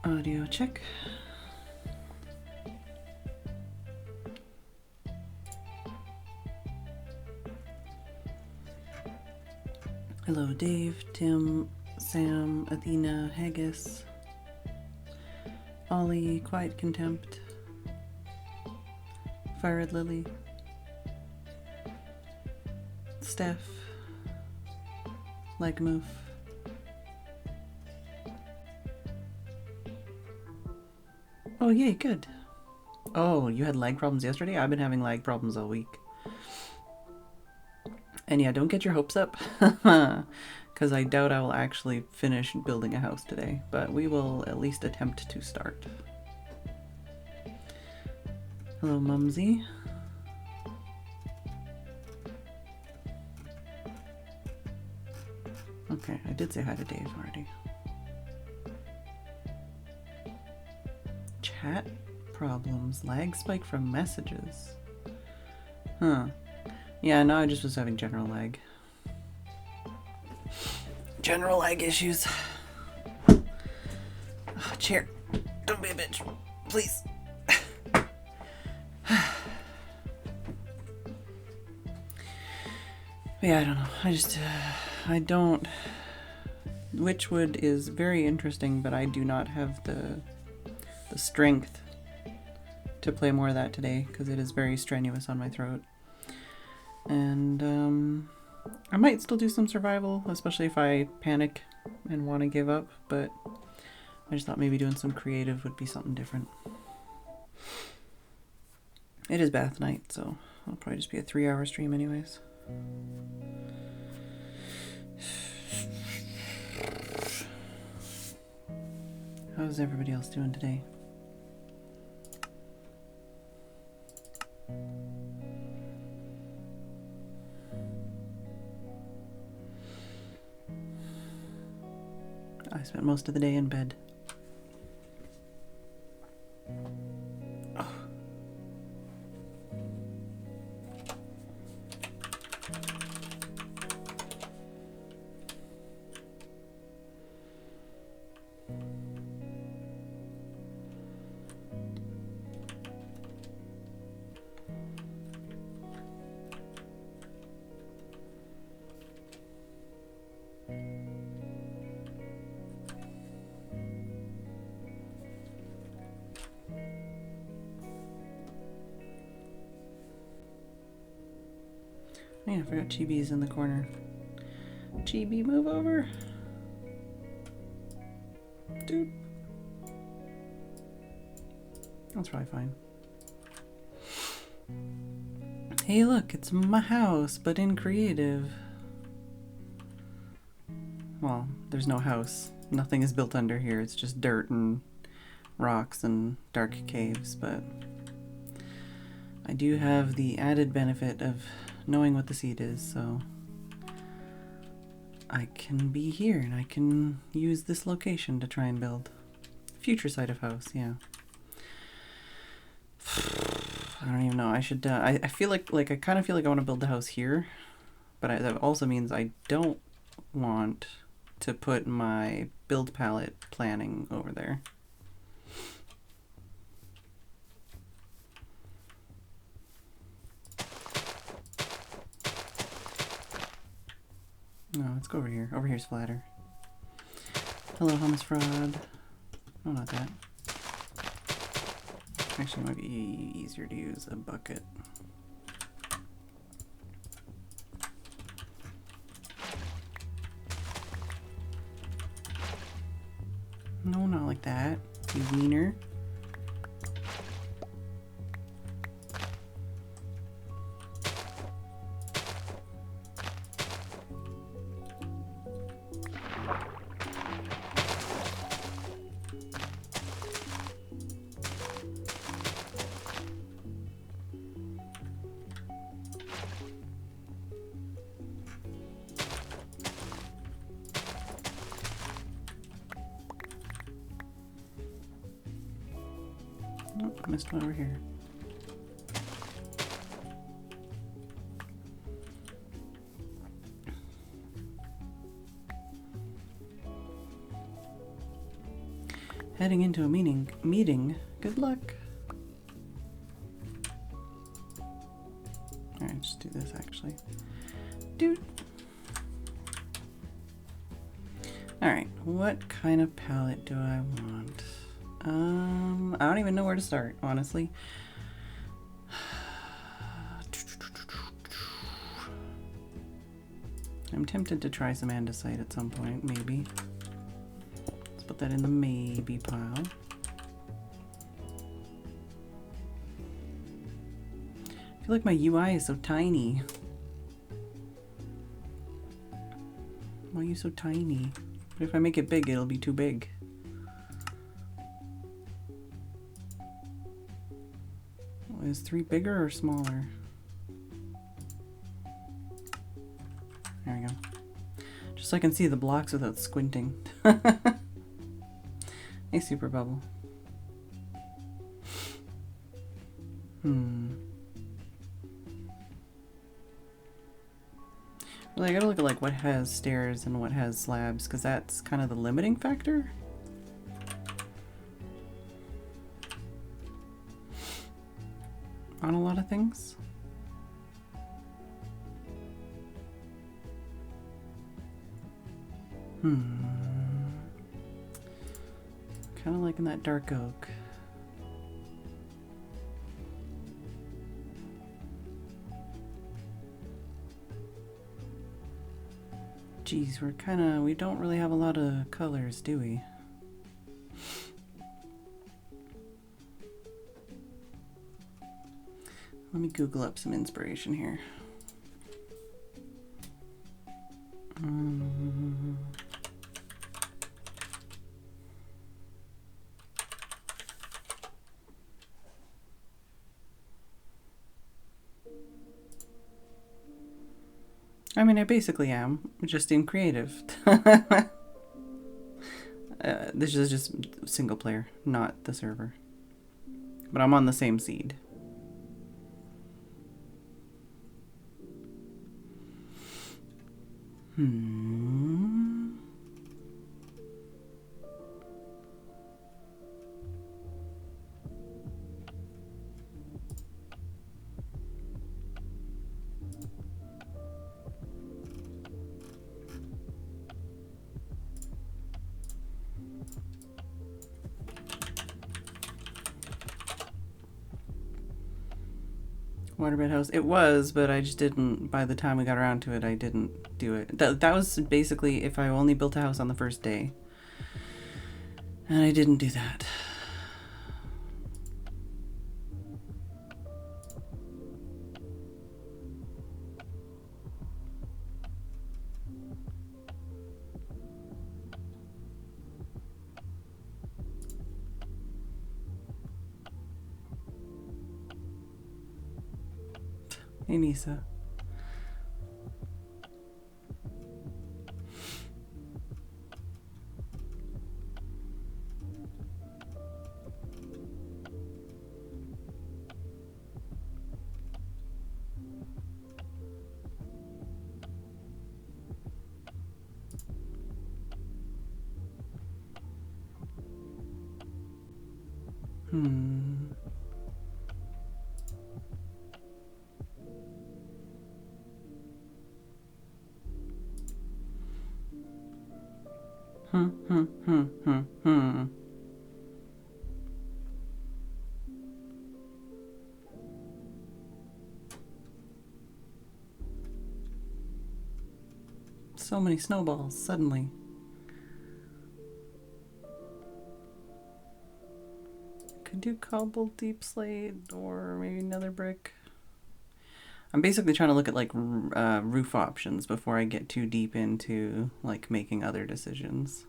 Audio check. Hello, Dave, Tim, Sam, Athena, Haggis, Ollie, Quiet Contempt, Fired Lily, Steph, Like Moof, oh yay, good. Oh, you had lag problems yesterday? I've been having lag problems all week. And yeah, don't get your hopes up, because I doubt I will actually finish building a house today, but we will at least attempt to start. Hello, Mumsy. Okay, I did say hi to Dave already. Chat problems. Lag spike from messages. Huh. Yeah, no, I just was having general lag. General lag issues. Oh, chair. Don't be a bitch. Please. Yeah, I don't know. I don't... Witchwood is very interesting, but I do not have the strength to play more of that today, because it is very strenuous on my throat. And I might still do some survival, especially if I panic and want to give up, but I just thought maybe doing some creative would be something different. It is bath night, so it'll probably just be a 3-hour stream anyways. How's everybody else doing today? I spent most of the day in bed. Oh. Yeah, I forgot Chibi's in the corner. Chibi, move over. Dude. That's probably fine. Hey, look, it's my house, but in creative. Well, there's no house. Nothing is built under here. It's just dirt and rocks and dark caves, but I do have the added benefit of knowing what the seed is, so I can be here and I can use this location to try and build future site of house. Yeah, I don't even know. I should I feel like I kind of feel like I want to build the house here, but that also means I don't want to put my build palette planning over there. No, let's go over here. Over here's flatter. Hello, hummus fraud. No, not that. Actually, it might be easier to use a bucket. No, not like that. You wiener. Nope, I missed one over here. heading into a meeting. Good luck. Alright, just do this actually. Dude. Alright, what kind of palette do I want? I don't even know where to start, honestly. I'm tempted to try some andesite at some point, maybe. Let's put that in the maybe pile. I feel like my UI is so tiny. Why are you so tiny? But if I make it big, it'll be too big. Is 3 bigger or smaller? There we go. Just so I can see the blocks without squinting. Hey, Super Bubble. Well, I gotta look at like what has stairs and what has slabs, because that's kind of the limiting factor. On a lot of things. Kind of liking that dark oak. Geez, we don't really have a lot of colors, do we? Let me Google up some inspiration here. I mean, I basically am, just in creative. This is just single player, not the server. But I'm on the same seed. Waterbed house. It was, but I just didn't, by the time we got around to it, I didn't do it. That was basically if I only built a house on the first day. And I didn't do that. Hey, Nisa. So many snowballs suddenly. Could do cobbled deep slate or maybe another brick. I'm basically trying to look at like roof options before I get too deep into like making other decisions.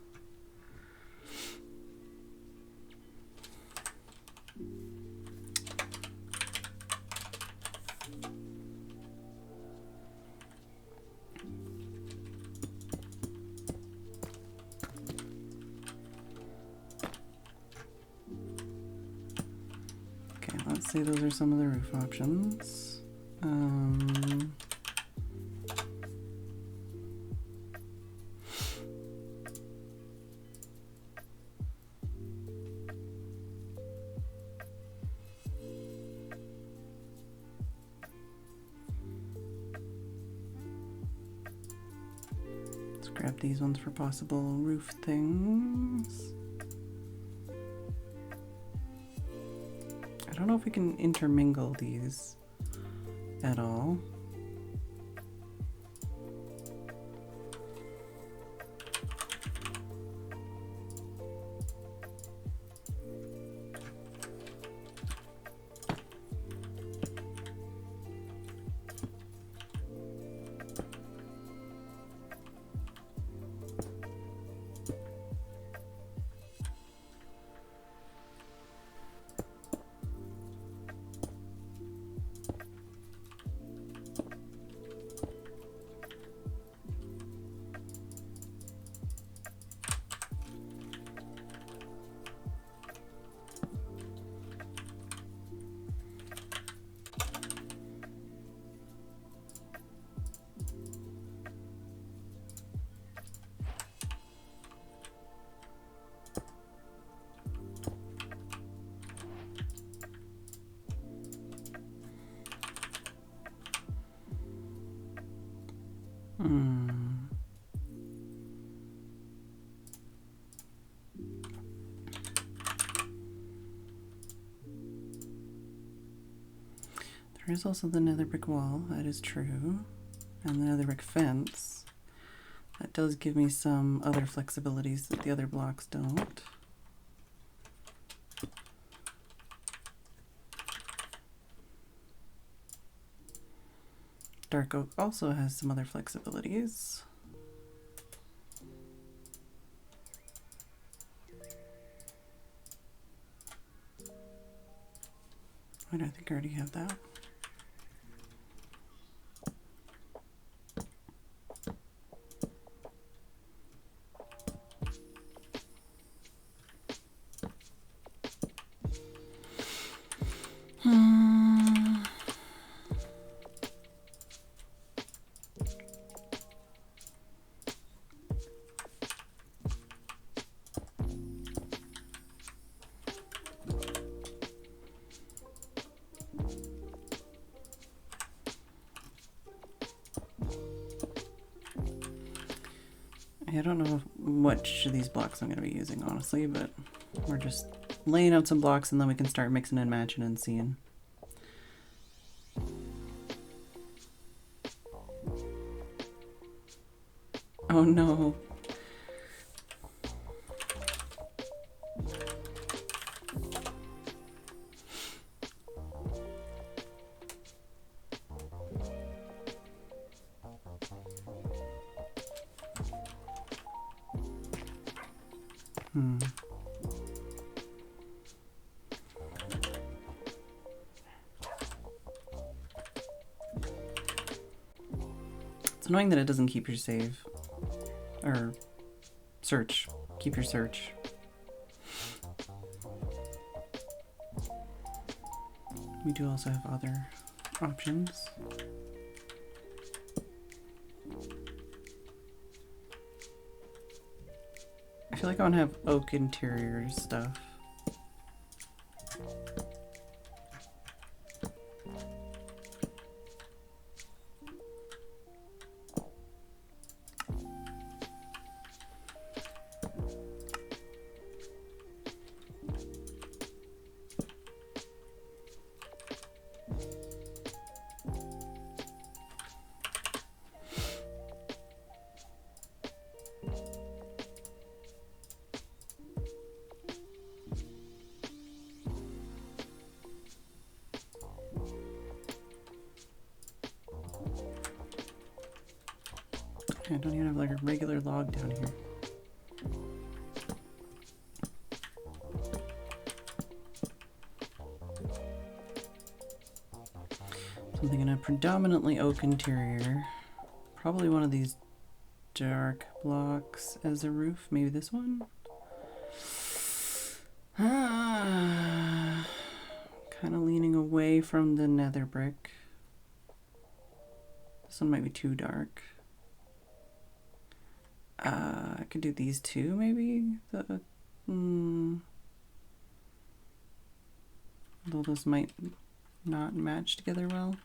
Okay, let's say those are some of the roof options. Grab these ones for possible roof things. I don't know if we can intermingle these at all. There is also the nether brick wall, that is true, and the nether brick fence. That does give me some other flexibilities that the other blocks don't. Dark oak also has some other flexibilities. Why do I think I already have that? I don't know which of these blocks I'm going to be using, honestly, but we're just laying out some blocks and then we can start mixing and matching and seeing. Oh no. It's annoying that it doesn't keep your save. Or search. Keep your search. We do also have other options. I feel like I want to have oak interior stuff. I don't even have like a regular log down here. Something in a predominantly oak interior. Probably one of these dark blocks as a roof. Maybe this one? Kind of leaning away from the nether brick. This one might be too dark. I could do these two, maybe? Although those might not match together well.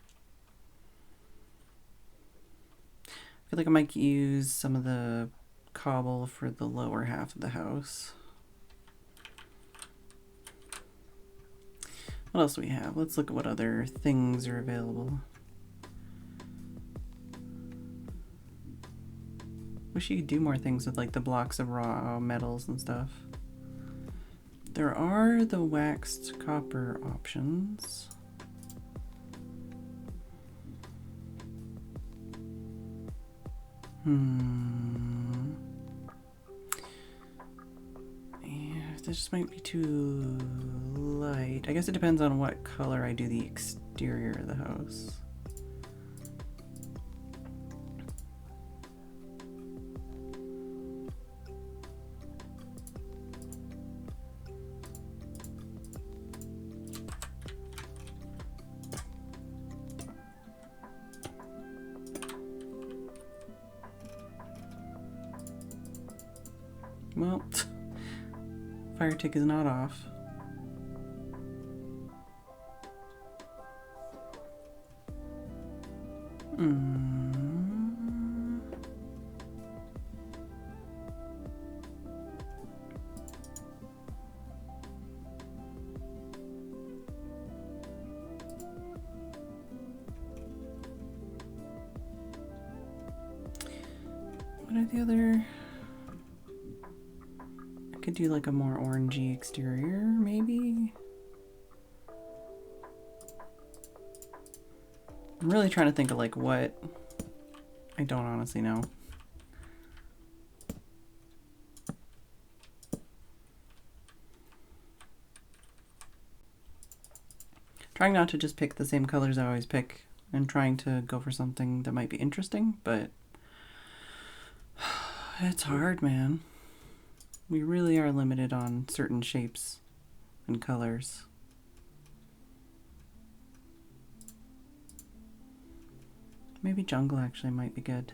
I feel like I might use some of the cobble for the lower half of the house. What else do we have? Let's look at what other things are available. Wish you could do more things with like the blocks of raw metals and stuff. There are the waxed copper options. Yeah, this just might be too light. I guess it depends on what color I do the exterior of the house. Well, fire tick is not off. What are the other... Could do like a more orangey exterior, maybe? I'm really trying to think of like what... I don't honestly know. Trying not to just pick the same colors I always pick and trying to go for something that might be interesting, but it's hard, man. We really are limited on certain shapes and colors. Maybe jungle actually might be good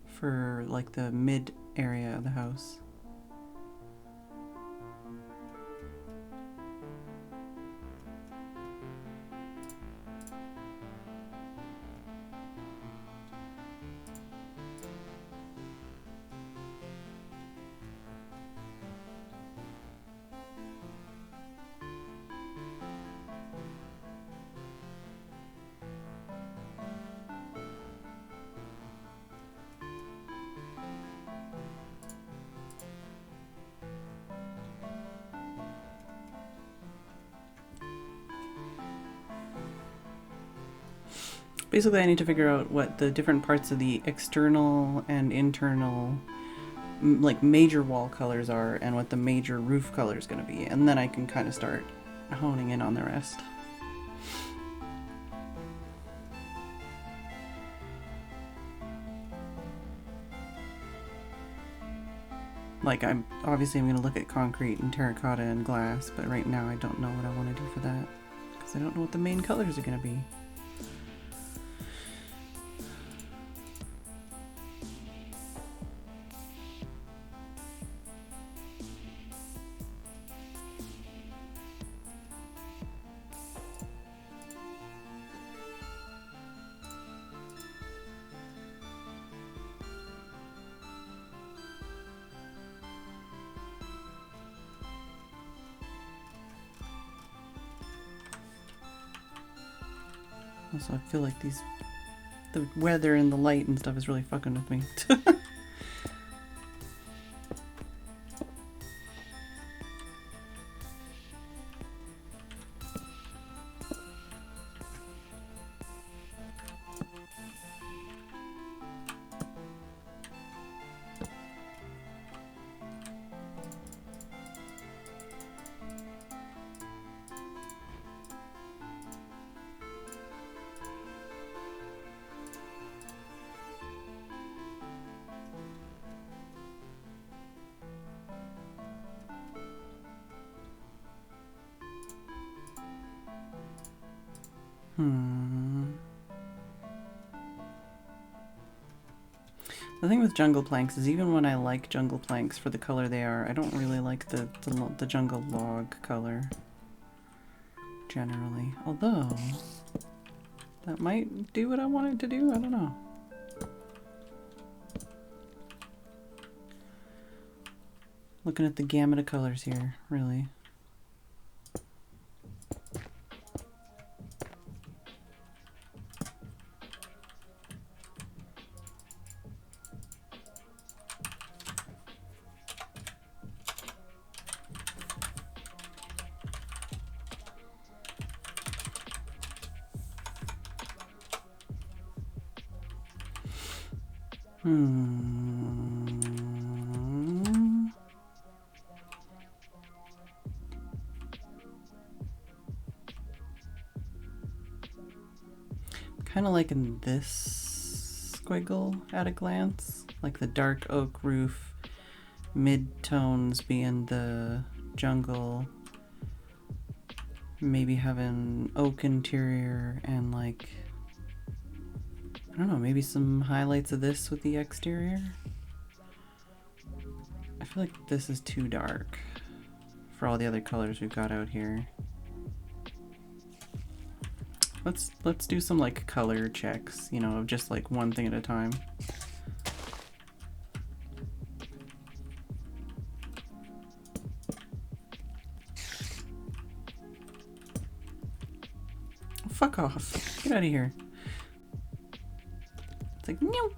for like the mid area of the house. Basically, I need to figure out what the different parts of the external and internal, like major wall colors are and what the major roof color is going to be. And then I can kind of start honing in on the rest. Like, I'm going to look at concrete and terracotta and glass, but right now I don't know what I want to do for that because I don't know what the main colors are going to be. Also, I feel like the weather and the light and stuff is really fucking with me. The thing with jungle planks is even when I like jungle planks for the color they are, I don't really like the jungle log color generally. Although, that might do what I want it to do, I don't know. looking at the gamut of colors here, really. Kind of like in this squiggle at a glance, like the dark oak roof, mid-tones being the jungle, maybe having oak interior and like, I don't know, maybe some highlights of this with the exterior. I feel like this is too dark for all the other colors we've got out here. Let's do some like color checks, you know, of just like one thing at a time. Fuck off. Get out of here. It's like, meow.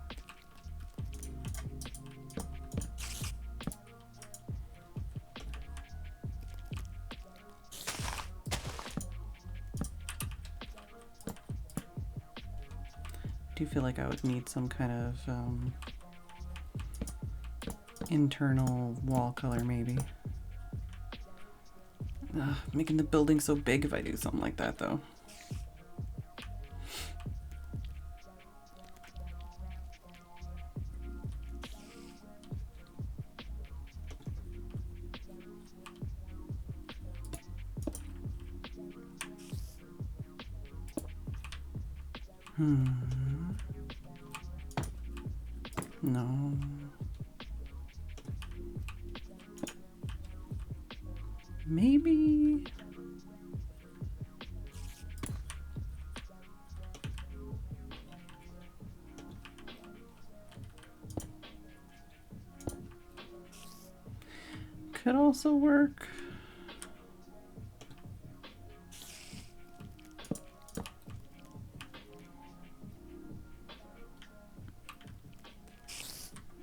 I do feel like I would need some kind of internal wall color maybe. Making the building so big if I do something like that though. No. Maybe. Could also work.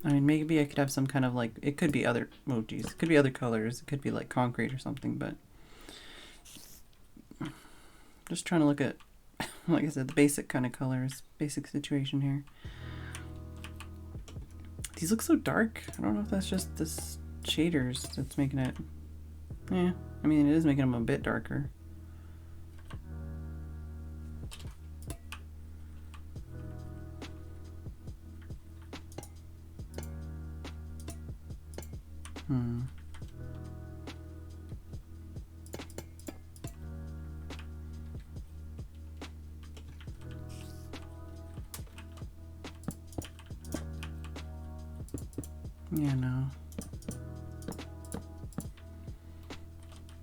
I mean, maybe I could have some kind of like, it could be other, oh geez, it could be other colors. It could be like concrete or something, but just trying to look at, like I said, the basic kind of colors, basic situation here. These look so dark. I don't know if that's just this shaders that's making it, yeah, I mean, it is making them a bit darker. Yeah, no.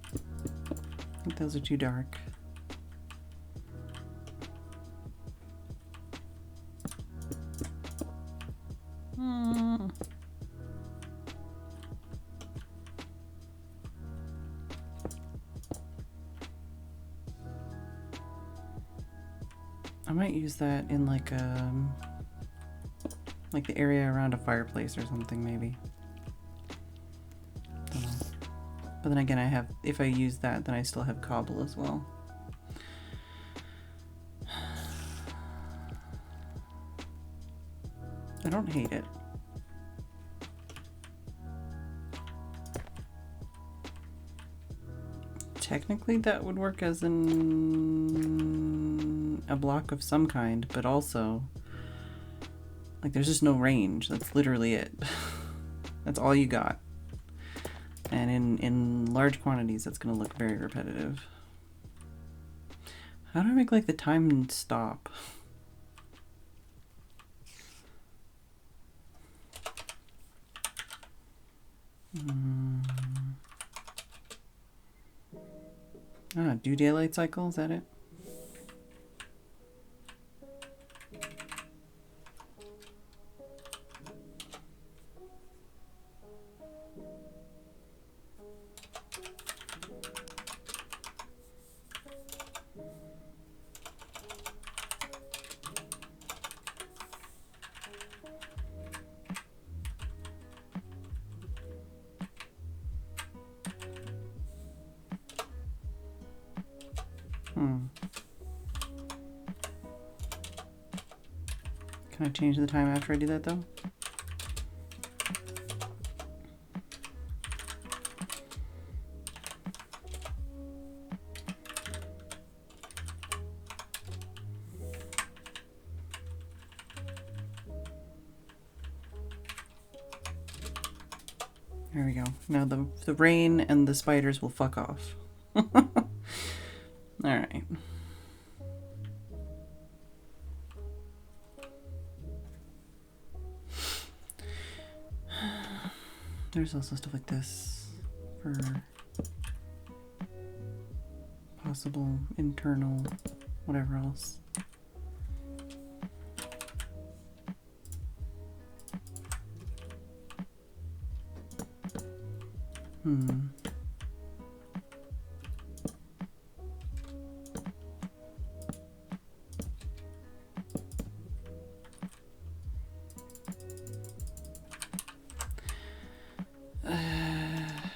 I think those are too dark. I might use that in like the area around a fireplace or something, maybe. Don't know. But then again, I have, if I use that, then I still have cobble as well. I don't hate it. Technically that would work as in a block of some kind, but also like there's just no range. That's literally it. That's all you got. And in large quantities that's gonna look very repetitive. How do I make like the time stop? Do daylight cycle, is that it? Can I change the time after I do that though? There we go. Now the rain and the spiders will fuck off. Alright. There's also stuff like this for possible internal whatever else.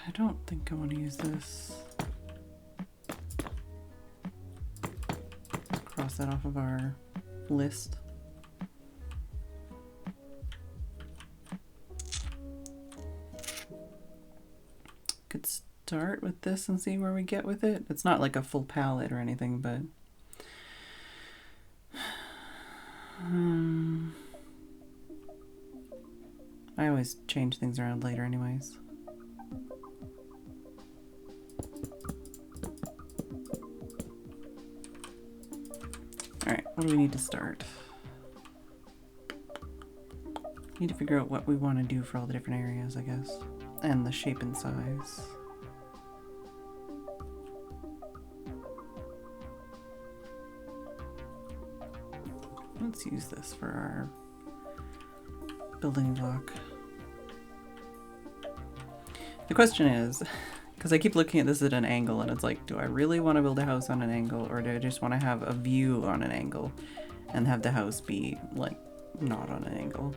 I don't think I want to use this. Cross that off of our list. Could start with this and see where we get with it. It's not like a full palette or anything, but I always change things around later anyways. Alright, what do we need to start? Need to figure out what we want to do for all the different areas, I guess. And the shape and size. Let's use this for our building block. The question is, because I keep looking at this at an angle and it's like, do I really want to build a house on an angle, or do I just want to have a view on an angle and have the house be like not on an angle?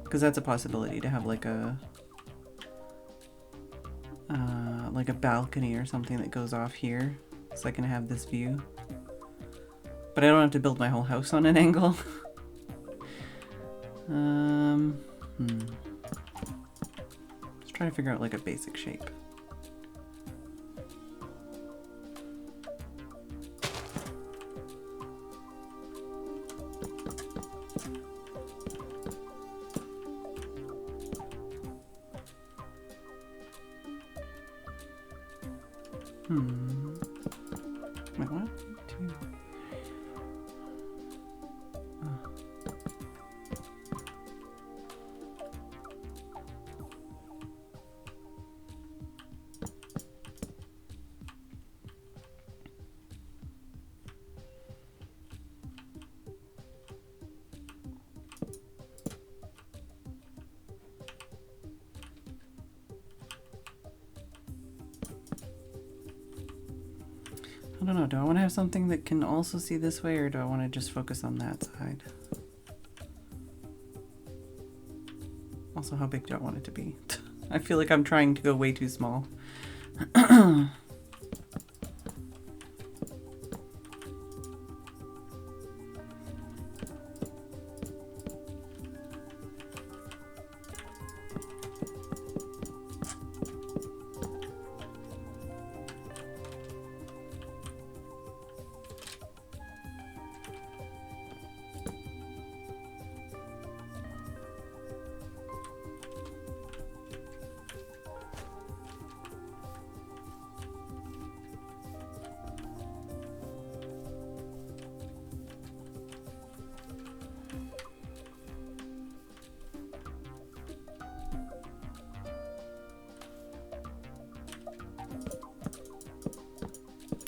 Because that's a possibility, to have like a balcony or something that goes off here, so I can have this view. But I don't have to build my whole house on an angle. Just trying to figure out like a basic shape. Wait, what? Two. I don't know, do I want to have something that can also see this way, or do I want to just focus on that side? Also, how big do I want it to be? I feel like I'm trying to go way too small.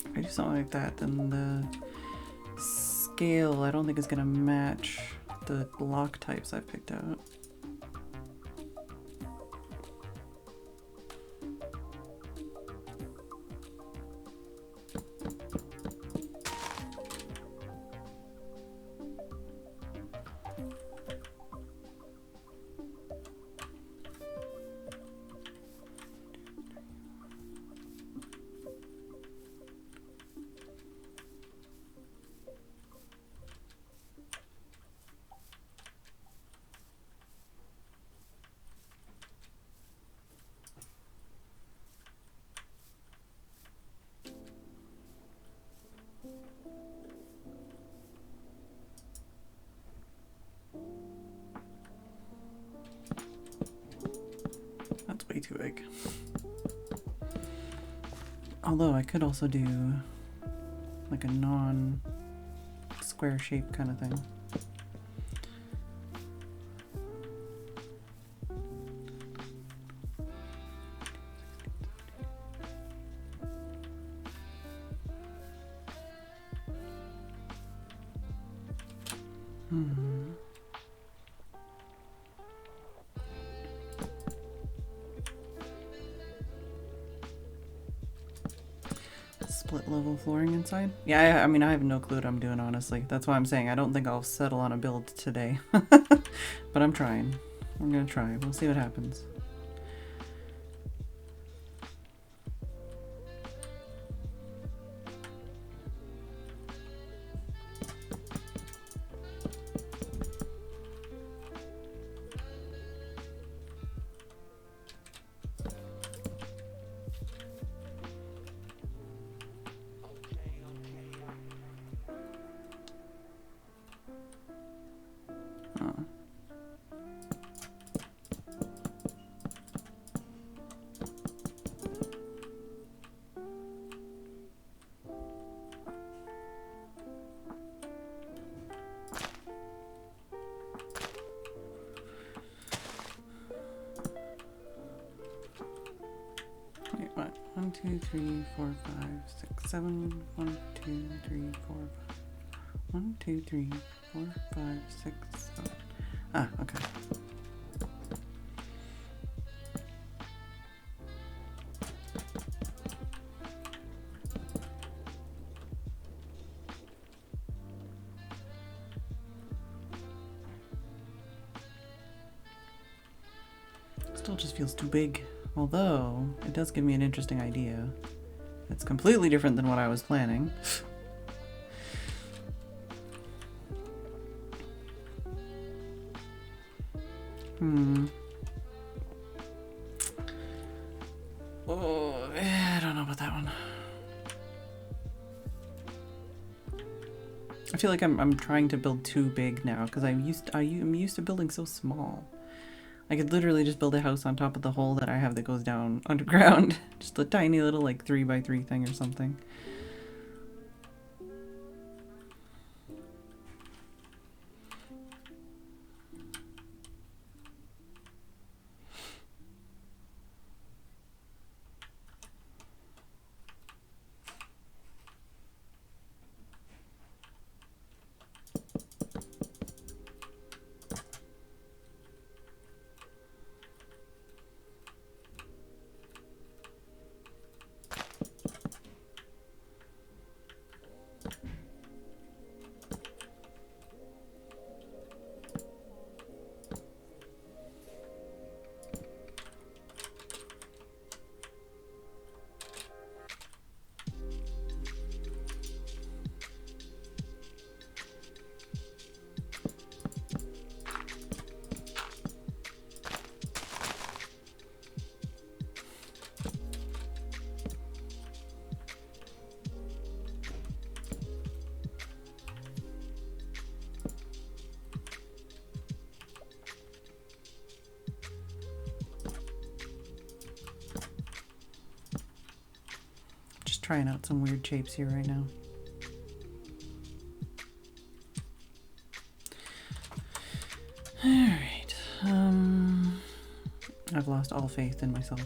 If I do something like that, then the scale I don't think is going to match the block types I've picked out. too big. Although I could also do like a non-square shape kind of thing. Split level flooring inside? Yeah, I mean, I have no clue what I'm doing, honestly. That's why I'm saying I don't think I'll settle on a build today. But I'm trying. I'm gonna try. We'll see what happens. Wait, what? 1, 2, 3, 4, 5, 6, 7. 1, 2, 3, 4, 5. 1, 2, 3, 4, 5, 6, 7. Ah, okay. Still just feels too big. Although, it does give me an interesting idea. It's completely different than what I was planning. Oh, I don't know about that one. I feel like I'm trying to build too big now because I'm used to building so small. I could literally just build a house on top of the hole that I have that goes down underground. Just a tiny little like 3x3 thing or something. Trying out some weird shapes here right now. Alright. I've lost all faith in myself.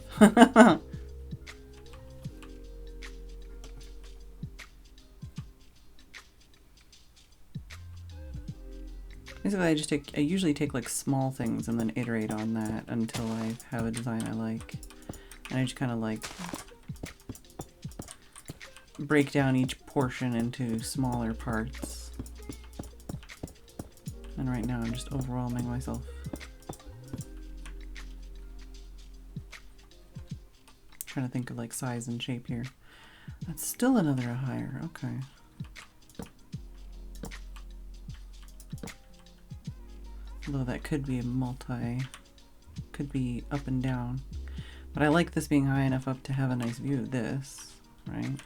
Basically, I usually take like small things and then iterate on that until I have a design I like. And I just kind of like break down each portion into smaller parts. And right now I'm just overwhelming myself. Trying to think of like size and shape here. That's still another higher, okay. Although that could be could be up and down. But I like this being high enough up to have a nice view of this, right?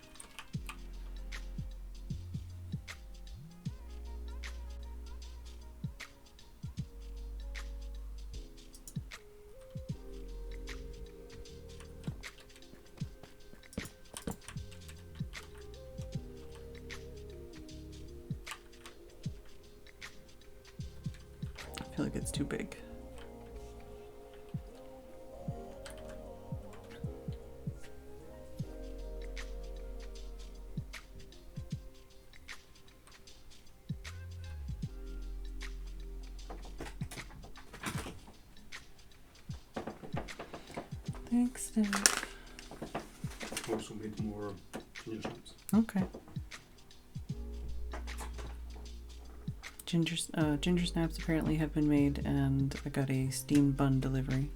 too big. Thanks, Steph. Also made more ginger snaps. Okay. Ginger snaps apparently have been made, and I got a steam bun delivery.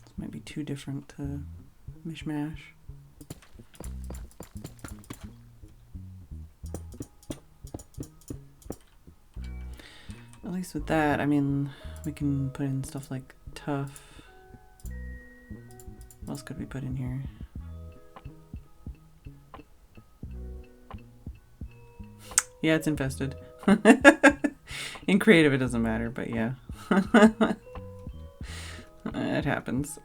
This might be too different to mishmash. At least with that, I mean, we can put in stuff like tough. What else could we put in here? Yeah, it's infested. In creative, it doesn't matter, but yeah. It happens.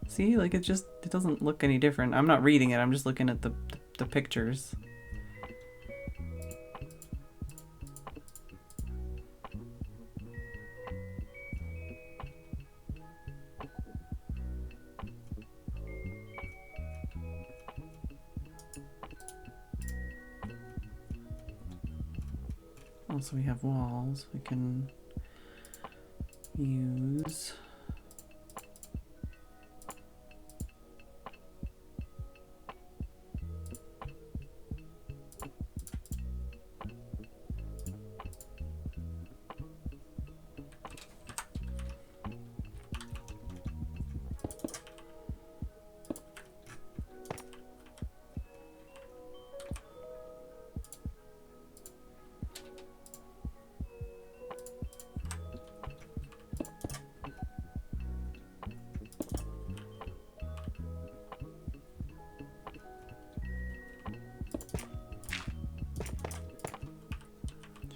See, like it doesn't look any different. I'm not reading it, I'm just looking at the pictures. Also, we have walls we can use.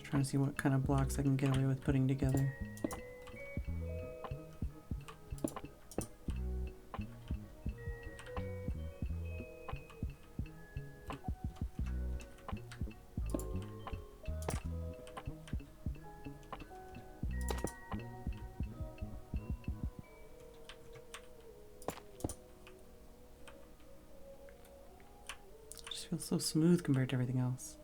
Trying to see what kind of blocks I can get away with putting together. Just feels so smooth compared to everything else.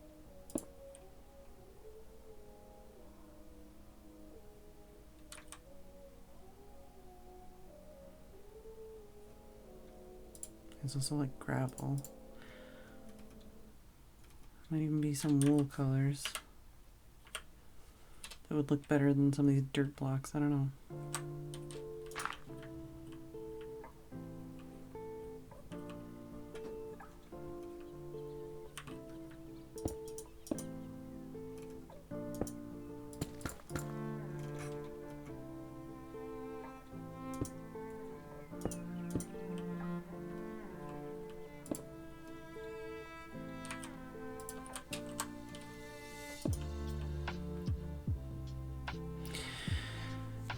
There's also like gravel. Might even be some wool colors that would look better than some of these dirt blocks. I don't know.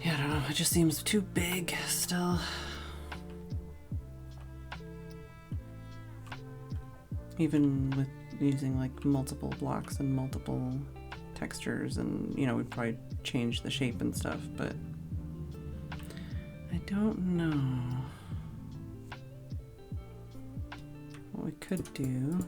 Yeah, I don't know. It just seems too big still. Even with using like multiple blocks and multiple textures, and you know, we'd probably change the shape and stuff, but I don't know what we could do.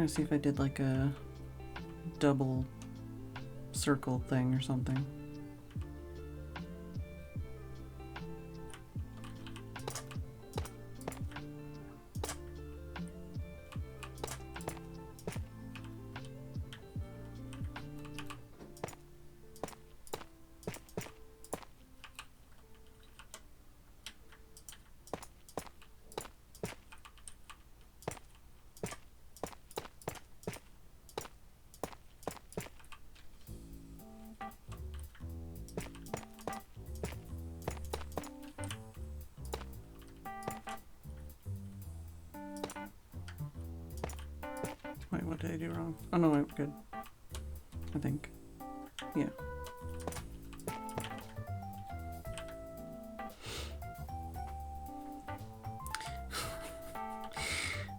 trying to see if I did like a double circle thing or something. Wait, what did I do wrong? Oh no, wait, good. I think. Yeah.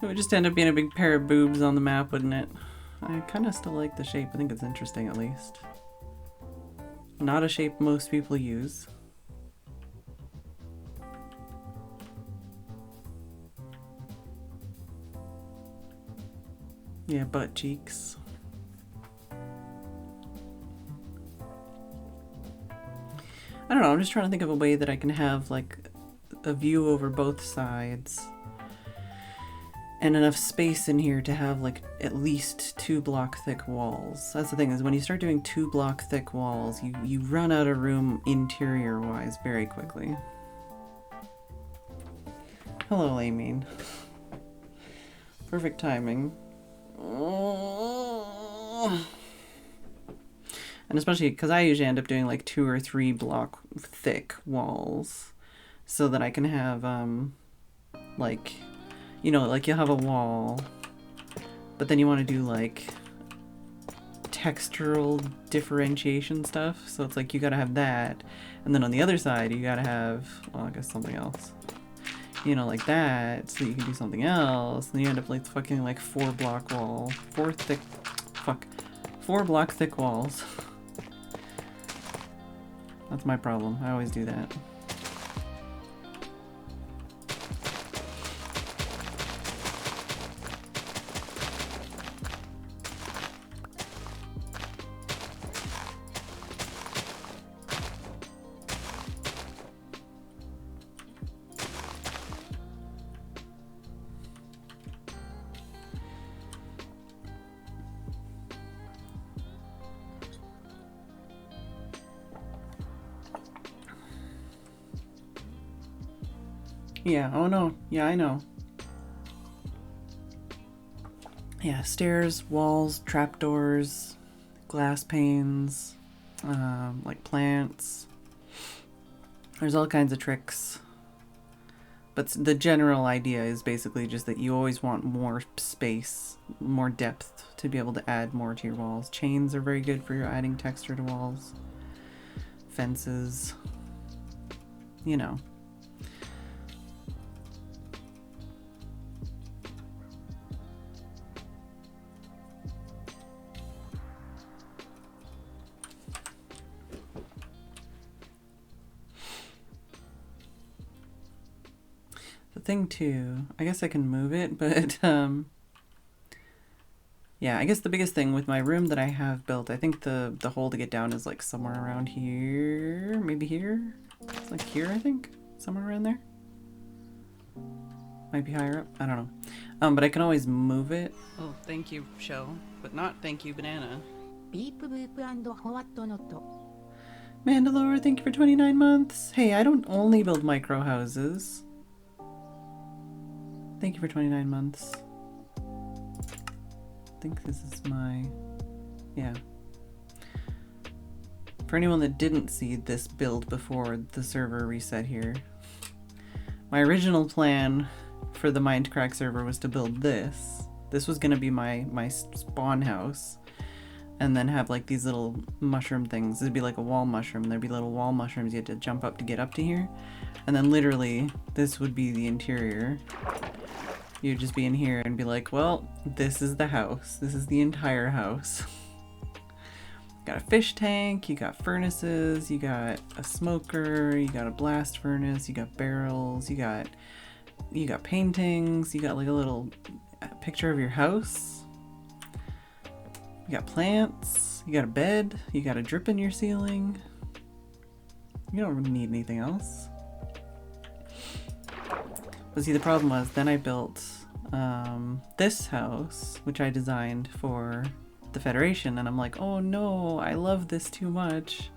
It would just end up being a big pair of boobs on the map, wouldn't it? I kind of still like the shape. I think it's interesting, at least. Not a shape most people use. Yeah, butt cheeks. I don't know, I'm just trying to think of a way that I can have like a view over both sides and enough space in here to have like at least 2 block thick walls. That's the thing, is when you start doing 2 block thick walls, you run out of room interior wise very quickly. Hello, Aimeen. Perfect timing. And especially because I usually end up doing like 2 or 3 block thick walls so that I can have like, you know, like you'll have a wall, but then you want to do like textural differentiation stuff, so it's like you gotta have that, and then on the other side you gotta have, well, I guess something else, you know, like that, so you can do something else, and you end up like fucking like 4 block wall, 4 block thick walls. That's my problem. I always do that. Yeah, oh no. Yeah, I know. Yeah, stairs, walls, trapdoors, glass panes, like plants. There's all kinds of tricks. But the general idea is basically just that you always want more space, more depth to be able to add more to your walls. Chains are very good for your adding texture to walls. Fences. You know. Thing too, I guess I can move it, but yeah, I guess the biggest thing with my room that I have built, I think the hole to get down is like somewhere around here, maybe here. It's like here, I think, somewhere around there. Might be higher up, I don't know. But I can always move it. Oh, thank you, Shell, but not thank you, Banana. Beep boop and what not. Mandalore, thank you for 29 months. Hey, I don't only build micro houses. Thank you for 29 months. I think this is my, yeah. For anyone that didn't see this build before the server reset here, my original plan for the Mindcrack server was to build this. This was gonna be my spawn house, and then have like these little mushroom things. It'd be like a wall mushroom. There'd be little wall mushrooms you had to jump up to get up to here. And then literally, this would be the interior. You'd just be in here and be like, well, this is the house. This is the entire house. Got a fish tank, you got furnaces, you got a smoker, you got a blast furnace, you got barrels, you got paintings, you got like a little picture of your house. You got plants, you got a bed, you got a drip in your ceiling. You don't really need anything else. But see, the problem was then I built this house, which I designed for the Federation, and I'm like, oh no, I love this too much.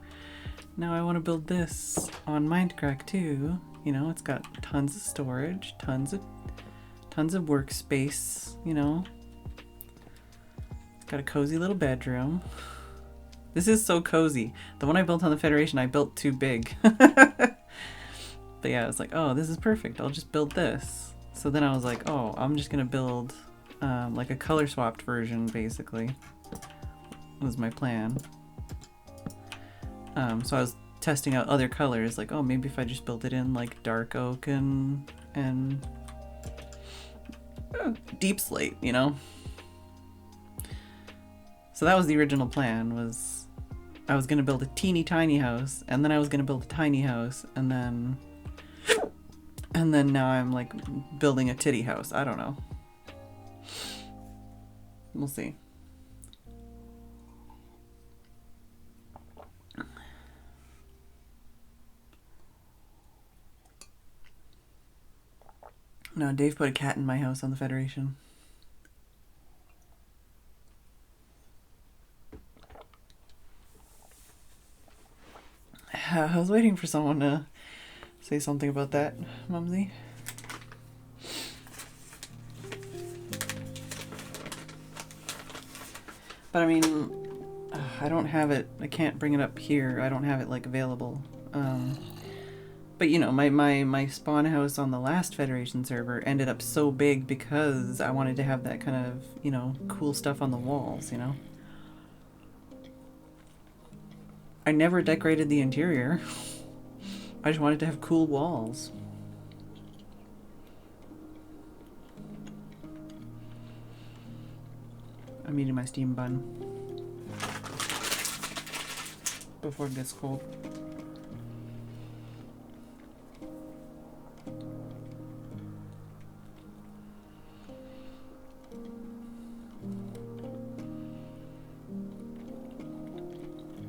Now I want to build this on Mindcrack too. You know, it's got tons of storage, tons of workspace, you know. It's got a cozy little bedroom. This is so cozy. The one I built on the Federation, I built too big. But yeah, I was like, oh, this is perfect. I'll just build this. So then I was like, oh, I'm just gonna build like a color swapped version, basically. Was my plan. So I was testing out other colors, like, oh, maybe if I just built it in like dark oak and deep slate, you know? So that was the original plan, was I was gonna build a teeny tiny house, and then I was gonna build a tiny house, and then now I'm like building a titty house. I don't know. We'll see. No, Dave put a cat in my house on the Federation. I was waiting for someone to say something about that, Mumsy. But I mean, I don't have it. I can't bring it up here. I don't have it like available. But you know, my spawn house on the last Federation server ended up so big because I wanted to have that kind of, you know, cool stuff on the walls, you know? I never decorated the interior. I just wanted to have cool walls. I'm eating my steam bun before it gets cold.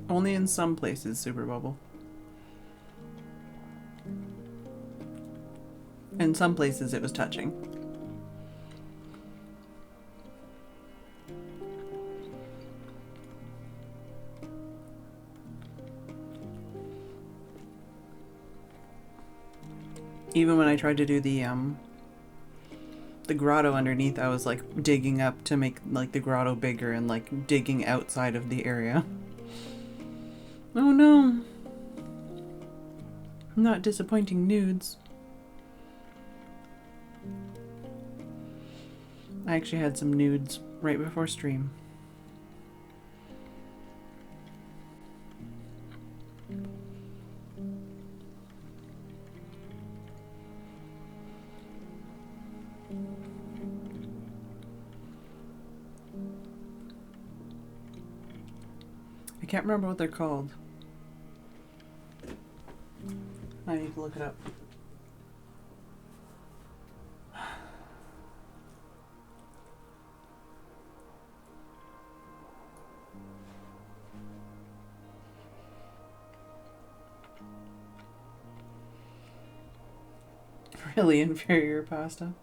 Only in some places, Super Bubble. In some places it was touching. Even when I tried to do the grotto underneath, I was like digging up to make like the grotto bigger and like digging outside of the area. Oh no. Not disappointing nudes. I actually had some nudes right before stream. I can't remember what they're called. I need to look it up. Really inferior pasta.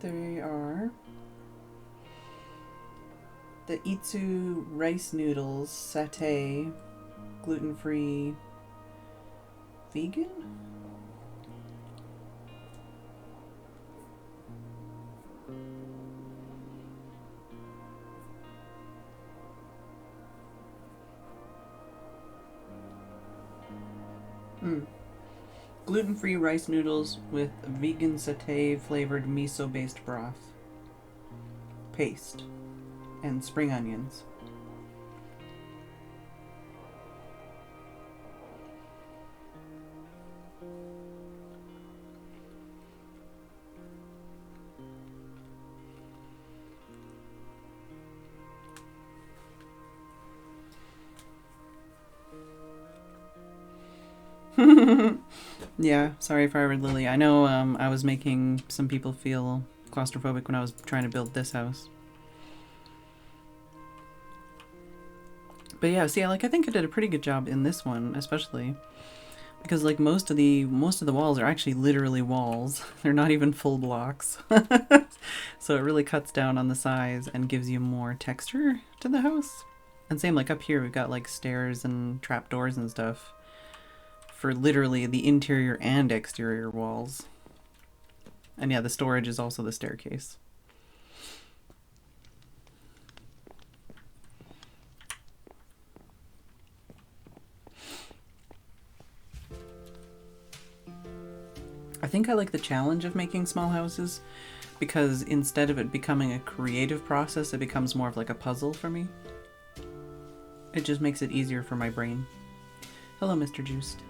They are the Itsu rice noodles, satay, gluten-free, vegan? Gluten-free rice noodles with vegan satay flavored miso based broth, paste, and spring onions. Yeah, sorry, Fired Lily. I know I was making some people feel claustrophobic when I was trying to build this house. But yeah, see, I think I did a pretty good job in this one, especially because like most of the walls are actually literally walls. They're not even full blocks. So it really cuts down on the size and gives you more texture to the house. And same like up here, we've got like stairs and trapdoors and stuff for literally the interior and exterior walls. And yeah, the storage is also the staircase. I think I like the challenge of making small houses because instead of it becoming a creative process, it becomes more of like a puzzle for me. It just makes it easier for my brain. Hello, Mr. Juiced.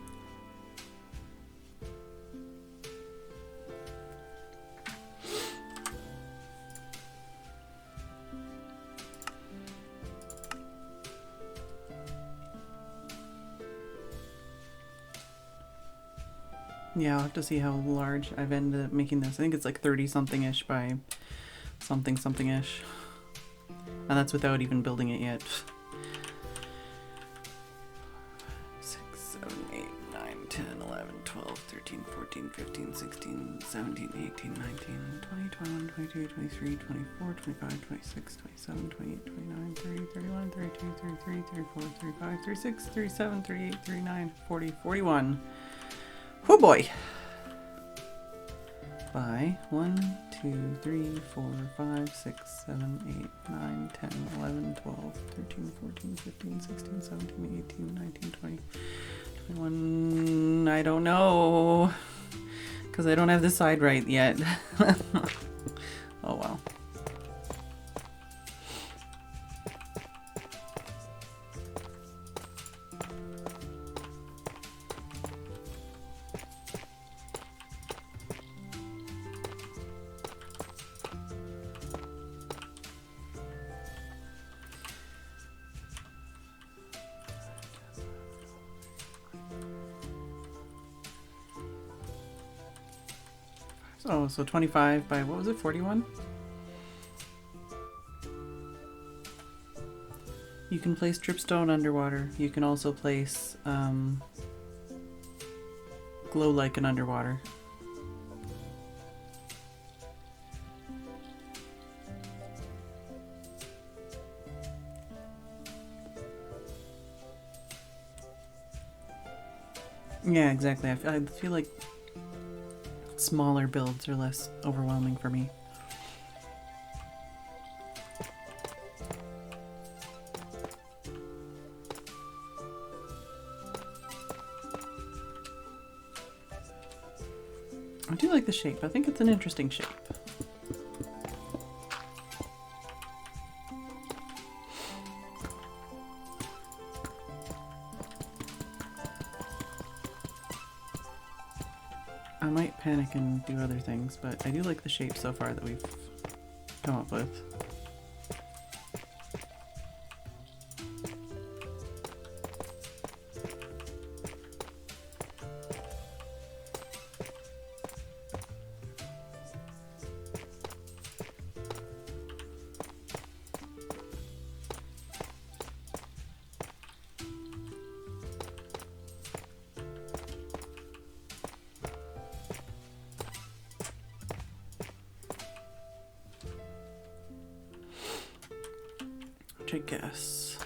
Yeah, I'll have to see how large I've ended up making this. I think it's like 30 something-ish by something something-ish. And that's without even building it yet. 6, 7, 8, 9, 10, 11, 12, 13, 14, 15, 16, 17, 18, 19, 20, 21, 22, 23, 24, 25, 26, 27, 28, 29, 30, 31, 32, 33, 34, 35, 36, 37, 38, 39, 40, 41. Oh boy! By 1, 2, 3, 4, 5, 6, 7, 8, 9, 10, 11, 12, 13, 14, 15, 16, 17, 18, 19, 20, 21. I don't know. Because I don't have the side right yet. Oh well. Oh, so 25 by, what was it, 41? You can place dripstone underwater. You can also place glow lichen underwater. Yeah, exactly. I feel like smaller builds are less overwhelming for me. I do like the shape. I think it's an interesting shape. I might panic and do other things, but I do like the shape so far that we've come up with. I guess.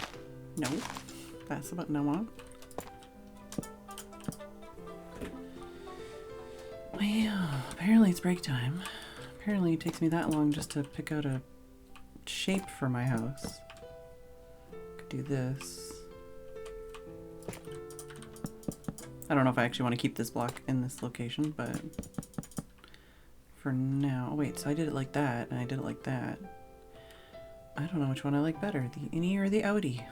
No, that's the button I want. Well, apparently it's break time. Apparently it takes me that long just to pick out a shape for my house. Could do this. I don't know if I actually want to keep this block in this location, but for now. Oh, wait, so I did it like that, and I did it like that. I don't know which one I like better, the innie or the outie.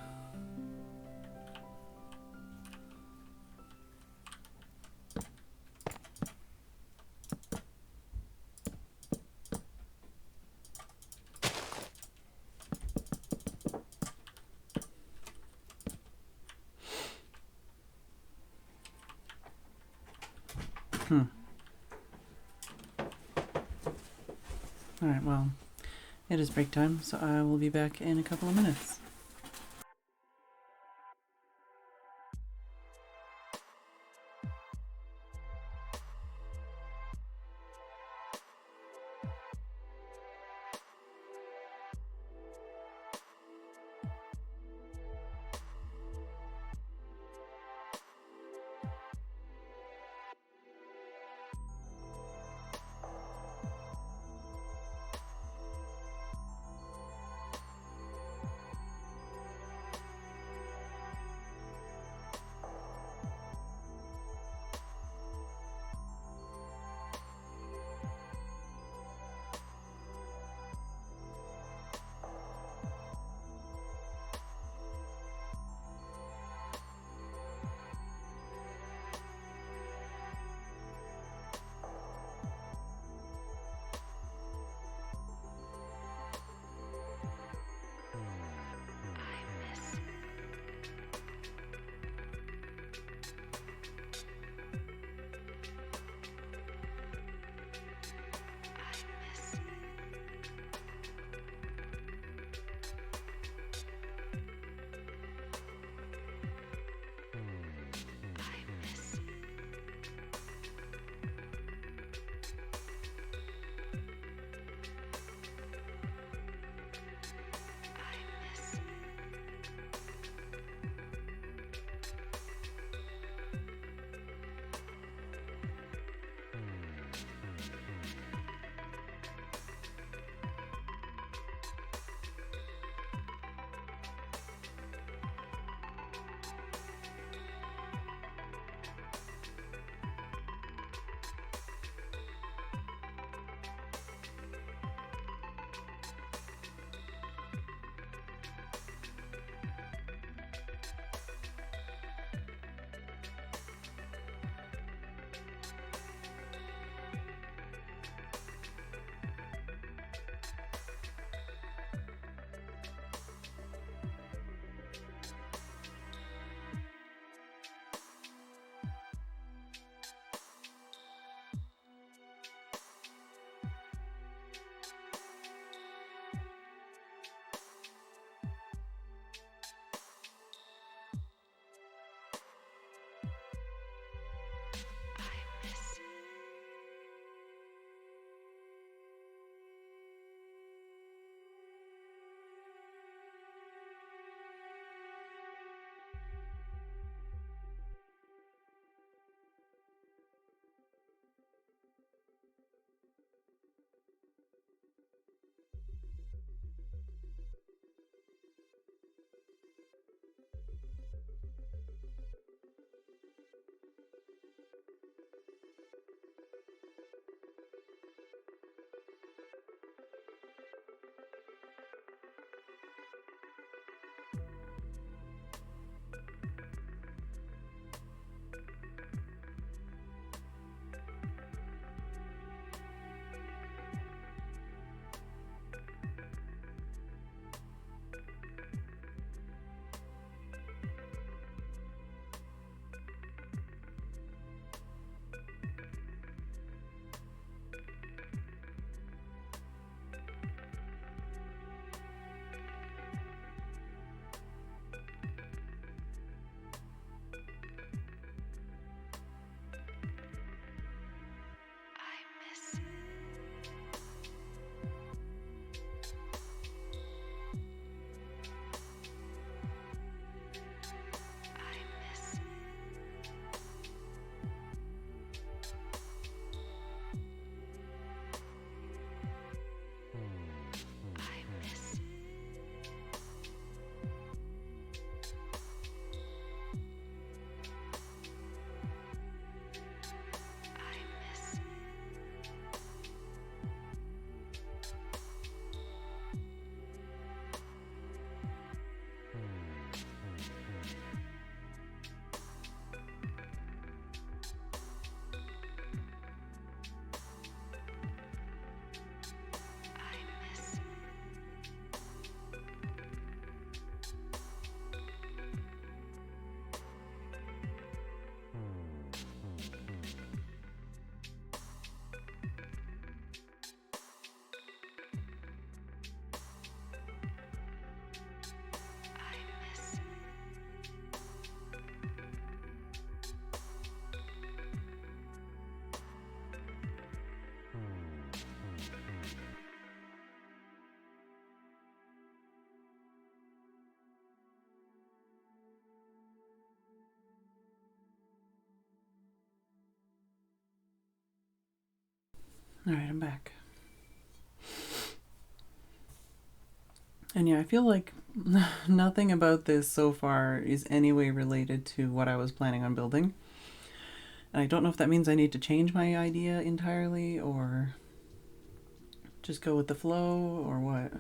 Alright, well, it is break time, so I will be back in a couple of minutes. Alright, I'm back. And yeah, I feel like nothing about this so far is any way related to what I was planning on building. And I don't know if that means I need to change my idea entirely or just go with the flow or what.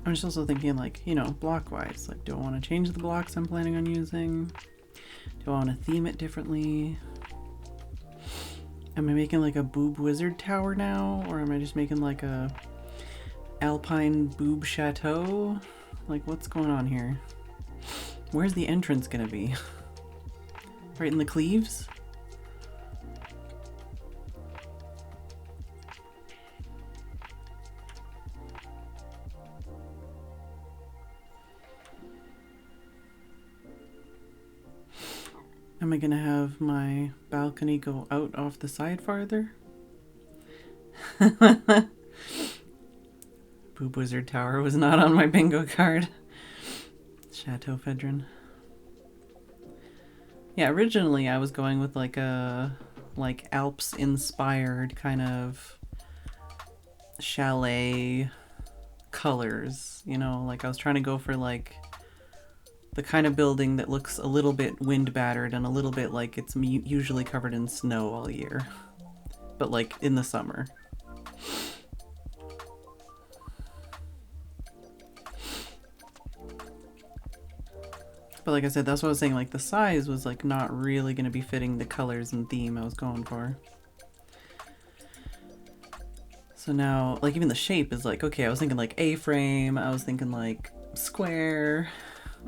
I'm just also thinking, like, you know, block-wise. Like, do I want to change the blocks I'm planning on using? Do I want to theme it differently? Am I making like a boob wizard tower now? Or am I just making like a alpine boob chateau? Like, what's going on here? Where's the entrance gonna be? Right in the cleaves? Am I gonna have my balcony go out off the side farther? Boob Wizard Tower was not on my bingo card. Chateau Phedran. Yeah, originally I was going with like a Alps inspired kind of chalet colors, you know, like I was trying to go for like the kind of building that looks a little bit wind battered and a little bit like it's usually covered in snow all year, but like in the summer. But like I said, that's what I was saying, like the size was like not really going to be fitting the colors and theme I was going for. So now, like even the shape is like, okay, I was thinking like A-frame, I was thinking like square,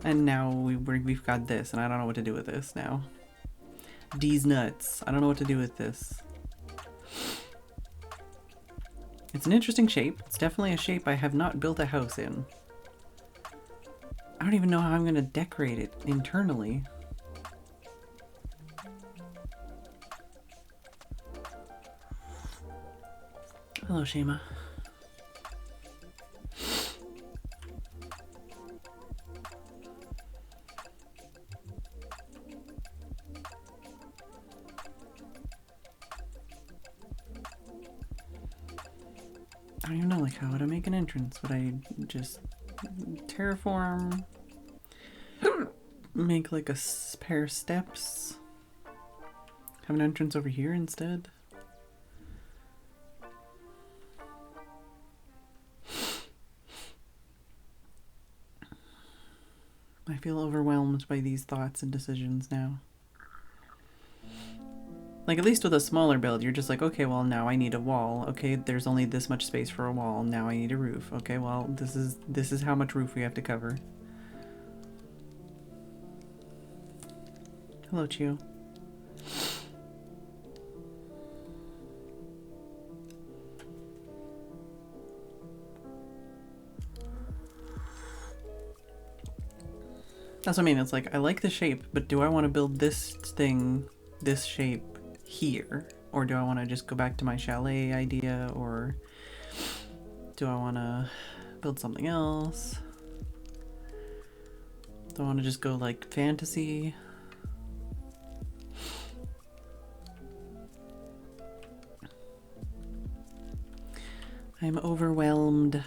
and now we've got this, and I don't know what to do with this now. D's nuts. I don't know what to do with this. It's an interesting shape. It's definitely a shape I have not built a house in. I don't even know how I'm going to decorate it internally. Hello, Shema. I don't even know, like, how would I make an entrance? Would I just terraform? Make like a pair of steps? Have an entrance over here instead? I feel overwhelmed by these thoughts and decisions now. Like, at least with a smaller build, you're just like, okay, well, now I need a wall. Okay, there's only this much space for a wall. Now I need a roof. Okay, well, this is how much roof we have to cover. Hello, Chio. That's what I mean. It's like, I like the shape, but do I want to build this thing, this shape here? Or do I want to just go back to my chalet idea? Or do I want to build something else? Do I want to just go like fantasy? I'm overwhelmed.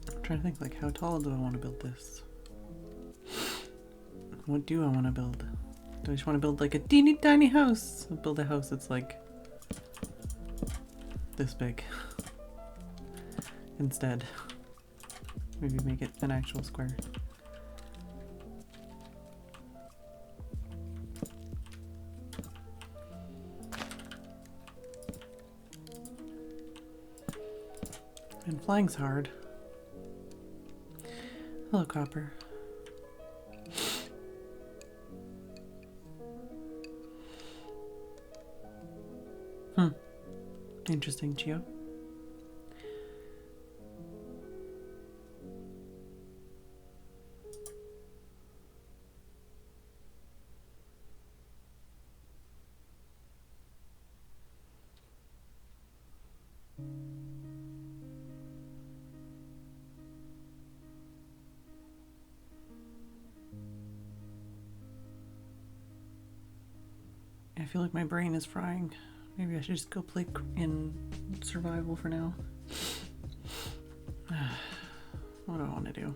I'm trying to think, like, how tall do I want to build this? What do I want to build? Do I just want to build like a teeny tiny house? I'll build a house that's like this big instead. Maybe make it an actual square. And flying's hard. Hello, Copper. Interesting, Geo. I feel like my brain is frying. Maybe I should just go play in survival for now. What do I want to do?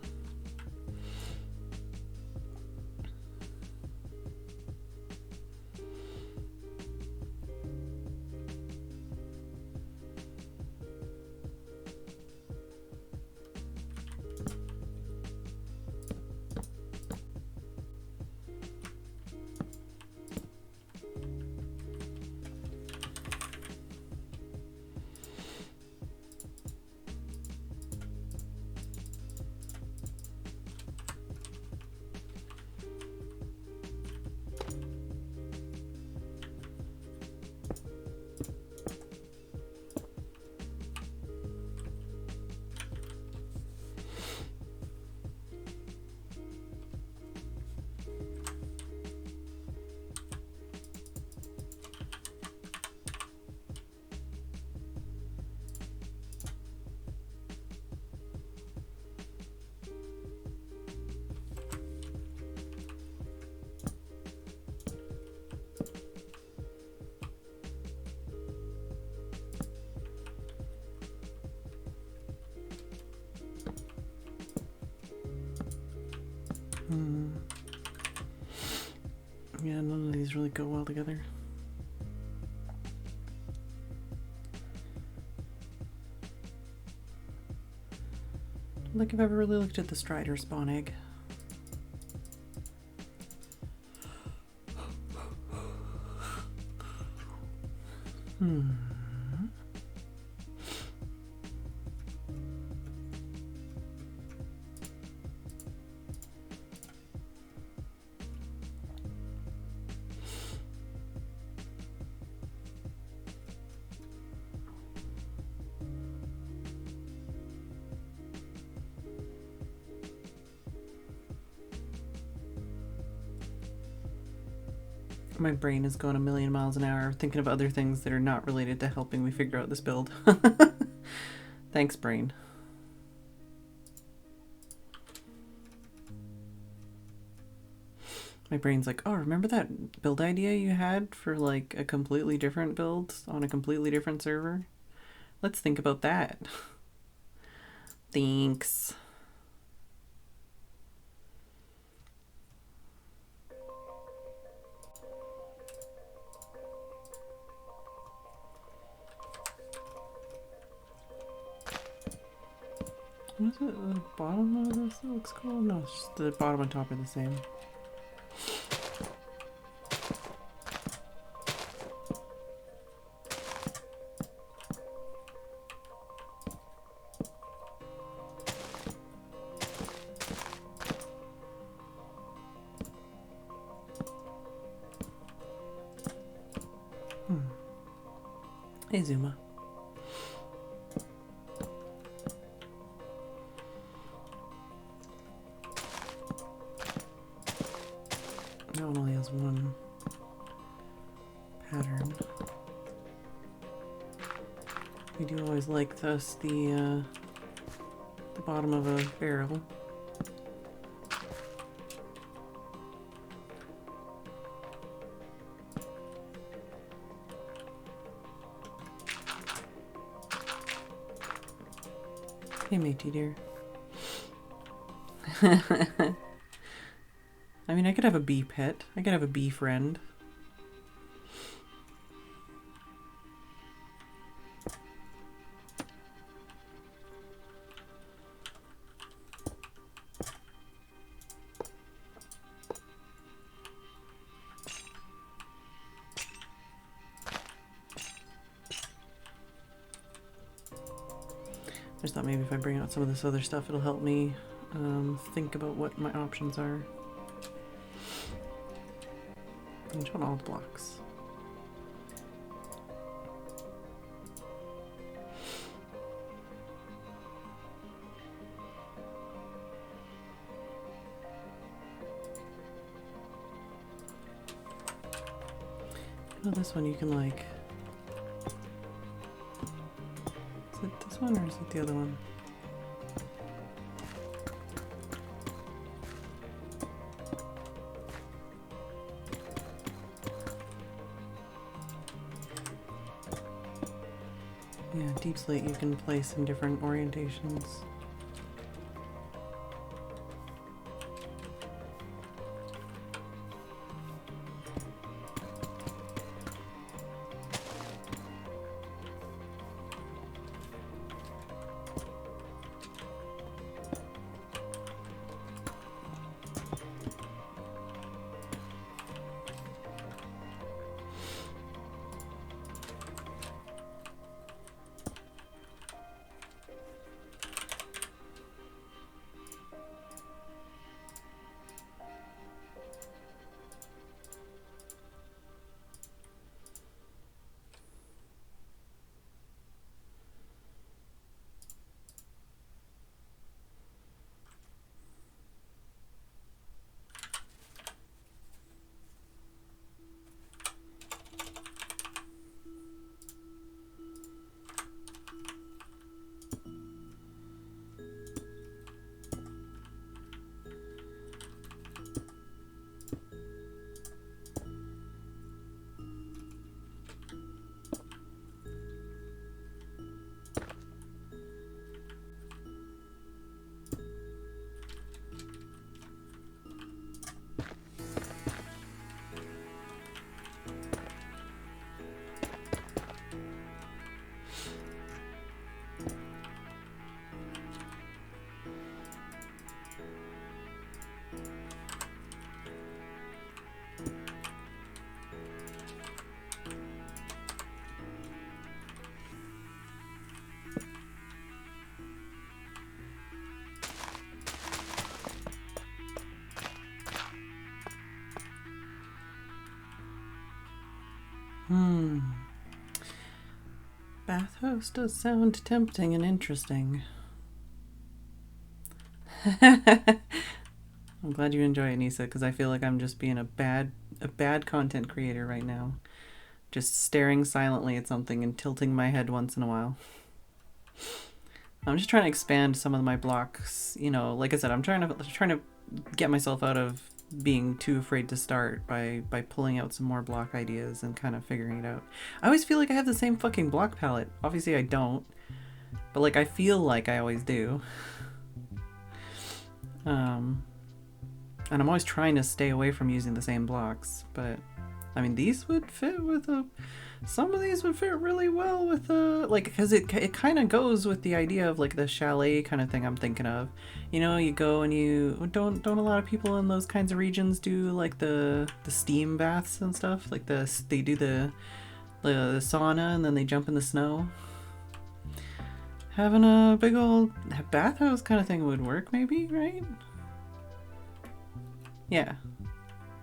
Yeah, none of these really go well together. I don't think I've ever really looked at the Strider spawn egg. My brain is going a million miles an hour thinking of other things that are not related to helping me figure out this build. Thanks, brain. My brain's like, oh, remember that build idea you had for like a completely different build on a completely different server? Let's think about that. Thanks. What is it? The bottom of this looks cool? No, it's just the bottom and top are the same. Hey, Zuma. That one only has one pattern. We do always like this, the bottom of a barrel. Hey, matey dear. I mean, I could have a bee pet. I could have a bee friend. I just thought maybe if I bring out some of this other stuff, it'll help me think about what my options are. I just want all the blocks. Oh, this one you can like... Is it this one or is it the other one? Yeah, deep slate you can place in different orientations. Bathhouse does sound tempting and interesting. I'm glad you enjoy it, Nisa, because I feel like I'm just being a bad content creator right now. Just staring silently at something and tilting my head once in a while. I'm just trying to expand some of my blocks. You know, like I said, I'm trying to get myself out of being too afraid to start by pulling out some more block ideas and kind of figuring it out. I always feel like I have the same fucking block palette. Obviously I don't, but like I feel like I always do. And I'm always trying to stay away from using the same blocks, but I mean these would fit with some of these would fit really well with like, because it kind of goes with the idea of like the chalet kind of thing I'm thinking of. You know, you go and you don't a lot of people in those kinds of regions do like the steam baths and stuff, like they do the sauna and then they jump in the snow. Having a big old bathhouse kind of thing would work, maybe, right? Yeah,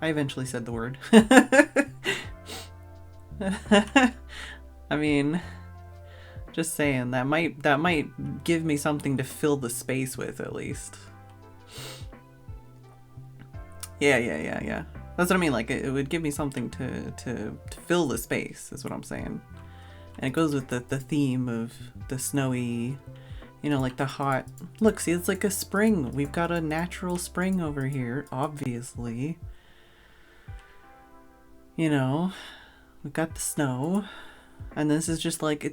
I eventually said the word. I mean, just saying, that might give me something to fill the space with, at least. Yeah. That's what I mean, like, it would give me something to fill the space, is what I'm saying. And it goes with the theme of the snowy, you know, like the hot... Look, see, it's like a spring. We've got a natural spring over here, obviously. You know, we've got the snow. And this is just like,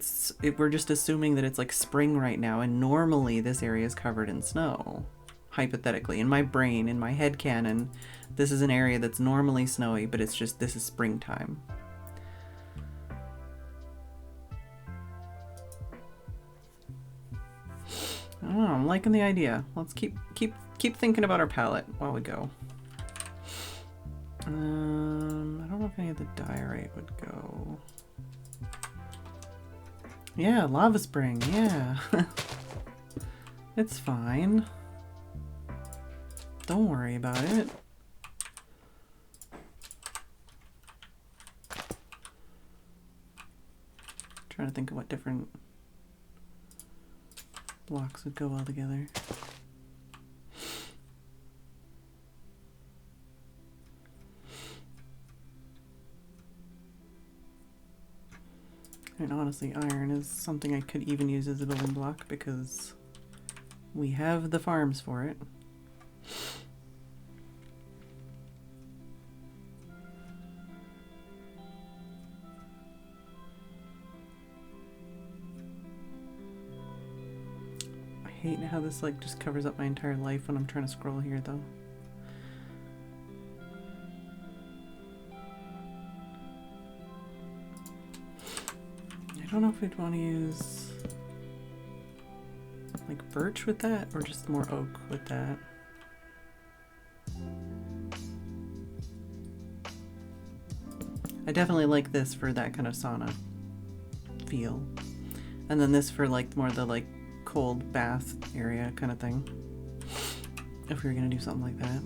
we're just assuming that it's like spring right now, and normally this area is covered in snow. hypothetically, in my brain, in my head canon, this is an area that's normally snowy, but it's just, this is springtime. I don't know, I'm liking the idea. Let's keep thinking about our palette while we go. I don't know if any of the diorite would go. Yeah, lava spring, yeah. It's fine. Don't worry about it. Trying to think of what different blocks would go well together. And honestly, iron is something I could even use as a building block because we have the farms for it. I hate how this like just covers up my entire life when I'm trying to scroll here though. I don't know if we'd want to use like birch with that or just more oak with that. I definitely like this for that kind of sauna feel. And then this for like more the like cold bath area kind of thing. If we were gonna do something like that.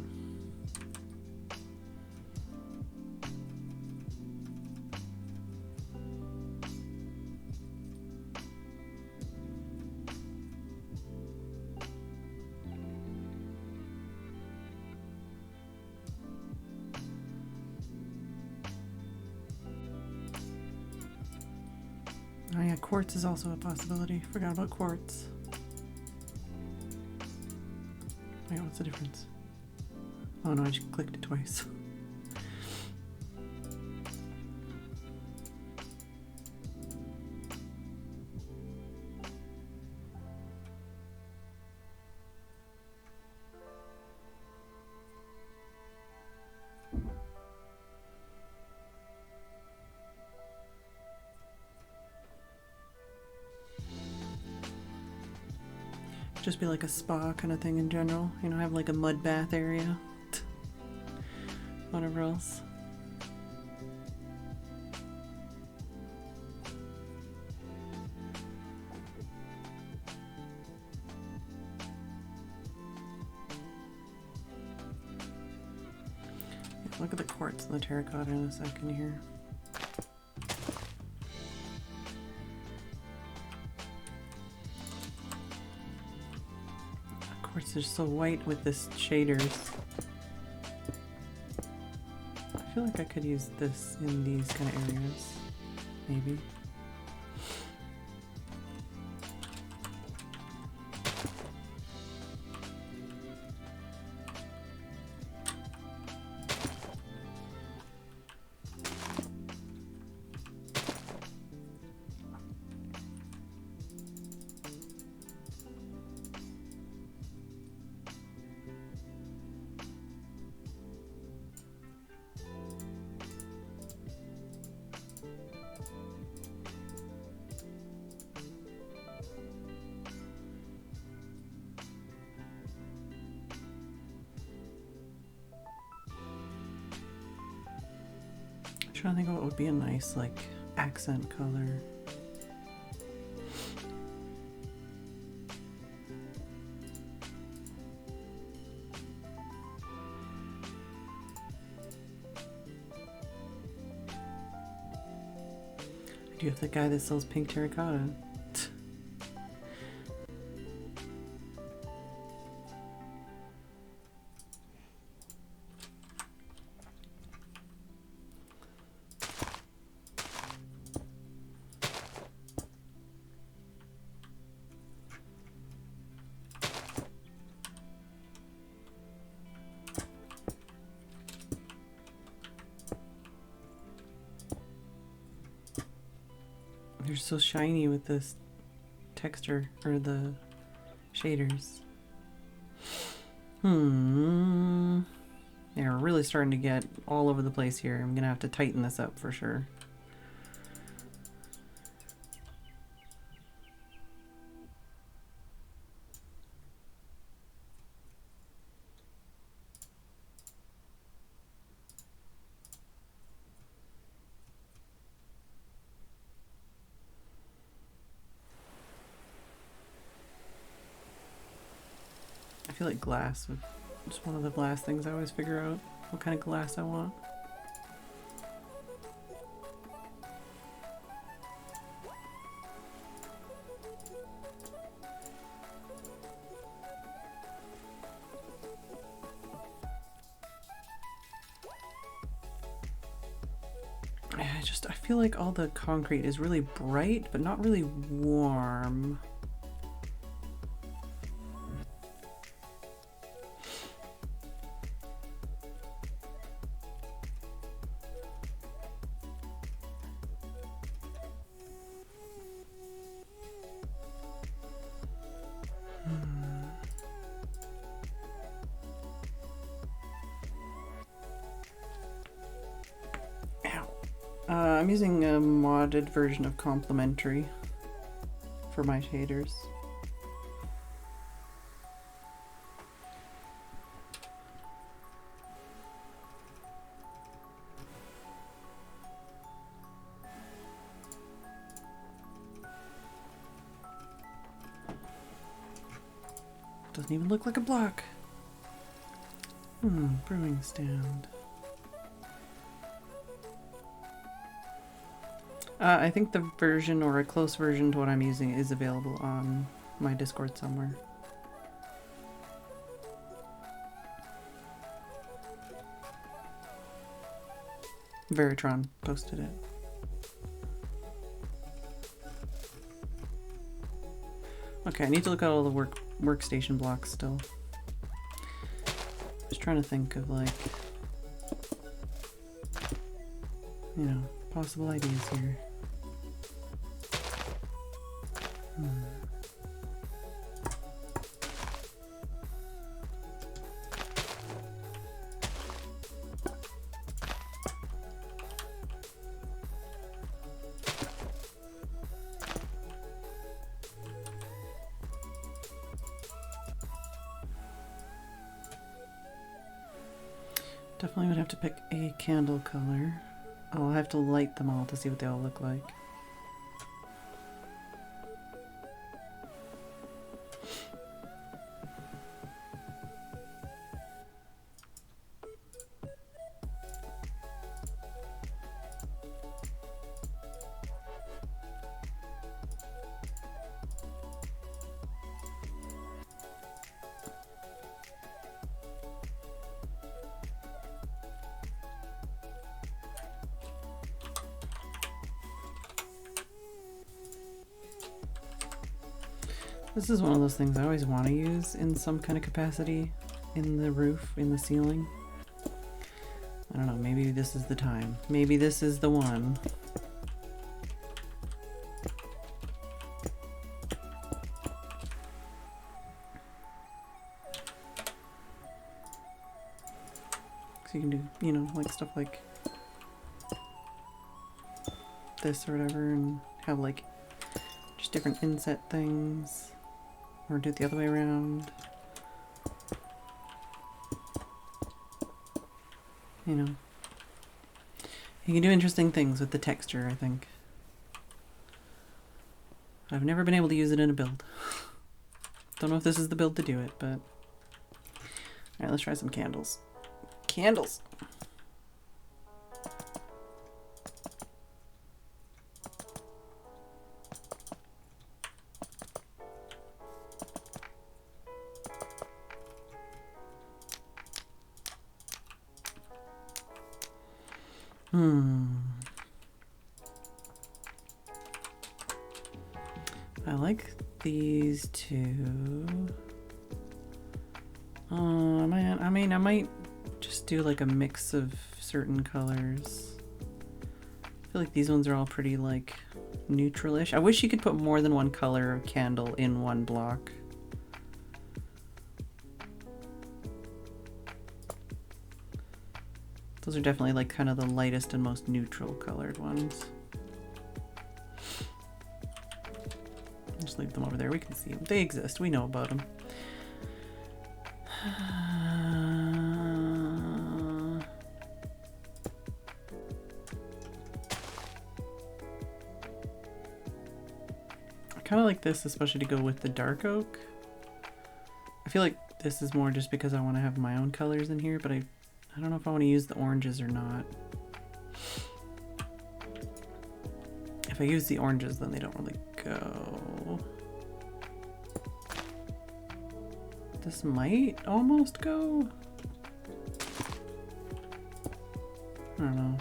Oh yeah, quartz is also a possibility. Forgot about quartz. Wait, what's the difference? Oh no, I just clicked it twice. Just be like a spa kind of thing in general. You know, have like a mud bath area. Whatever else. Yeah, look at the quartz and the terracotta in a second here. They're so white with this shaders. I feel like I could use this in these kind of areas, maybe. Trying to think of what would be a nice like accent color. I do have the guy that sells pink terracotta. They're so shiny with this texture or the shaders. Yeah, we're really starting to get all over the place here. I'm gonna have to tighten this up for sure. I feel like glass is just one of the last things I always figure out what kind of glass I want. I feel like all the concrete is really bright, but not really warm. I'm using a modded version of complementary for my shaders. Doesn't even look like a block. Brewing stand. I think the version, or a close version to what I'm using, is available on my Discord somewhere. Veritron posted it. Okay, I need to look at all the workstation blocks still. Just trying to think of, like, you know, possible ideas here. Definitely would have to pick a candle color. I'll have to light them all to see what they all look like. This is one of those things I always want to use in some kind of capacity in the roof, in the ceiling. I don't know, maybe this is the time. Maybe this is the one. So you can do, you know, like stuff like this or whatever, and have like just different inset things. Or do it the other way around. You know. You can do interesting things with the texture, I think. I've never been able to use it in a build. Don't know if this is the build to do it, but... Alright, let's try some candles. Candles! I like these two. I mean, I might just do like a mix of certain colors. I feel like these ones are all pretty like neutral-ish. I wish you could put more than one color of candle in one block. Those are definitely like kind of the lightest and most neutral colored ones. Just leave them over there. We can see them. They exist. We know about them. I kind of like this, especially to go with the dark oak. I feel like this is more just because I want to have my own colors in here, but I don't know if I want to use the oranges or not. If I use the oranges, then they don't really go. This might almost go. I don't know.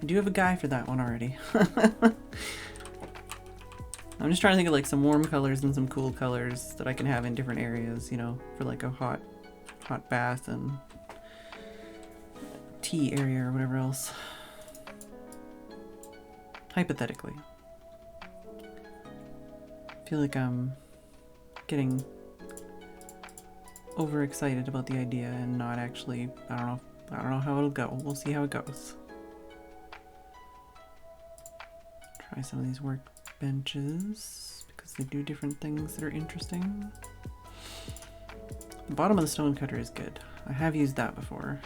I do have a guy for that one already. I'm just trying to think of like some warm colors and some cool colors that I can have in different areas, you know, for like a hot bath and tea area or whatever else. Hypothetically. I feel like I'm getting overexcited about the idea and not actually, I don't know how it'll go. We'll see how it goes. Try some of these workbenches because they do different things that are interesting. The bottom of the stone cutter is good. I have used that before.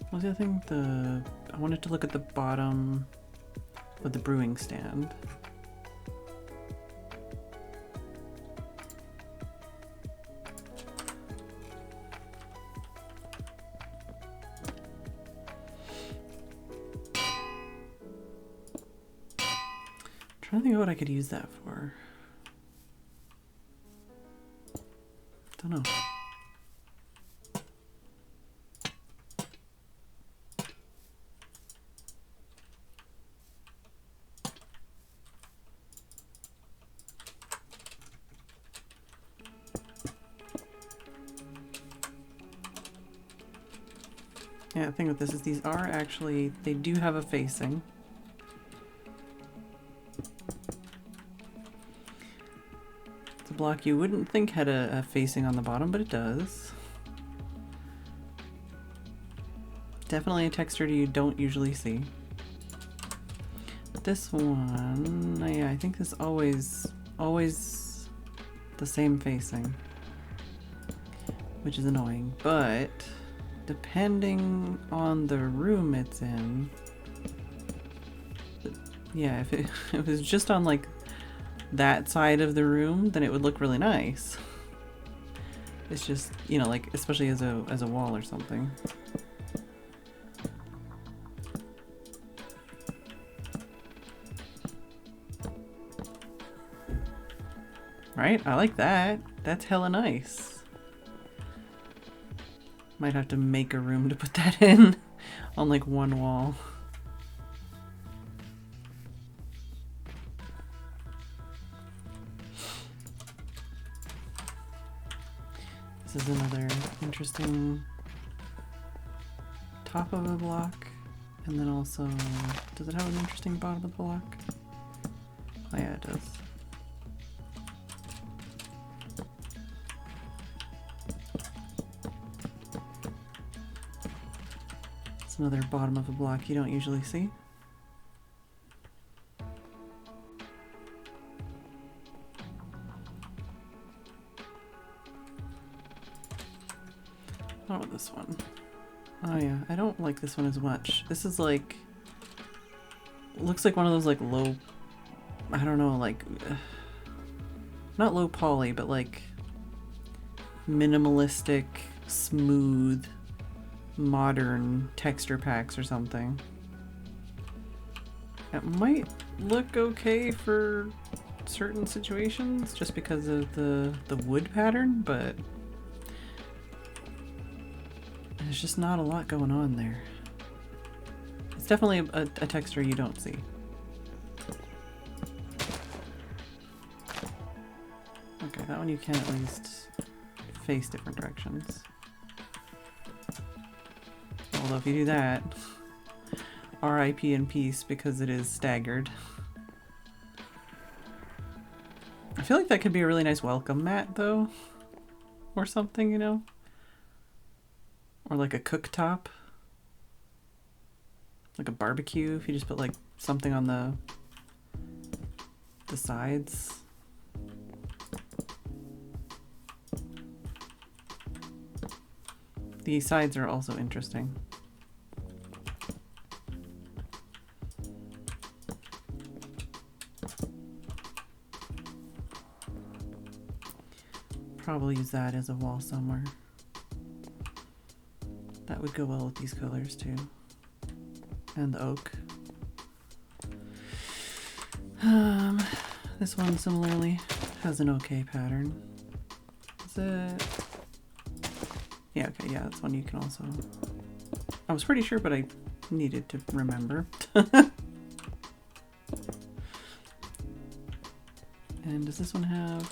What was the other thing? I wanted to look at the bottom of the brewing stand. Trying to think of what I could use that for. Don't know. Yeah, the thing with this is these are actually, they do have a facing. It's a block you wouldn't think had a facing on the bottom, but it does. Definitely a texture you don't usually see. This one, yeah, I think is always the same facing, which is annoying, but depending on the room it's in, yeah, if it was just on like that side of the room, then it would look really nice. It's just, you know, like especially as a wall or something. Right? I like that. That's hella nice. Might have to make a room to put that in on like one wall. This is another interesting top of a block. And then also, does it have an interesting bottom of the block? Oh yeah, it does. Another bottom of a block you don't usually see. Oh, this one. Oh yeah, I don't like this one as much. This is like, looks like one of those like low, I don't know, like, not low poly, but like minimalistic, smooth, modern texture packs or something. It might look okay for certain situations just because of the wood pattern, but there's just not a lot going on there. It's definitely a texture you don't see. Okay, that one you can at least face different directions. Although if you do that, RIP in peace because it is staggered. I feel like that could be a really nice welcome mat though, or something, you know? Or like a cooktop. Like a barbecue, if you just put like something on the sides. The sides are also interesting. Probably use that as a wall somewhere. That would go well with these colors too. And the oak. This one similarly has an okay pattern. Is it? Yeah, okay, yeah, that's one you can also... I was pretty sure, but I needed to remember. And does this one have...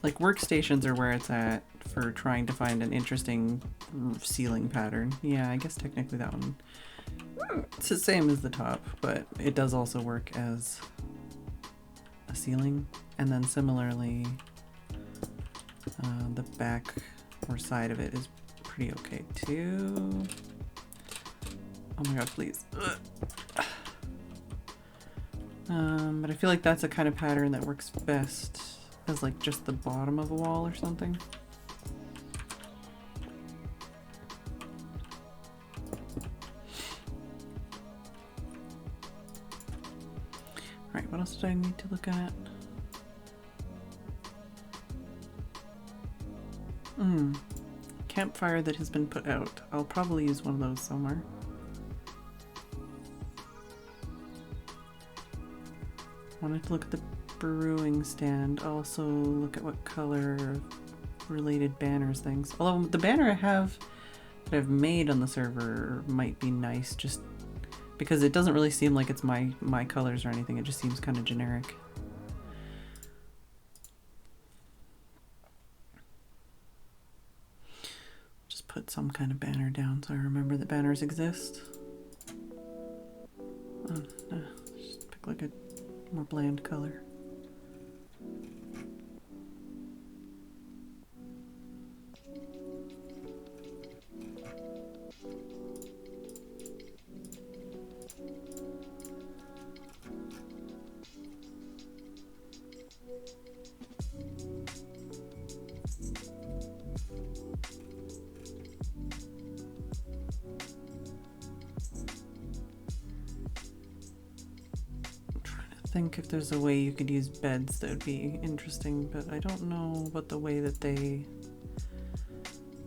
Like, workstations are where it's at for trying to find an interesting ceiling pattern. Yeah, I guess technically that one... It's the same as the top, but it does also work as a ceiling. And then similarly, the back or side of it is pretty okay too. Oh my god, please. But I feel like that's a kind of pattern that works best as like just the bottom of a wall or something. Alright, what else did I need to look at? Campfire that has been put out. I'll probably use one of those somewhere. Wanted to look at the brewing stand. Also look at what color related banners things. Although the banner I have that I've made on the server might be nice just because it doesn't really seem like it's my colors or anything. It just seems kind of generic. Just put some kind of banner down so I remember that banners exist. Just pick like a more bland color. Think if there's a way you could use beds that would be interesting, but I don't know about the way that they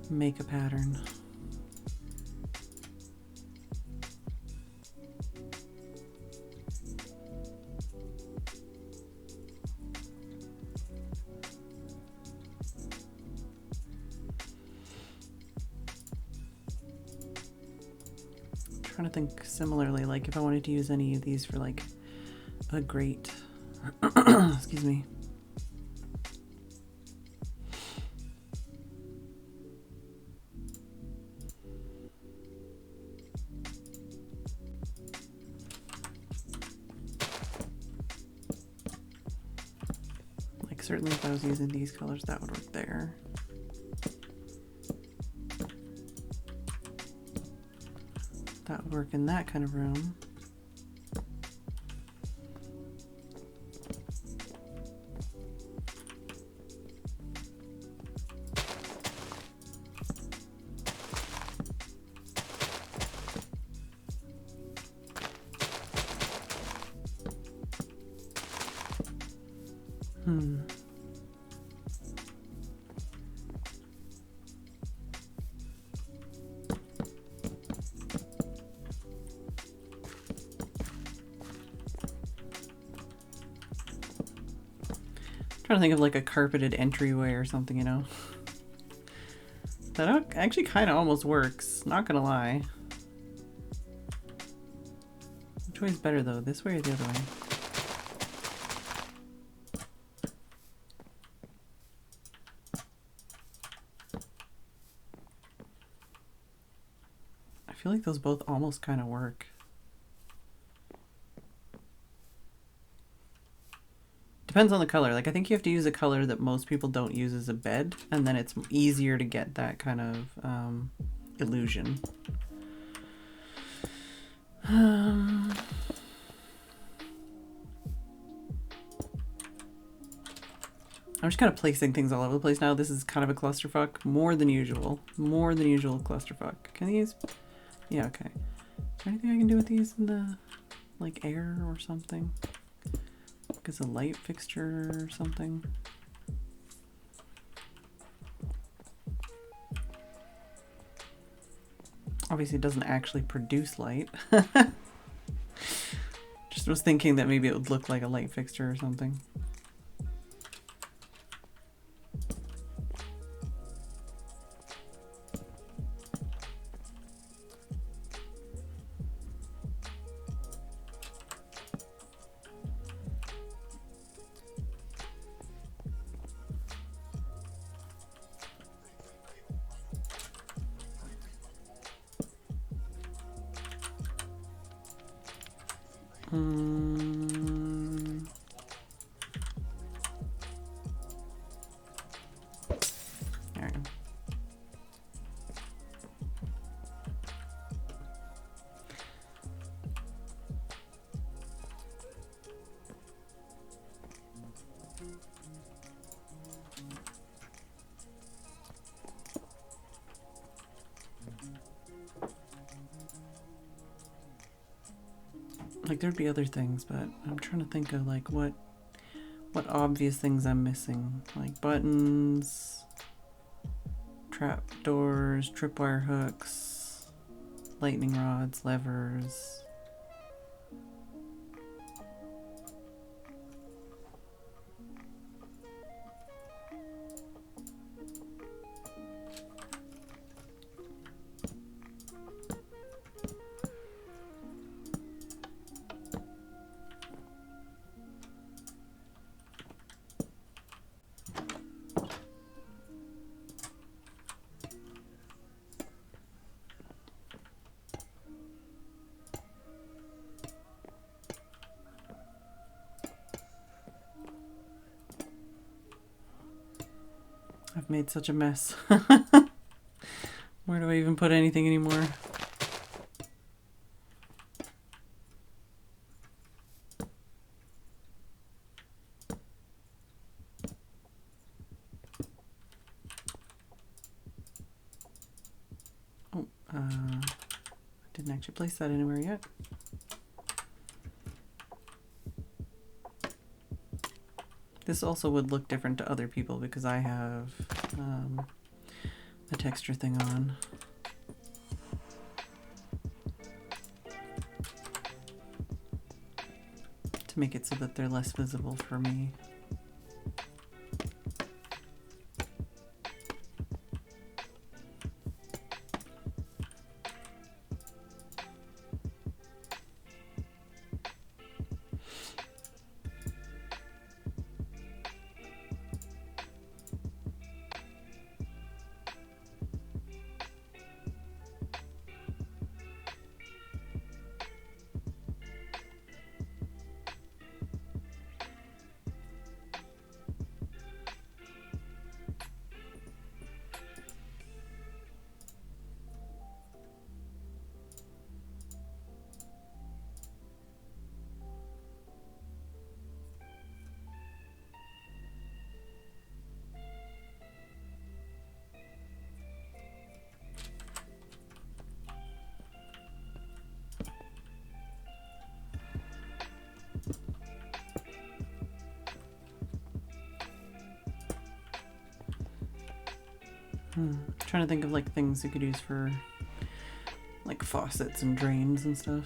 make a pattern. I'm trying to think similarly, like if I wanted to use any of these for like a grate. Excuse me. Like certainly if I was using these colors, that would work there. That would work in that kind of room. Trying to think of like a carpeted entryway or something, you know. That actually kind of almost works, not gonna lie. Which way is better though, this way or the other way? I feel like those both almost kind of work. Depends on the color. Like, I think you have to use a color that most people don't use as a bed, and then it's easier to get that kind of illusion. I'm just kind of placing things all over the place now. This is kind of a clusterfuck. More than usual. More than usual clusterfuck. Can these... Yeah, okay. Is there anything I can do with these in the, like, air or something? Like as a light fixture or something? Obviously it doesn't actually produce light. Just was thinking that maybe it would look like a light fixture or something. There we go. Like there'd be other things, but I'm trying to think of like what obvious things I'm missing. Like buttons, trap doors, tripwire hooks, lightning rods, levers. I've made such a mess. Where do I even put anything anymore? Oh, I didn't actually place that anywhere yet. This also would look different to other people because I have a texture thing on. To make it so that they're less visible for me. Trying to think of like things you could use for like faucets and drains and stuff.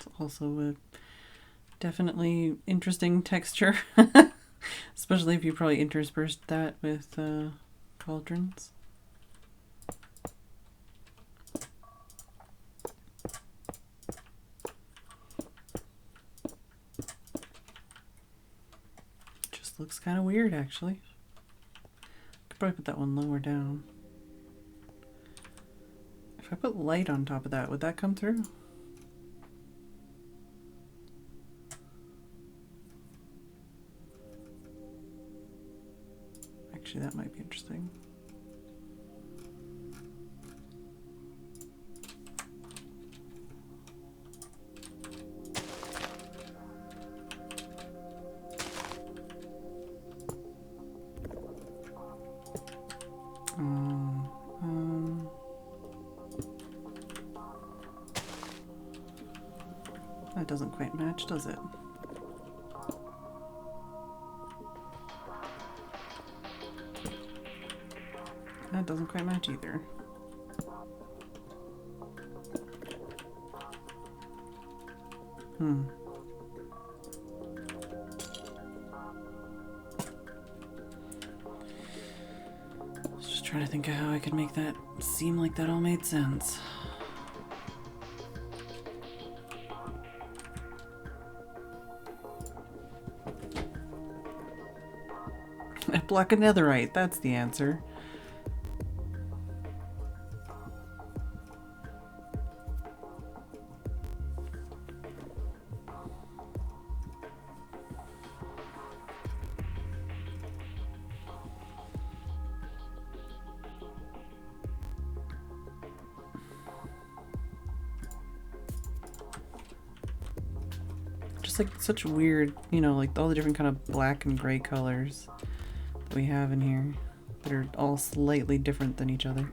It's also a definitely interesting texture, especially if you probably interspersed that with cauldrons. Just looks kind of weird, actually. Could probably put that one lower down. If I put light on top of that, would that come through? Actually, that might be interesting. That doesn't quite match, does it? That doesn't quite match either. Just trying to think of how I could make that seem like that all made sense. Black netherite, that's the answer. Just like such weird, you know, like all the different kind of black and gray colors that we have in here that are all slightly different than each other.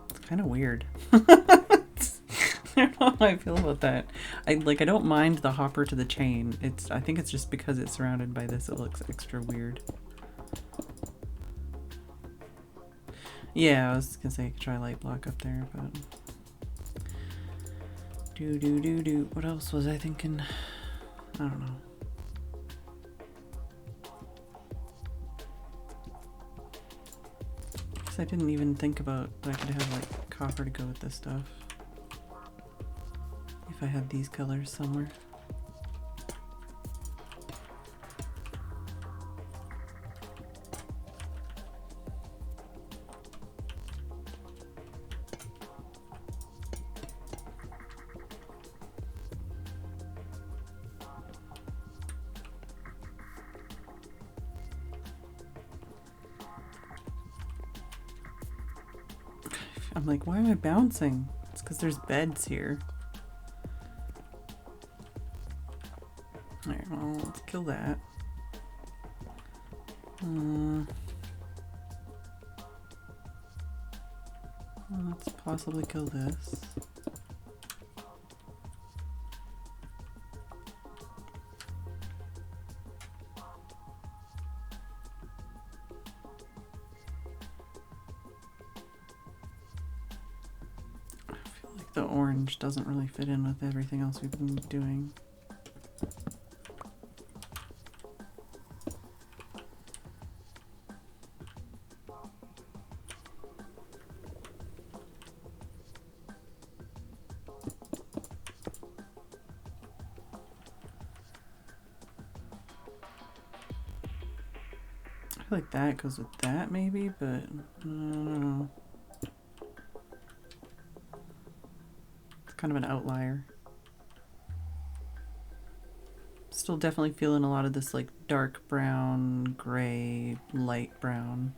It's kind of weird. I don't know how I feel about that. I don't mind the hopper to the chain. I think it's just because it's surrounded by this, it looks extra weird. Yeah, I was gonna say I could try light block up there, but do. What else was I thinking? I don't know. Guess I didn't even think about that I could have like copper to go with this stuff. If I had these colors somewhere. I'm like, why am I bouncing? It's because there's beds here. Alright, well, let's kill that. Let's possibly kill this. I feel like the orange doesn't really fit in with everything else we've been doing. I feel like that goes with that maybe, but I don't know. It's kind of an outlier. Still definitely feeling a lot of this like dark brown, gray, light brown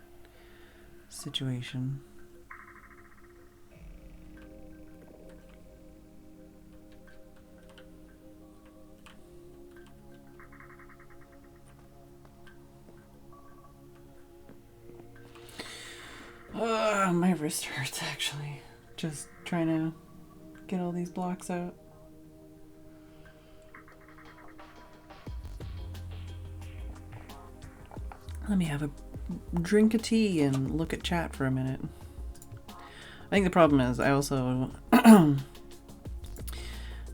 situation. My wrist hurts actually. Just trying to get all these blocks out. Let me have a drink of tea and look at chat for a minute. I think the problem is I also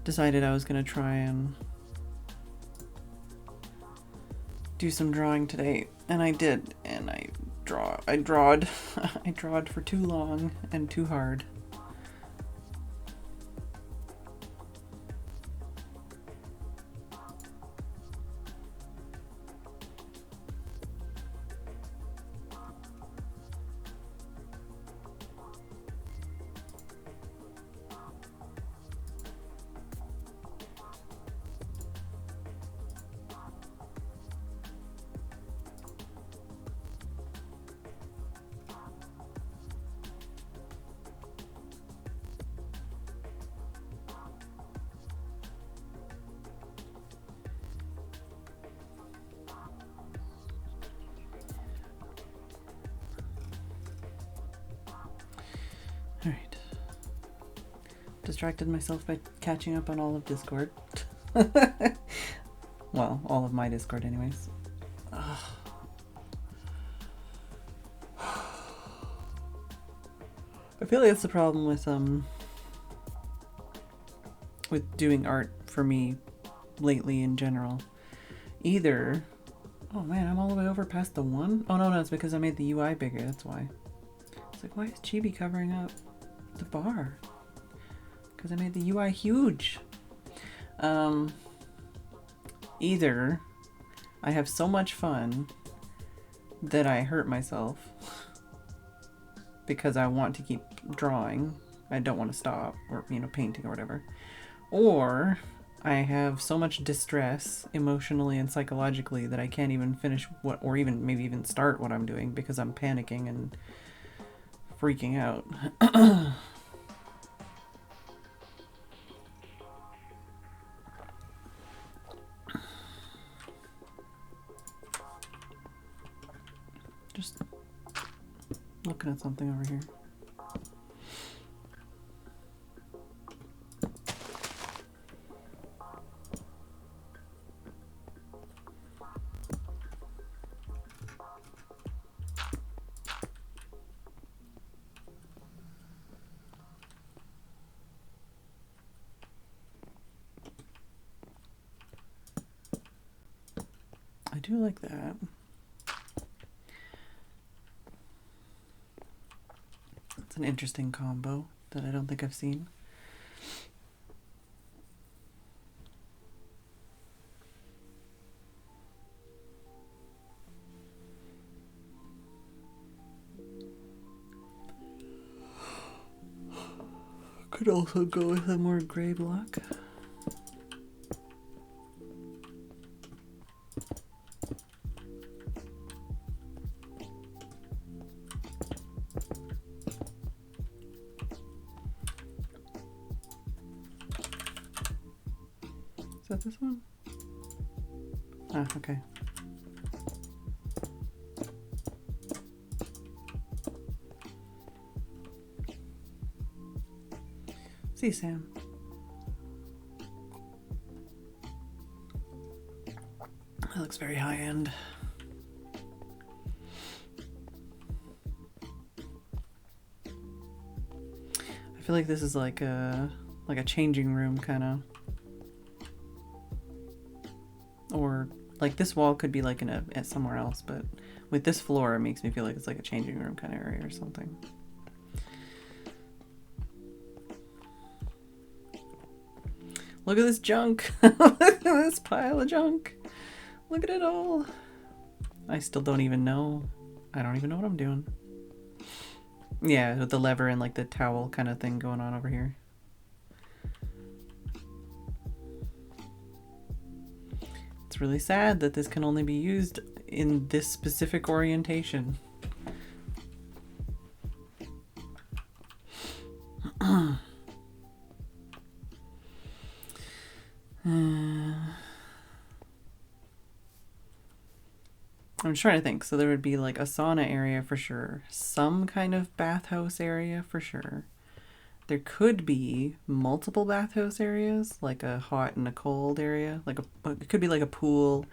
decided I was going to try and do some drawing today, and I did, and I drawed for too long and too hard. Alright. Distracted myself by catching up on all of Discord. Well, all of my Discord anyways. Ugh. I feel like that's the problem with doing art for me lately in general. Either, oh man, I'm all the way over past the 1. Oh no, it's because I made the UI bigger, that's why. It's like, why is Chibi covering up the bar? Because I made the UI huge. Either I have so much fun that I hurt myself because I want to keep drawing. I don't want to stop, or, you know, painting or whatever. Or I have so much distress emotionally and psychologically that I can't even finish what, or even maybe even start what I'm doing because I'm panicking and freaking out. Just looking at something over here. I do like that. It's an interesting combo that I don't think I've seen. Could also go with a more gray block. Is that this one? Ah, okay. See, Sam. That looks very high end. I feel like this is like a changing room kind of. Or like this wall could be like in at somewhere else, but with this floor it makes me feel like it's like a changing room kind of area or something. Look at this junk. Look at this pile of junk. Look at it all. I still don't even know. I don't even know what I'm doing. Yeah, with the lever and like the towel kind of thing going on over here. It's really sad that this can only be used in this specific orientation. I'm trying to think. So there would be like a sauna area for sure. Some kind of bathhouse area for sure. there could be multiple bathhouse areas, like a hot and a cold area. It could be like a pool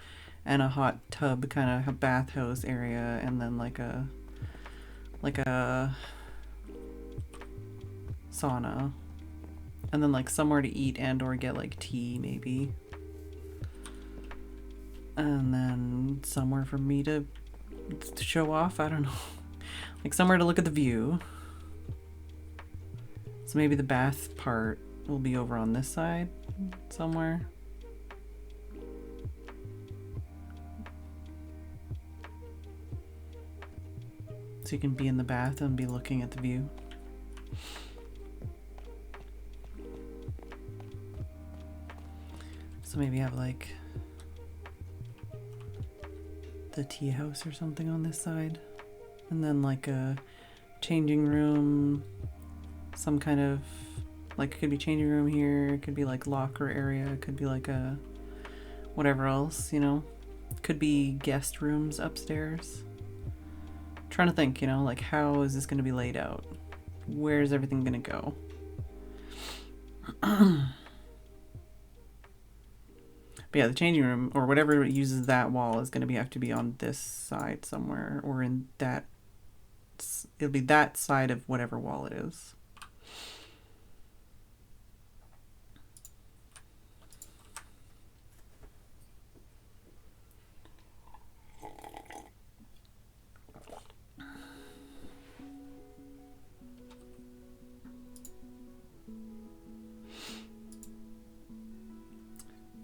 and a hot tub kind of bathhouse area, and then like a sauna, and then like somewhere to eat and or get like tea maybe, and then somewhere for me to show off. I don't know, like somewhere to look at the view. So maybe the bath part will be over on this side somewhere. So you can be in the bath and be looking at the view. So maybe have like the tea house or something on this side. And then like a changing room, some kind of, like, it could be changing room here, it could be like locker area, it could be like a whatever else, you know. Could be guest rooms upstairs. Trying to think, you know, like how is this going to be laid out? Where's everything going to go? But yeah, the changing room or whatever uses that wall is going to have to be on this side somewhere, or in that, it'll be that side of whatever wall it is.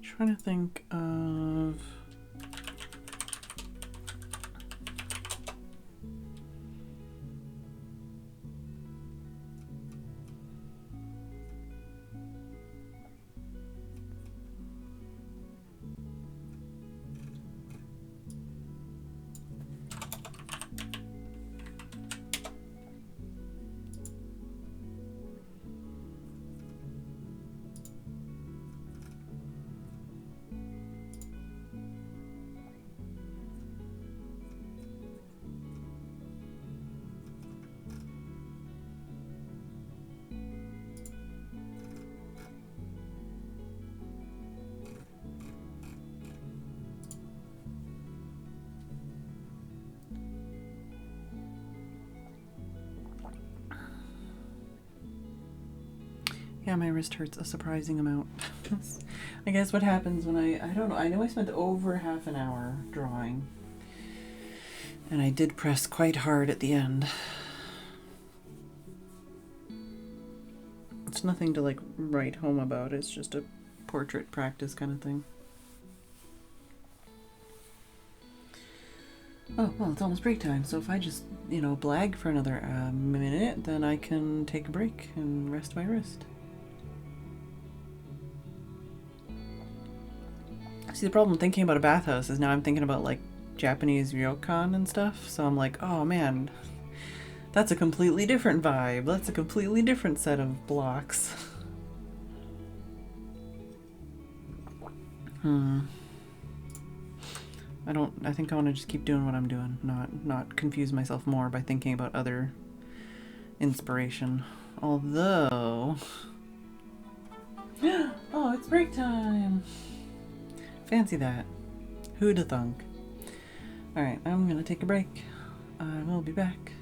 Trying to think of yeah, my wrist hurts a surprising amount. I guess what happens when I don't know, I know I spent over half an hour drawing. And I did press quite hard at the end. It's nothing to like write home about, it's just a portrait practice kind of thing. Oh, well, it's almost break time, so if I just, you know, blag for another minute, then I can take a break and rest my wrist. See, the problem thinking about a bathhouse is now I'm thinking about like Japanese ryokan and stuff, so I'm like, oh man, that's a completely different vibe. That's a completely different set of blocks. I think I want to just keep doing what I'm doing, not confuse myself more by thinking about other inspiration. Although, oh, it's break time. Fancy that. Who'da thunk? Alright, I'm gonna take a break. I will be back.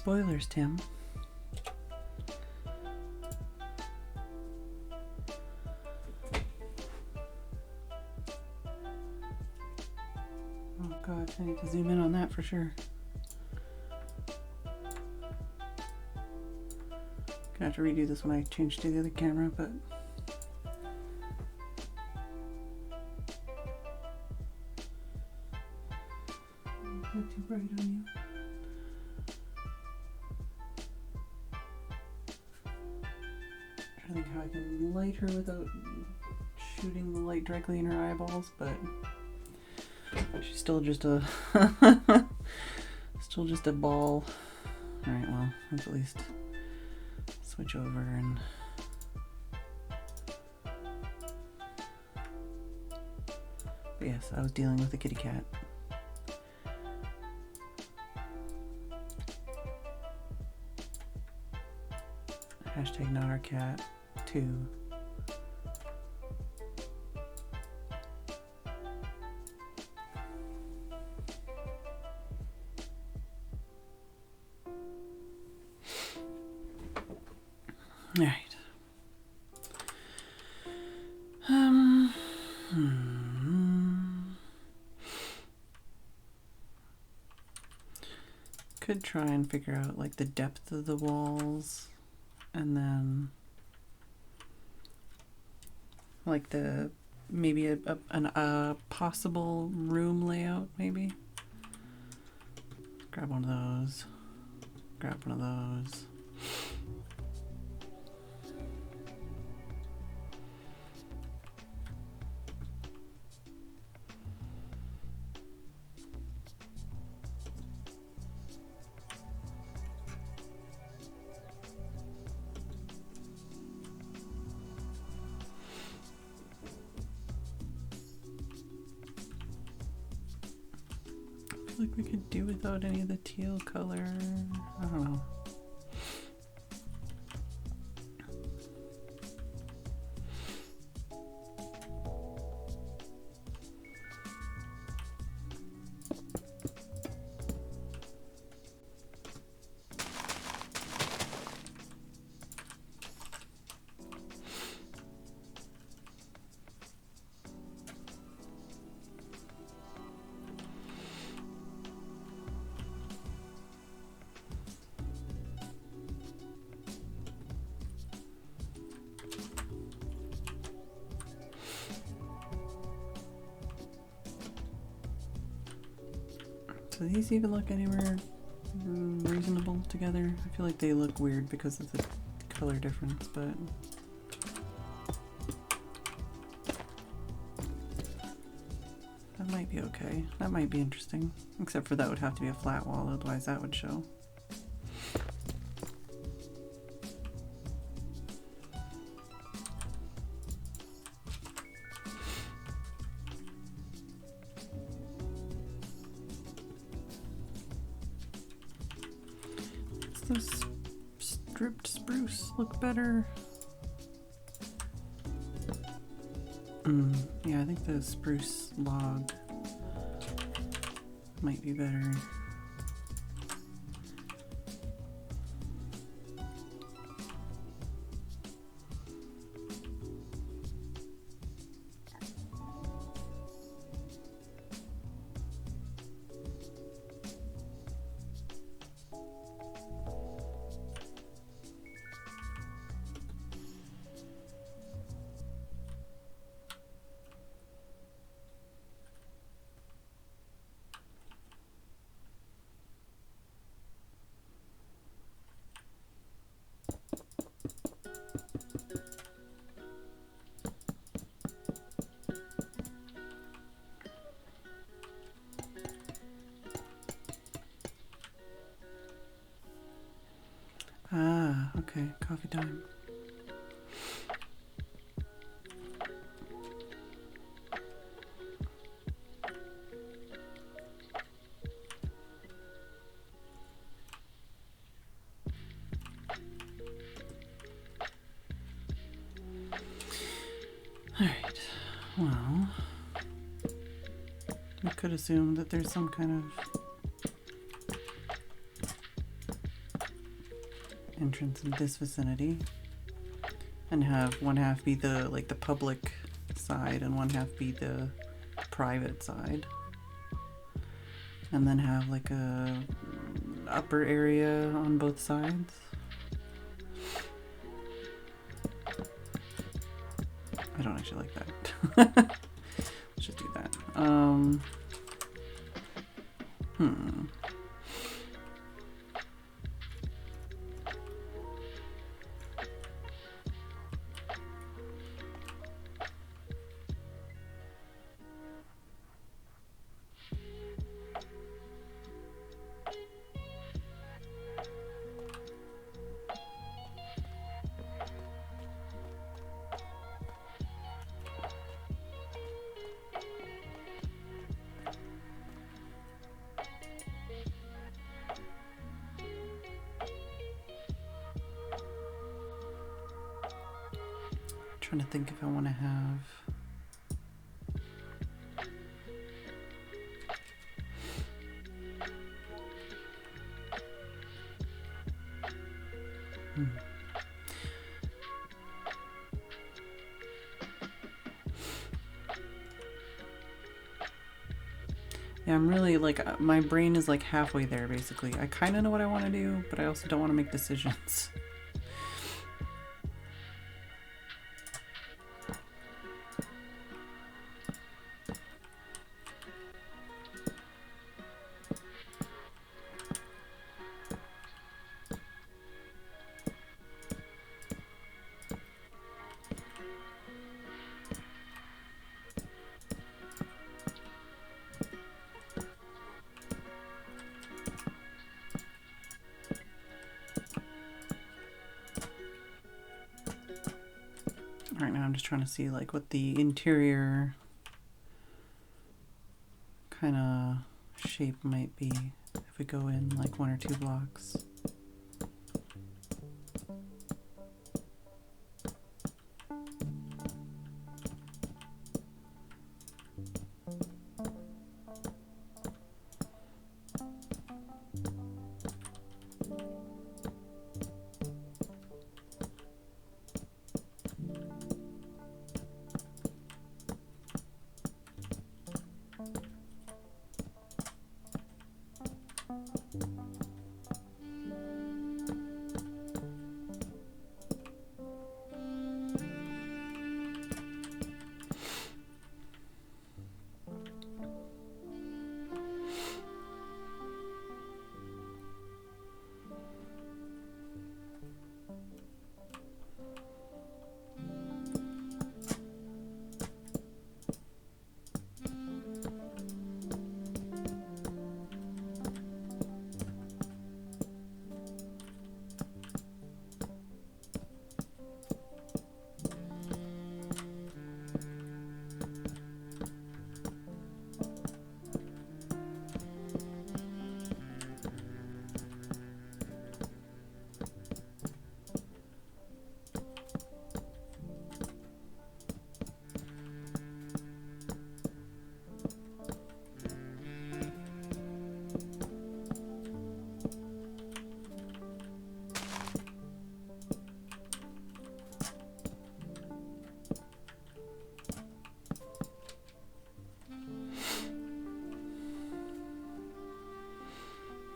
spoilers, Tim. Oh god, I need to zoom in on that for sure. Gonna have to redo this when I change to the other camera, but not too bright on you. Trying to think how I can light her without shooting the light directly in her eyeballs, but she's still just a ball. Alright, well, let's at least switch over and but yes, I was dealing with a kitty cat. Hashtag not our cat 2. All right. Could try and figure out like the depth of the walls, and then like the maybe a possible room layout maybe. Grab one of those. Grab one of those. Like we could do without any of the teal color. I don't know. Do these even look anywhere reasonable together? I feel like they look weird because of the color difference, but that might be okay. That might be interesting. Except for that would have to be a flat wall, otherwise that would show. Does stripped spruce look better? Yeah, I think the spruce log might be better. Ah, okay, coffee time. All right, well, we could assume that there's some kind of entrance in this vicinity, and have one half be the like the public side and one half be the private side, and then have like a upper area on both sides. I don't actually like that. Let's just do that. Trying to think if I want to have Yeah, I'm really like my brain is like halfway there basically. I kind of know what I want to do, but I also don't want to make decisions. Right now I'm just trying to see like what the interior kind of shape might be if we go in like 1 or 2 blocks.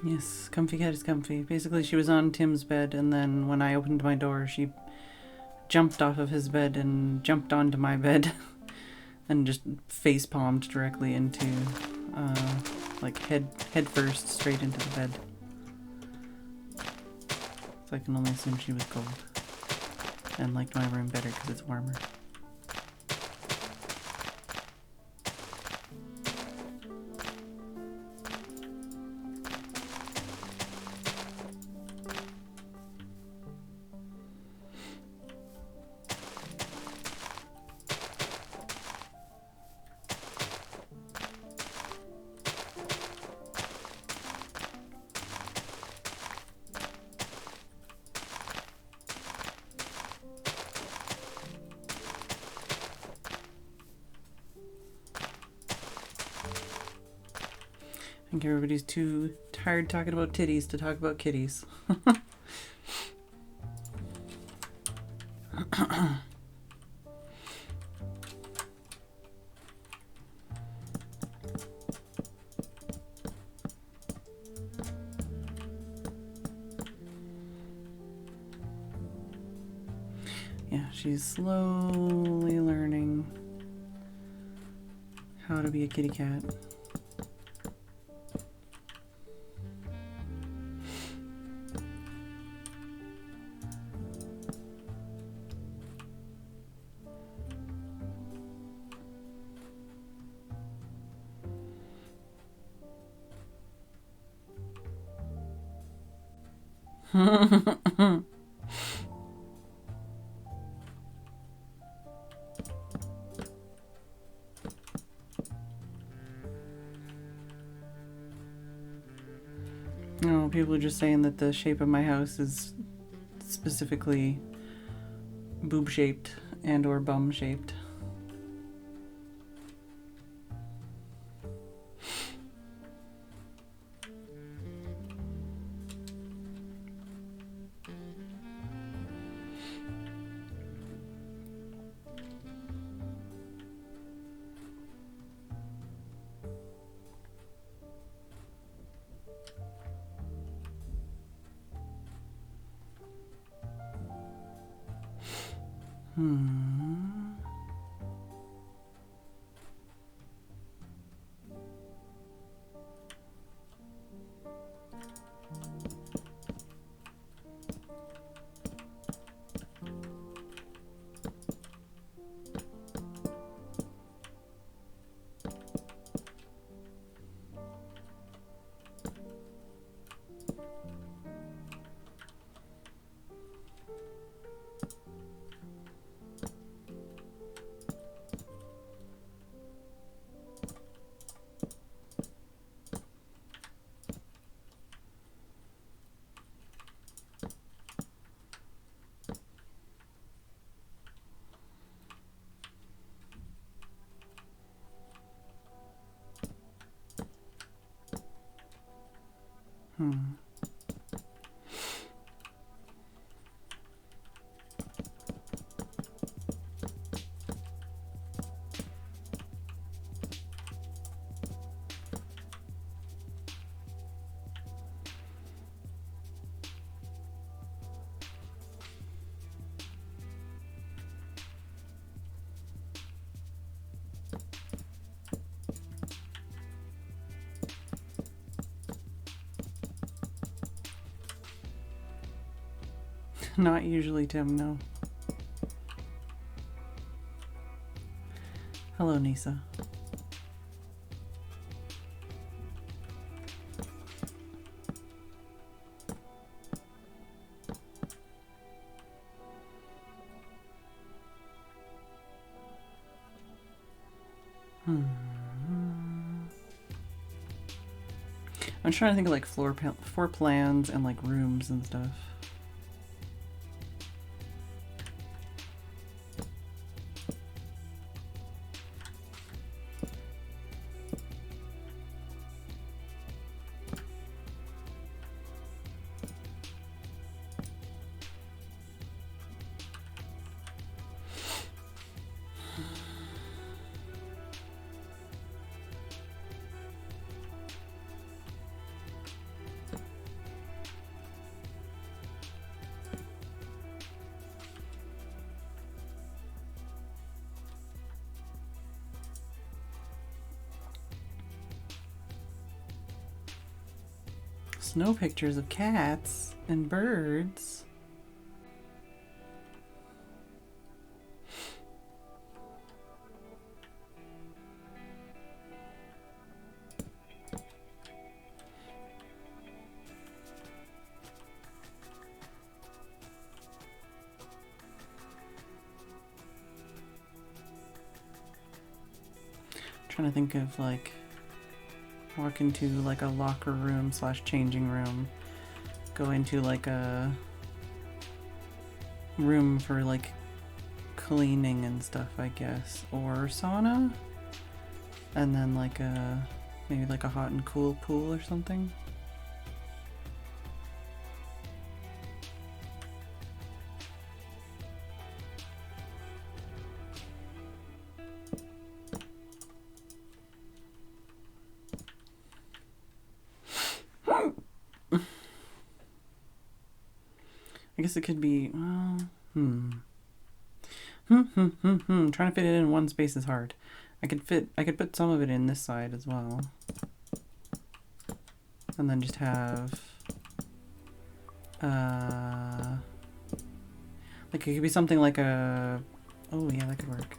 Yes, comfy cat is comfy. Basically, she was on Tim's bed, and then when I opened my door, she jumped off of his bed and jumped onto my bed and just face palmed directly into, like head first straight into the bed. So I can only assume she was cold and liked my room better because it's warmer. I think everybody's too tired talking about titties to talk about kitties. Yeah, she's slowly learning how to be a kitty cat. No, people are just saying that the shape of my house is specifically boob shaped and or bum shaped. Not usually, Tim, no. Hello, Nisa. I'm trying to think of like floor plans and like rooms and stuff. Snow pictures of cats and birds. Trying to think of like walk into like a locker room / changing room, go into like a room for like cleaning and stuff, I guess, or sauna, and then like a maybe like a hot and cool pool or something. I guess it could be, trying to fit it in one space is hard. I could put some of it in this side as well. And then just have, like it could be something like a, oh yeah, that could work.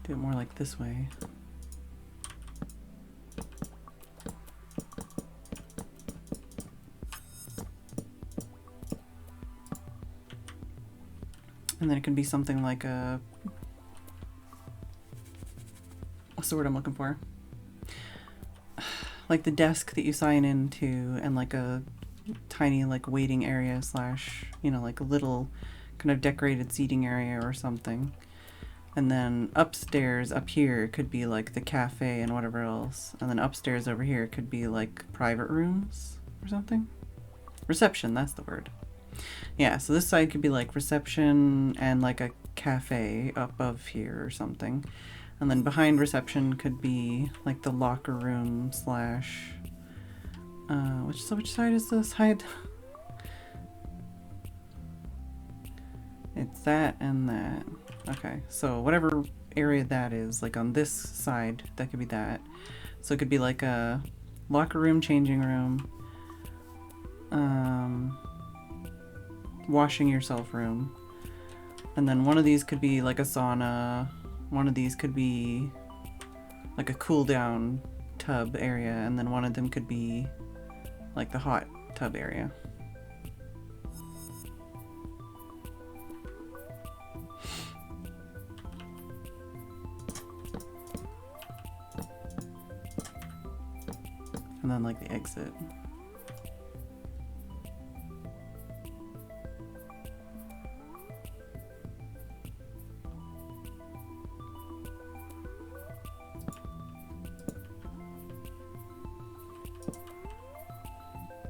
Do it more like this way. And then it can be something like a, what's the word I'm looking for? Like the desk that you sign into, and like a tiny like waiting area slash, you know, like a little kind of decorated seating area or something. And then upstairs up here could be like the cafe and whatever else. And then upstairs over here could be like private rooms or something. Reception, that's the word. Yeah, so this side could be like reception and like a cafe above here or something. And then behind reception could be like the locker room slash, which side is this side? It's that and that. Okay, so whatever area that is, like on this side, that could be that. So it could be like a locker room, changing room, washing yourself room. And then one of these could be like a sauna. One of these could be like a cool down tub area. And then one of them could be like the hot tub area. And then like the exit.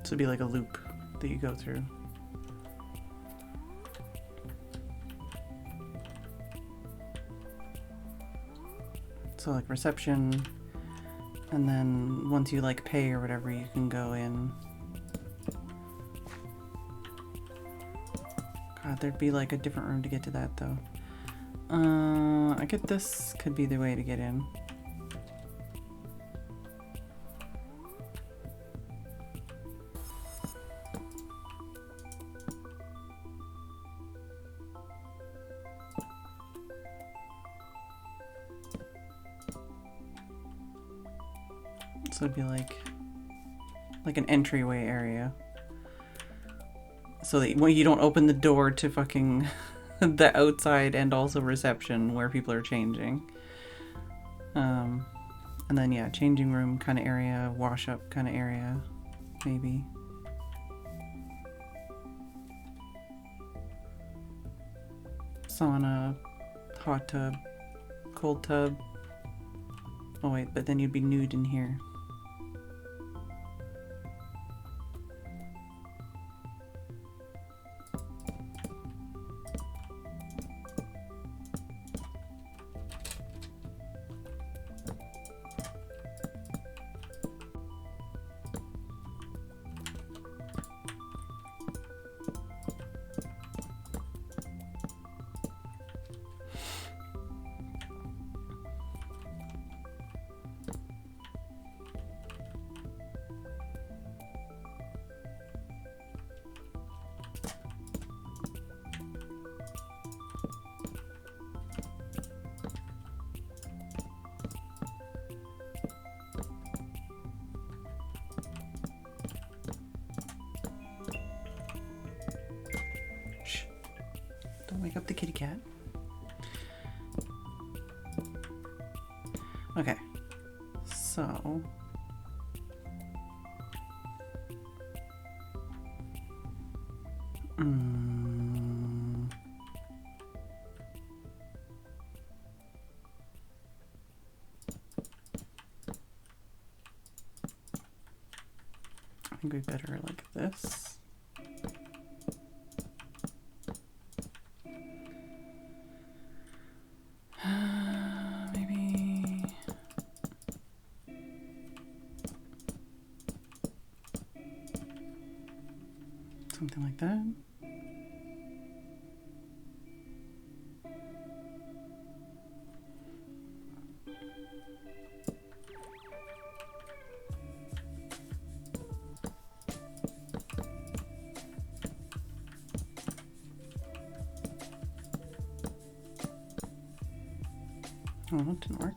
So it'd be like a loop that you go through. So like reception, and then once you like pay or whatever, you can go in. God, there'd be like a different room to get to that though. I get this could be the way to get in. So it'd be like an entryway area. So that when you don't open the door to fucking the outside and also reception where people are changing. And then yeah, changing room kind of area, wash up kind of area, maybe. Sauna, hot tub, cold tub. Oh wait, but then you'd be nude in here. Don't wake up the kitty cat. Okay, so I think we better like this. Maybe Something like that. Oh, that didn't work.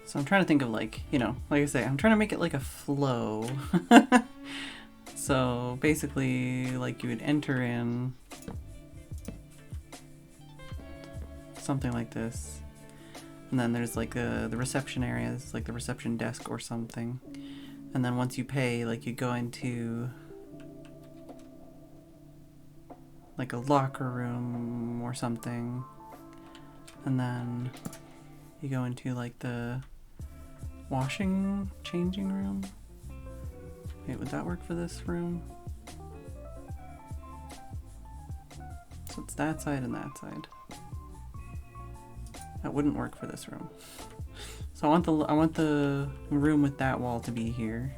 So I'm trying to think of like, you know, like I say, I'm trying to make it like a flow. So basically, like you would enter in something like this, and then there's like the reception area, it's like the reception desk or something, and then once you pay, like you go into like a locker room or something, and then you go into like the changing room. Wait, would that work for this room? So it's that side and that side. That wouldn't work for this room. So I want the room with that wall to be here.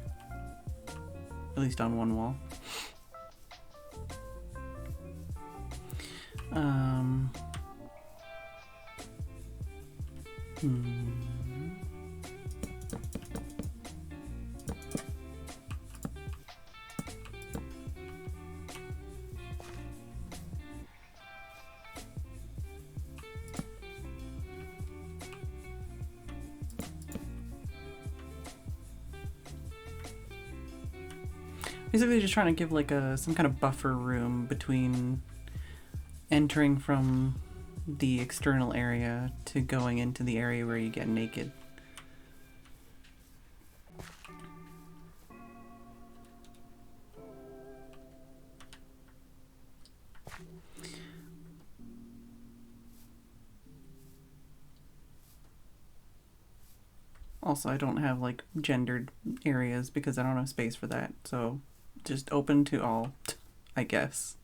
At least on one wall. Basically just trying to give like some kind of buffer room between entering from the external area to going into the area where you get naked. Also, I don't have like gendered areas because I don't have space for that, so just open to all, I guess.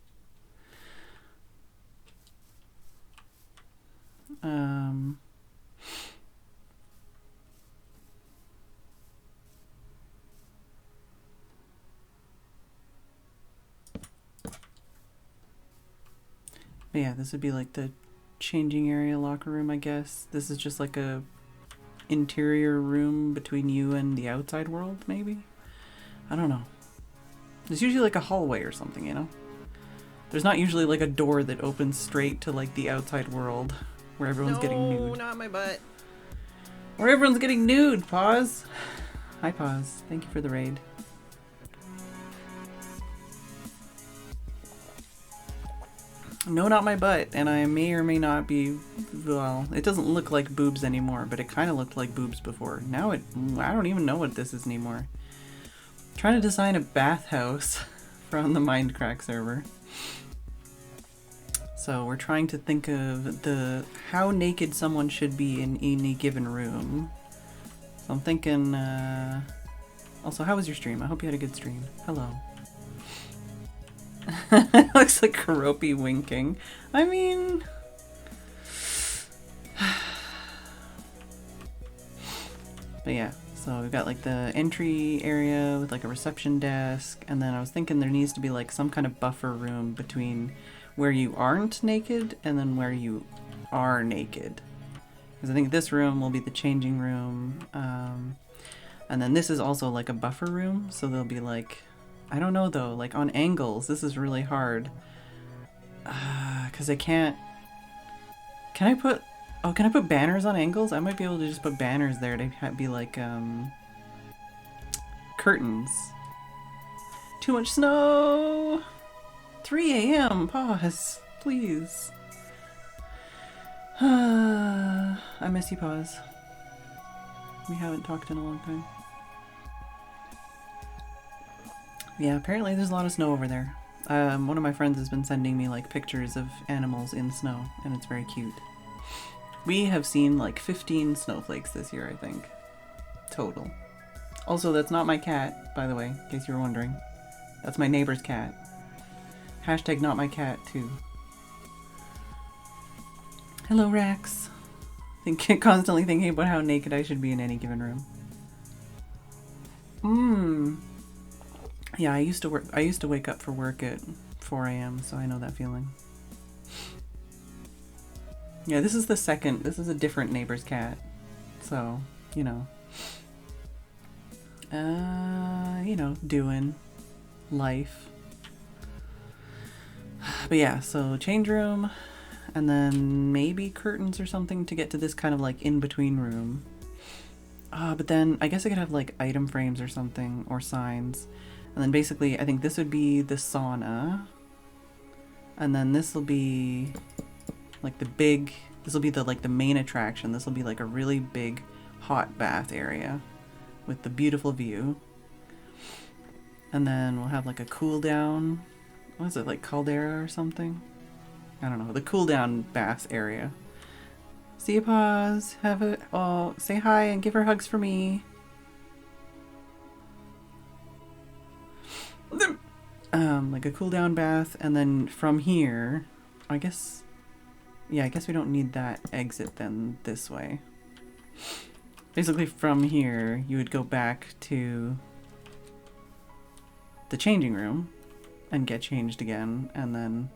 But yeah, this would be like the changing area locker room, I guess. This is just like a interior room between you and the outside world, maybe? I don't know. There's usually like a hallway or something, you know? There's not usually like a door that opens straight to like the outside world where everyone's getting nude. No, not my butt. Where everyone's getting nude, Pause. Hi, Pause. Thank you for the raid. No, not my butt, and I may or may not be, well, it doesn't look like boobs anymore, but it kind of looked like boobs before. Now I don't even know what this is anymore. I'm trying to design a bathhouse from the Mindcrack server. So we're trying to think of how naked someone should be in any given room. So I'm thinking, also, how was your stream? I hope you had a good stream. Hello. Looks like Karopi winking. I mean... But yeah, so we've got like the entry area with like a reception desk, and then I was thinking there needs to be like some kind of buffer room between where you aren't naked and then where you are naked. Because I think this room will be the changing room, and then this is also like a buffer room, so there'll be like... I don't know though, like on angles, this is really hard. Cause I can't... Can I put banners on angles? I might be able to just put banners there to be like, curtains. Too much snow! 3 a.m. Pause, please. I miss you, Pause. We haven't talked in a long time. Yeah, apparently there's a lot of snow over there. One of my friends has been sending me like pictures of animals in snow, and it's very cute. We have seen like 15 snowflakes this year, I think. Total. Also, that's not my cat, by the way, in case you were wondering. That's my neighbor's cat. Hashtag not my cat, too. Hello, Rex. Constantly thinking about how naked I should be in any given room. Yeah, I used to wake up for work at 4 a.m., so I know that feeling. Yeah, this is a different neighbor's cat. So, doing life. But yeah, so change room, and then maybe curtains or something to get to this kind of like in-between room. But then I guess I could have like item frames or something, or signs. And then basically I think this would be the sauna. And then this will be like this will be the main attraction. This will be like a really big hot bath area with the beautiful view. And then we'll have like a cool down. What is it, like caldera or something? I don't know. The cool down bath area. See you, Paws. Say hi and give her hugs for me. Like a cool down bath, and then from here, I guess we don't need that exit then this way. Basically from here, you would go back to the changing room and get changed again, and then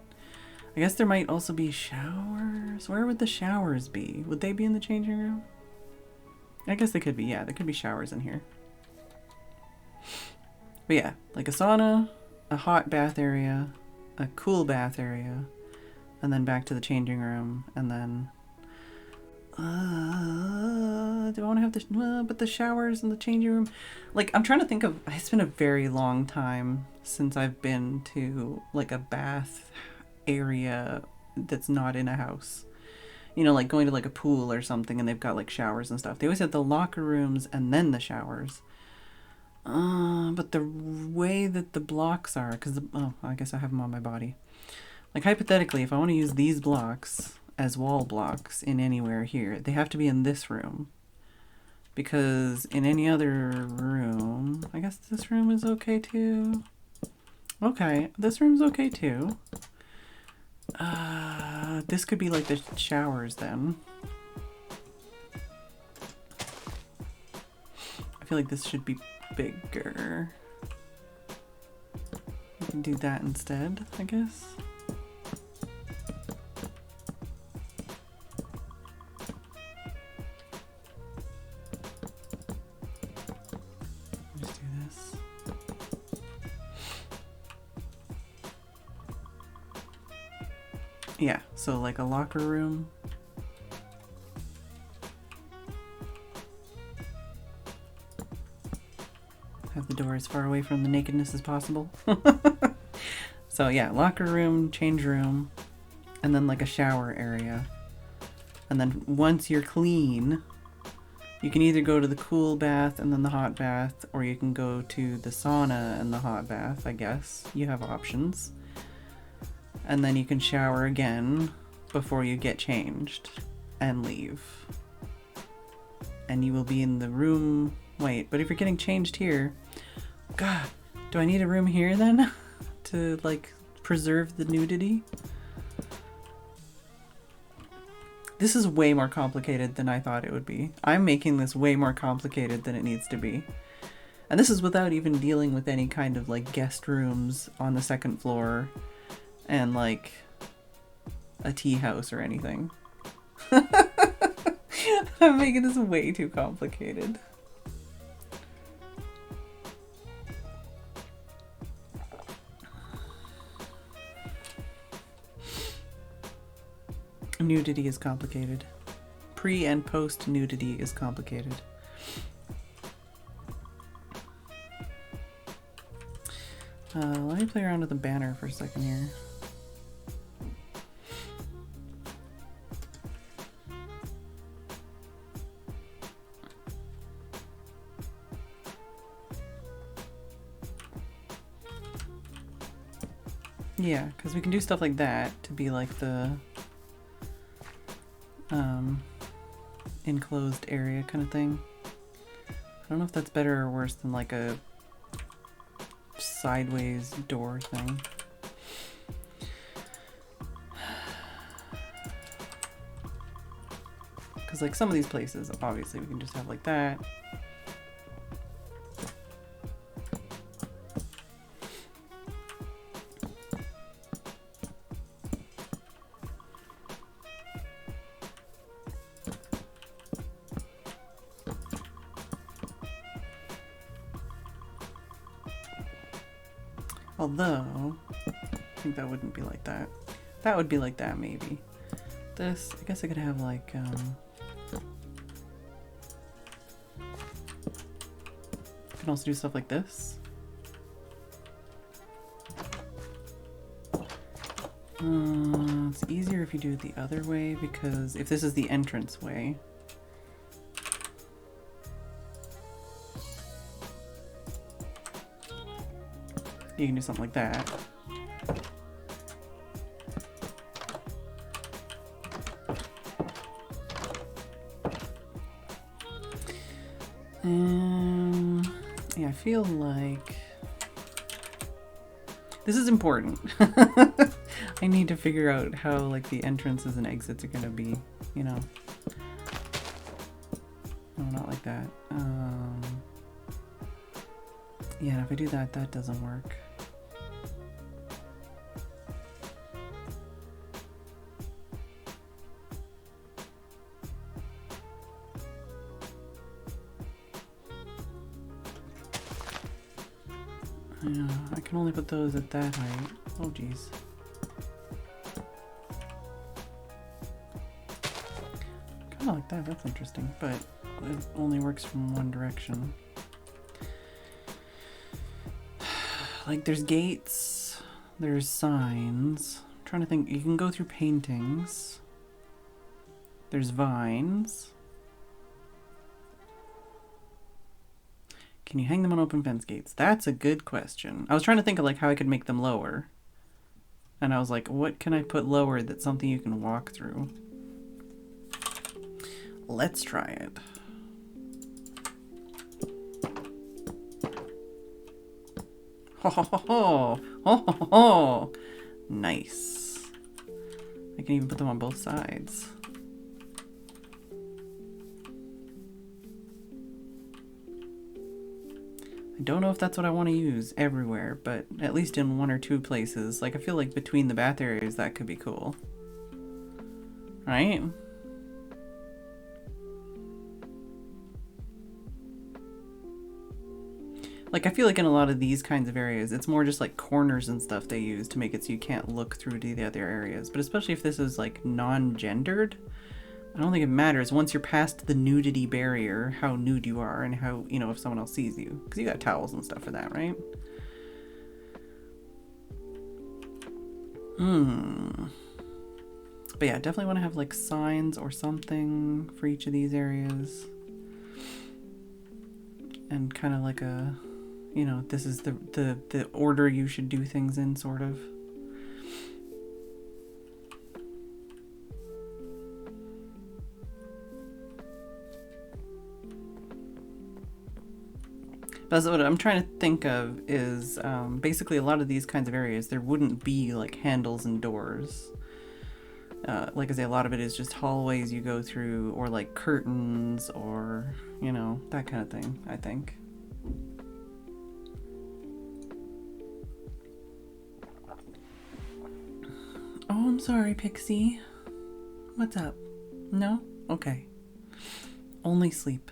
I guess there might also be showers. Where would the showers be? Would they be in the changing room? I guess they could be, yeah, there could be showers in here. But yeah, like a sauna, a hot bath area, a cool bath area, and then back to the changing room, and then do I want to have but the showers and the changing room, like I'm trying to think of, it's been a very long time since I've been to like a bath area that's not in a house, like going to like a pool or something and they've got like showers and stuff. They always have the locker rooms and then the showers. But the way that the blocks are, because I guess I have them on my body. Like hypothetically, if I want to use these blocks as wall blocks in anywhere here, they have to be in this room. Because in any other room, I guess this room is okay too. Okay, this room's okay too. This could be like the showers then. I feel like this should be bigger. We can do that instead, I guess. Just do this. Yeah, so like a locker room. Have the door as far away from the nakedness as possible. So yeah, locker room, change room, and then like a shower area. And then once you're clean, you can either go to the cool bath and then the hot bath, or you can go to the sauna and the hot bath, I guess. You have options. And then you can shower again before you get changed and leave. And you will be in the room. Wait, but if you're getting changed here, God, do I need a room here then to like preserve the nudity? This is way more complicated than I thought it would be. I'm making this way more complicated than it needs to be. And this is without even dealing with any kind of like guest rooms on the second floor and like a tea house or anything. I'm making this way too complicated. Nudity is complicated. Pre and post nudity is complicated. Let me play around with the banner for a second here. Yeah, because we can do stuff like that to be like the enclosed area kind of thing. I don't know if that's better or worse than like a sideways door thing. Because like some of these places, obviously we can just have like that. Although, I think that wouldn't be like that. That would be like that, maybe. This, I guess I could have like, I can also do stuff like this. It's easier if you do it the other way, because if this is the entrance way, you can do something like that. Yeah, I feel like this is important. I need to figure out how like the entrances and exits are gonna be, you know. No, not like that. Yeah, if I do that, that doesn't work. Yeah, I can only put those at that height. Oh, geez. Kind of like that. That's interesting, but it only works from one direction. Like, there's gates, there's signs. I'm trying to think. You can go through paintings. There's vines. Can you hang them on open fence gates? That's a good question. I was trying to think of like how I could make them lower. And I was like, what can I put lower that's something you can walk through? Let's try it. Ho ho ho ho! Ho ho ho! Nice. I can even put them on both sides. I don't know if that's what I want to use everywhere, but at least in one or two places. Like, I feel like between the bath areas, that could be cool. Right? Like, I feel like in a lot of these kinds of areas, it's more just like corners and stuff they use to make it so you can't look through to the other areas. But especially if this is like non-gendered, I don't think it matters once you're past the nudity barrier, how nude you are and how, you know, if someone else sees you. Because you got towels and stuff for that, right? But yeah, definitely want to have like signs or something for each of these areas. And kind of like a, you know, this is the order you should do things in, sort of. That's what I'm trying to think of is basically a lot of these kinds of areas, there wouldn't be like handles and doors. Like I say, a lot of it is just hallways you go through, or like curtains, or, you know, that kind of thing, I think. Oh, I'm sorry, Pixie. What's up? No? Okay. Only sleep.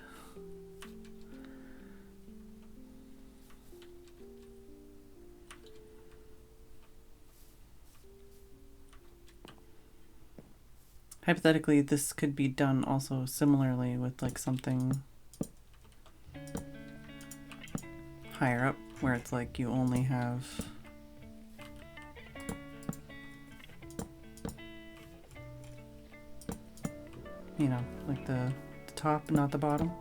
Hypothetically, this could be done also similarly with like something higher up, where it's like you only have you know, like the top, not the bottom.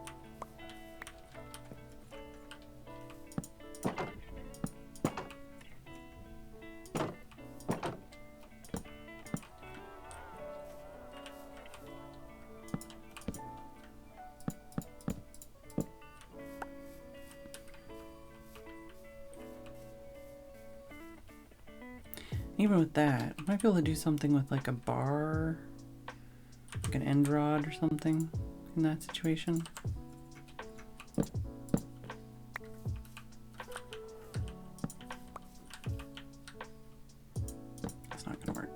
even with that, I might be able to do something with like a bar, like an end rod or something in that situation. It's not gonna work.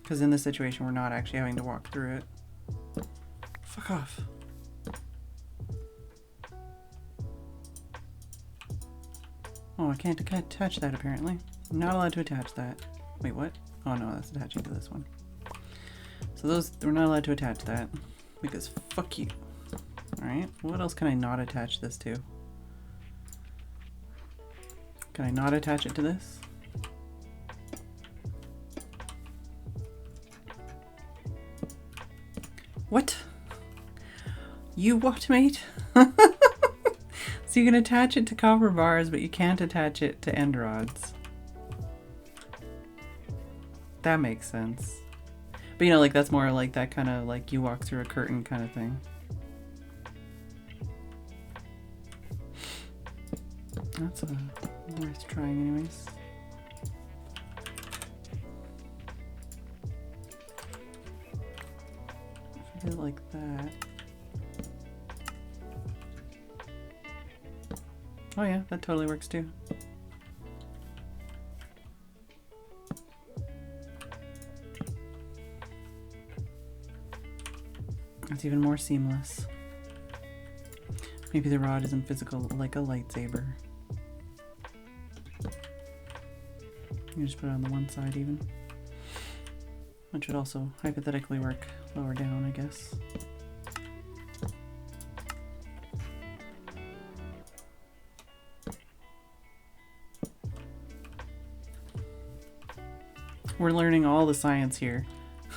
Because in this situation, we're not actually having to walk through it. Fuck off. Oh, I can't attach that apparently. I'm not allowed to attach that. Wait, what? Oh no, that's attaching to this one. So those, we're not allowed to attach that because fuck you. Alright, what else can I not attach this to? Can I not attach it to this? What? You what, mate? So you can attach it to copper bars, but you can't attach it to end rods. That makes sense. But you know, like that's more like that kind of like you walk through a curtain kind of thing. That's worth trying anyways. If I did it like that. Oh yeah, that totally works too. It's even more seamless. Maybe the rod isn't physical like a lightsaber. You just put it on the one side even. Which would also hypothetically work lower down, I guess. We're learning all the science here.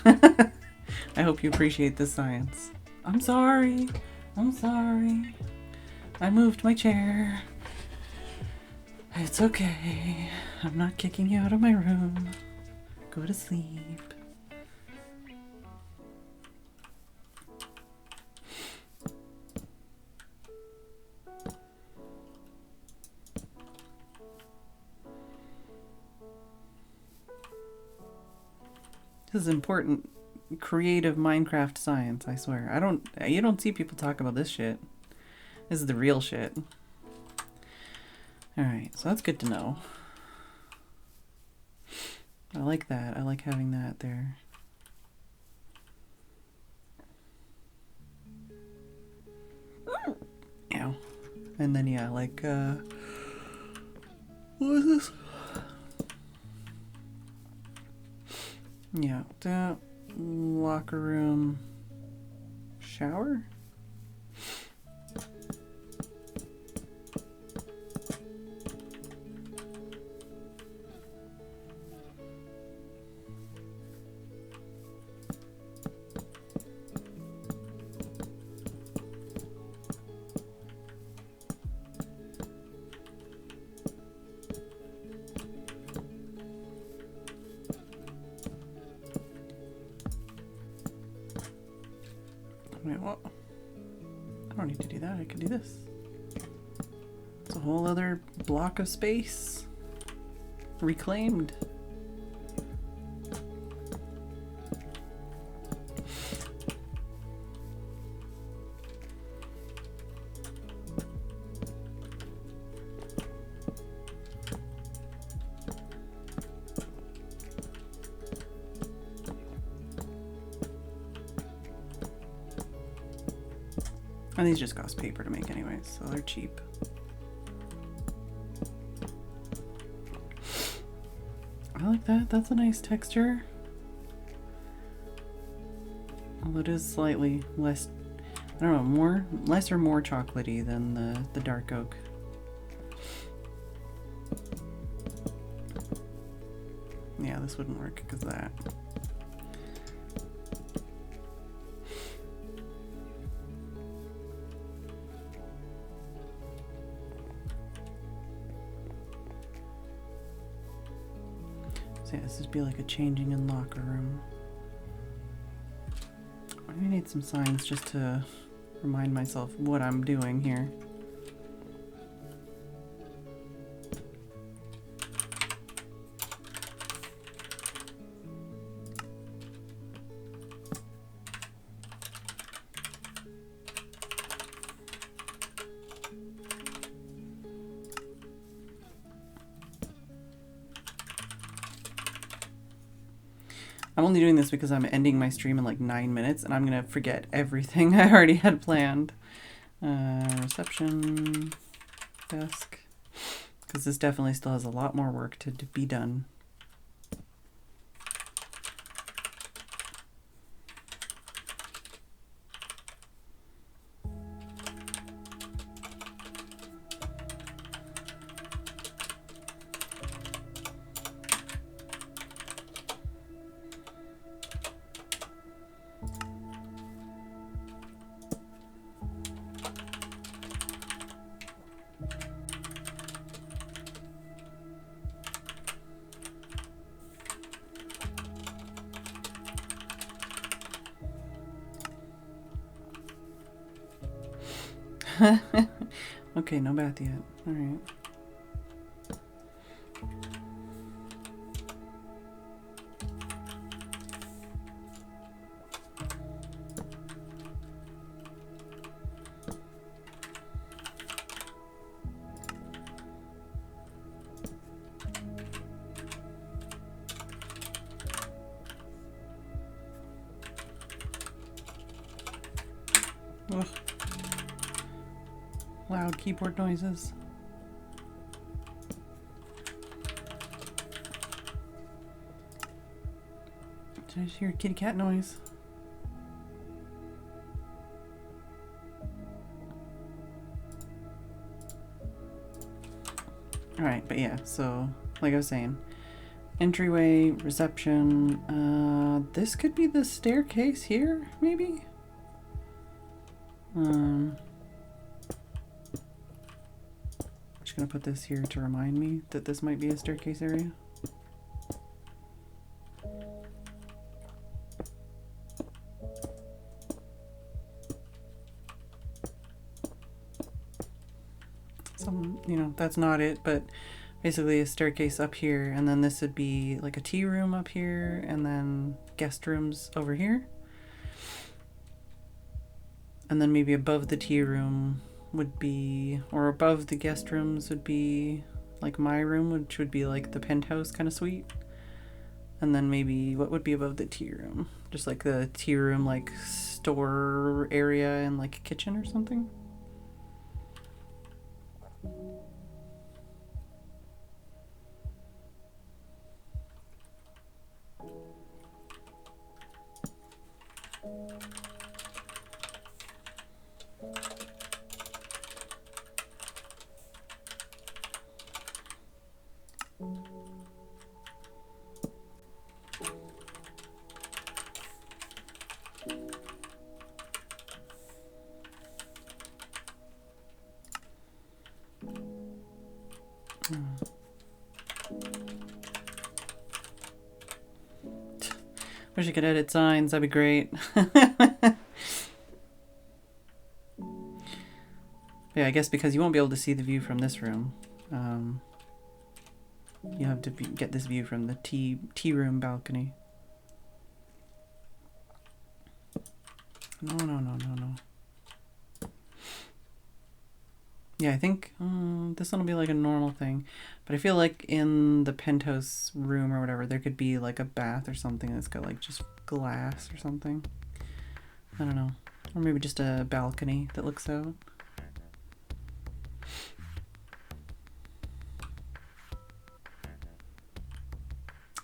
I hope you appreciate this science. I'm sorry. I'm sorry. I moved my chair. It's okay. I'm not kicking you out of my room. Go to sleep. This is important, creative Minecraft science, I swear. You don't see people talk about this shit. This is the real shit. Alright, so that's good to know. I like that. I like having that there. Ow. And then yeah, like what is this? Yeah, that locker room shower? Wait, what? I don't need to do that. I can do this. It's a whole other block of space. Reclaimed. And these just cost paper to make anyways, so they're cheap. I like that. That's a nice texture. Although it is slightly less, I don't know, less or more chocolatey than the dark oak. Yeah, this wouldn't work because of that. Yeah, this would be like a changing in locker room. I need some signs just to remind myself what I'm doing here. I'm only doing this because I'm ending my stream in like 9 minutes and I'm going to forget everything I already had planned. Reception, desk, because this definitely still has a lot more work to be done. Okay, no bath yet. All right. Ugh. Loud keyboard noises. Did I just hear a kitty cat noise? Alright, but yeah, so like I was saying, entryway, reception, this could be the staircase here, maybe? Just gonna put this here to remind me that this might be a staircase area. You know, that's not it, but basically a staircase up here, and then this would be like a tea room up here, and then guest rooms over here. And then maybe above the tea room would be, or above the guest rooms would be like my room, which would be like the penthouse kind of suite. And then maybe what would be above the tea room? Just like the tea room, like store area and like kitchen or something. Wish I could edit signs, that'd be great. Yeah, I guess because you won't be able to see the view from this room. You have to get this view from the tea room balcony. No. Yeah, I think this one will be like a normal thing. But I feel like in the penthouse room or whatever, there could be like a bath or something that's got like just glass or something. I don't know. Or maybe just a balcony that looks out.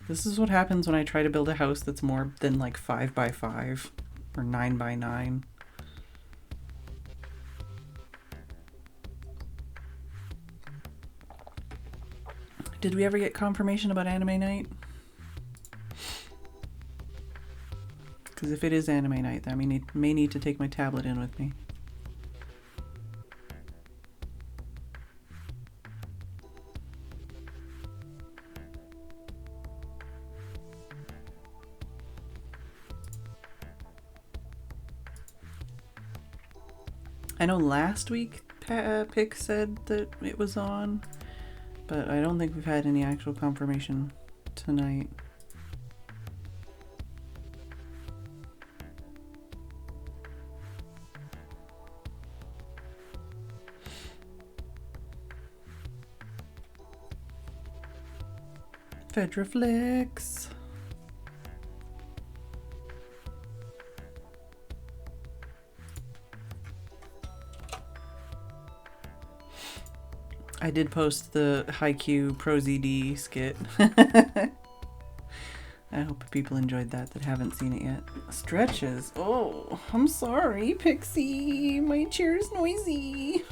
This is what happens when I try to build a house that's more than like 5 by 5 or 9 by 9. Did we ever get confirmation about anime night? Because if it is anime night, then I may need to take my tablet in with me. I know last week Pick said that it was on, but I don't think we've had any actual confirmation tonight. Fedraflix. I did post the Haikyuu Pro ZD skit. I hope people enjoyed that haven't seen it yet. Stretches. Oh, I'm sorry, Pixie. My chair's noisy.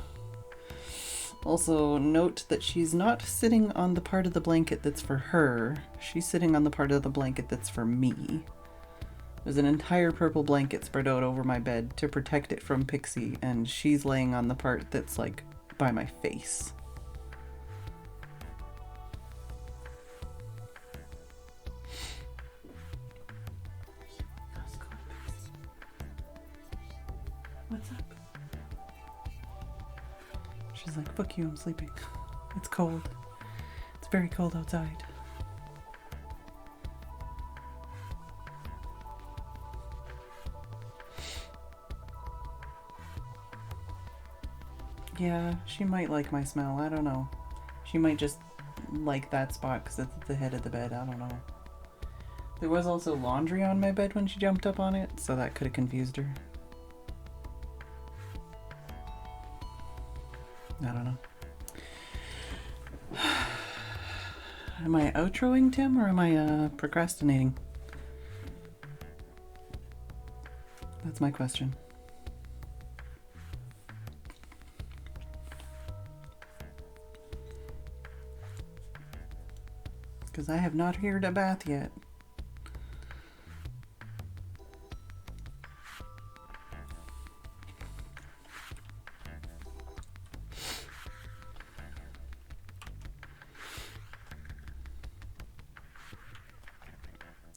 Also, note that she's not sitting on the part of the blanket that's for her. She's sitting on the part of the blanket that's for me. There's an entire purple blanket spread out over my bed to protect it from Pixie, and she's laying on the part that's like by my face. What's up? She's like, fuck you, I'm sleeping. It's cold. It's very cold outside. Yeah, she might like my smell. I don't know. She might just like that spot because it's at the head of the bed. I don't know. There was also laundry on my bed when she jumped up on it, so that could have confused her. I don't know. Am I outroing, Tim, or am I procrastinating? That's my question. Because I have not heard a bath yet.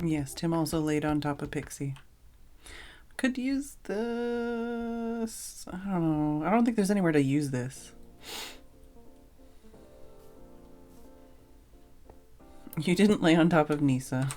Yes, Tim also laid on top of Pixie. Could use this. I don't know. I don't think there's anywhere to use this. You didn't lay on top of Nisa.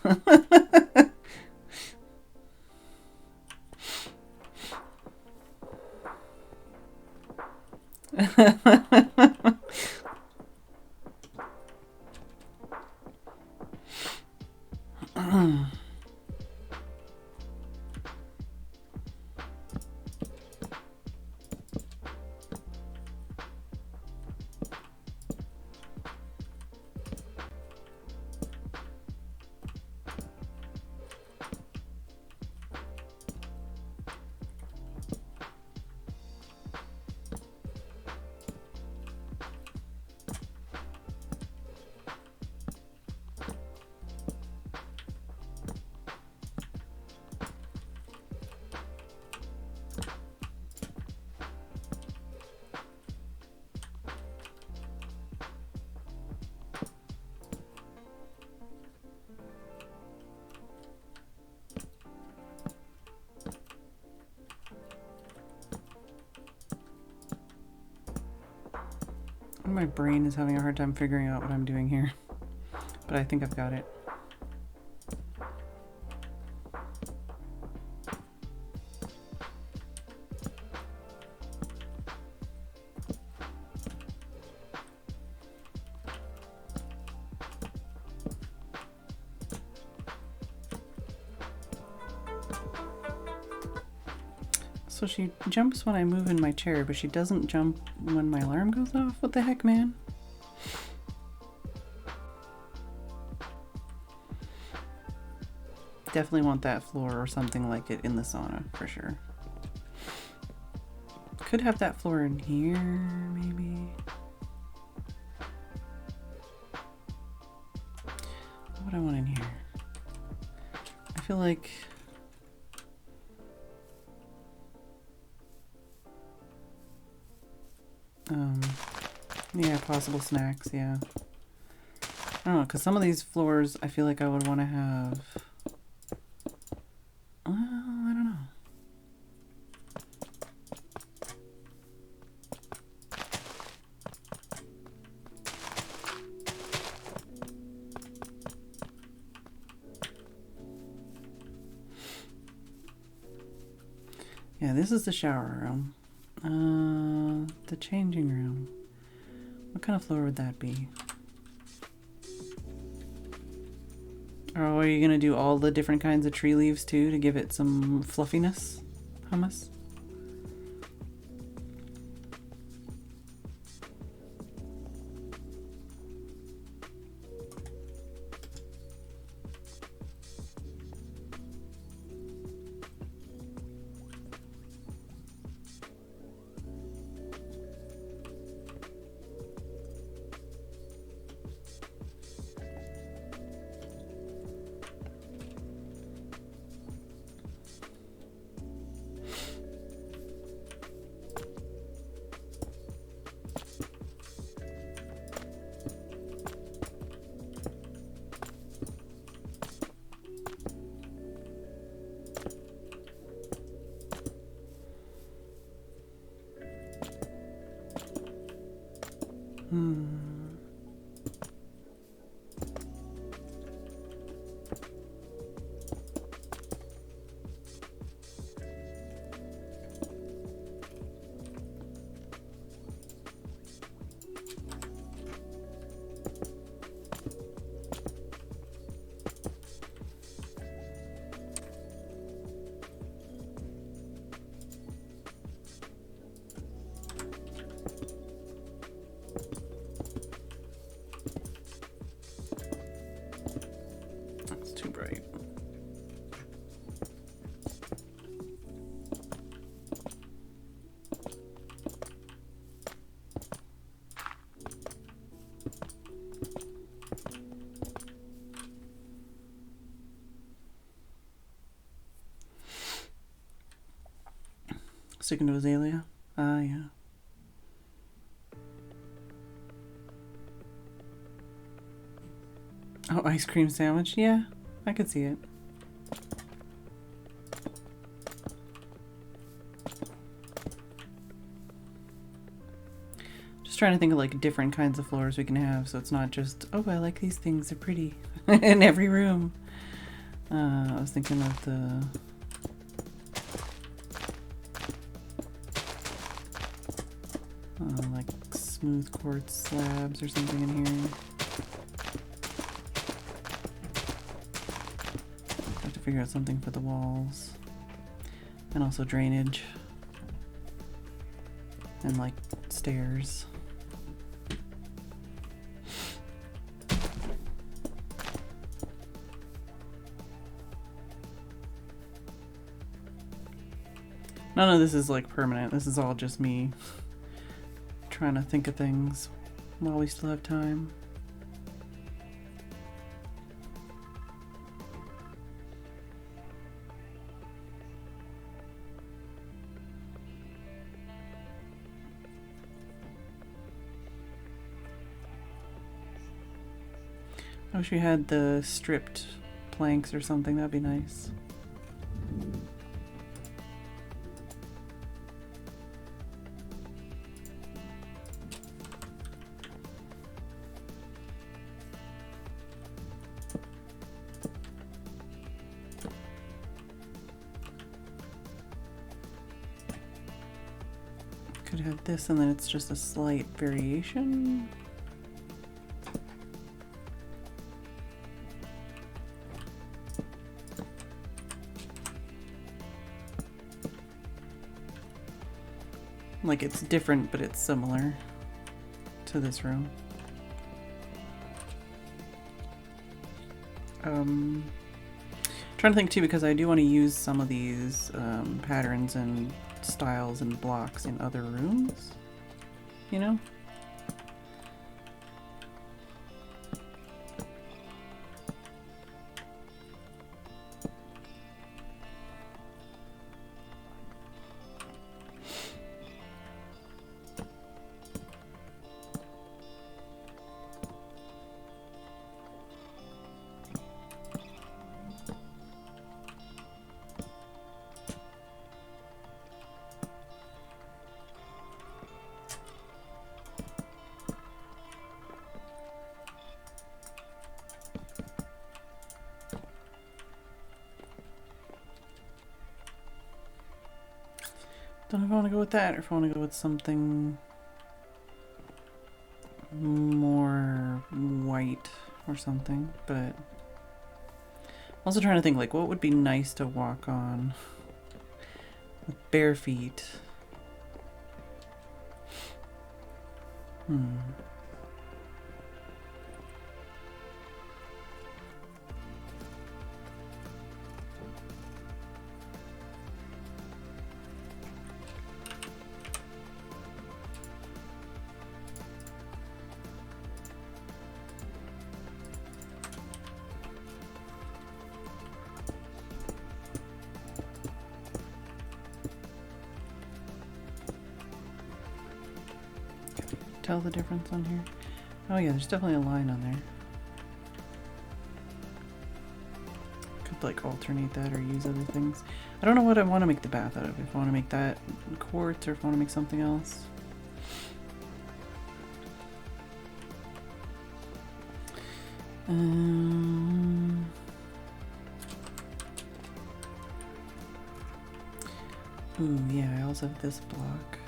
My brain is having a hard time figuring out what I'm doing here, but I think I've got it. So she jumps when I move in my chair, but she doesn't jump when my alarm goes off? What the heck, man? Definitely want that floor or something like it in the sauna, for sure. Could have that floor in here, maybe. What would I want in here? I feel like... yeah, possible snacks, yeah. I don't know, because some of these floors I feel like I would want to have... Well, I don't know. Yeah, this is the shower room. The changing room. What kind of floor would that be? Oh, are you gonna do all the different kinds of tree leaves too to give it some fluffiness? Hummus? That's too bright. Sticking to azalea? Ah, yeah. Oh, ice cream sandwich? Yeah, I could see it. Just trying to think of like different kinds of floors we can have so it's not just, oh, I like these things, they're pretty in every room. I was thinking of the like smooth quartz slabs or something in here. Have to figure out something for the walls. And also drainage. And like stairs. None of this is like permanent. This is all just me trying to think of things while we still have time. I wish we had the stripped planks or something. That'd be nice. Could have this and then it's just a slight variation. Like it's different, but it's similar to this room. Trying to think too, because I do want to use some of these patterns and styles and blocks in other rooms, you know? Don't know if I want to go with that or if I want to go with something more white or something, but I'm also trying to think like what would be nice to walk on with bare feet. Tell the difference on here? Oh yeah, there's definitely a line on there. Could like alternate that or use other things. I don't know what I want to make the bath out of. If I want to make that quartz or if I want to make something else. Ooh, yeah, I also have this block.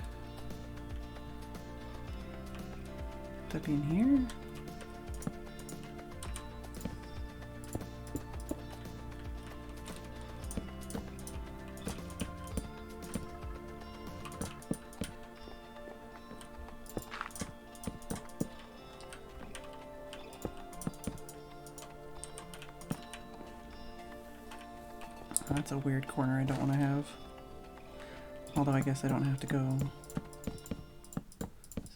Would that be in here? Oh, that's a weird corner I don't want to have. Although I guess I don't have to go.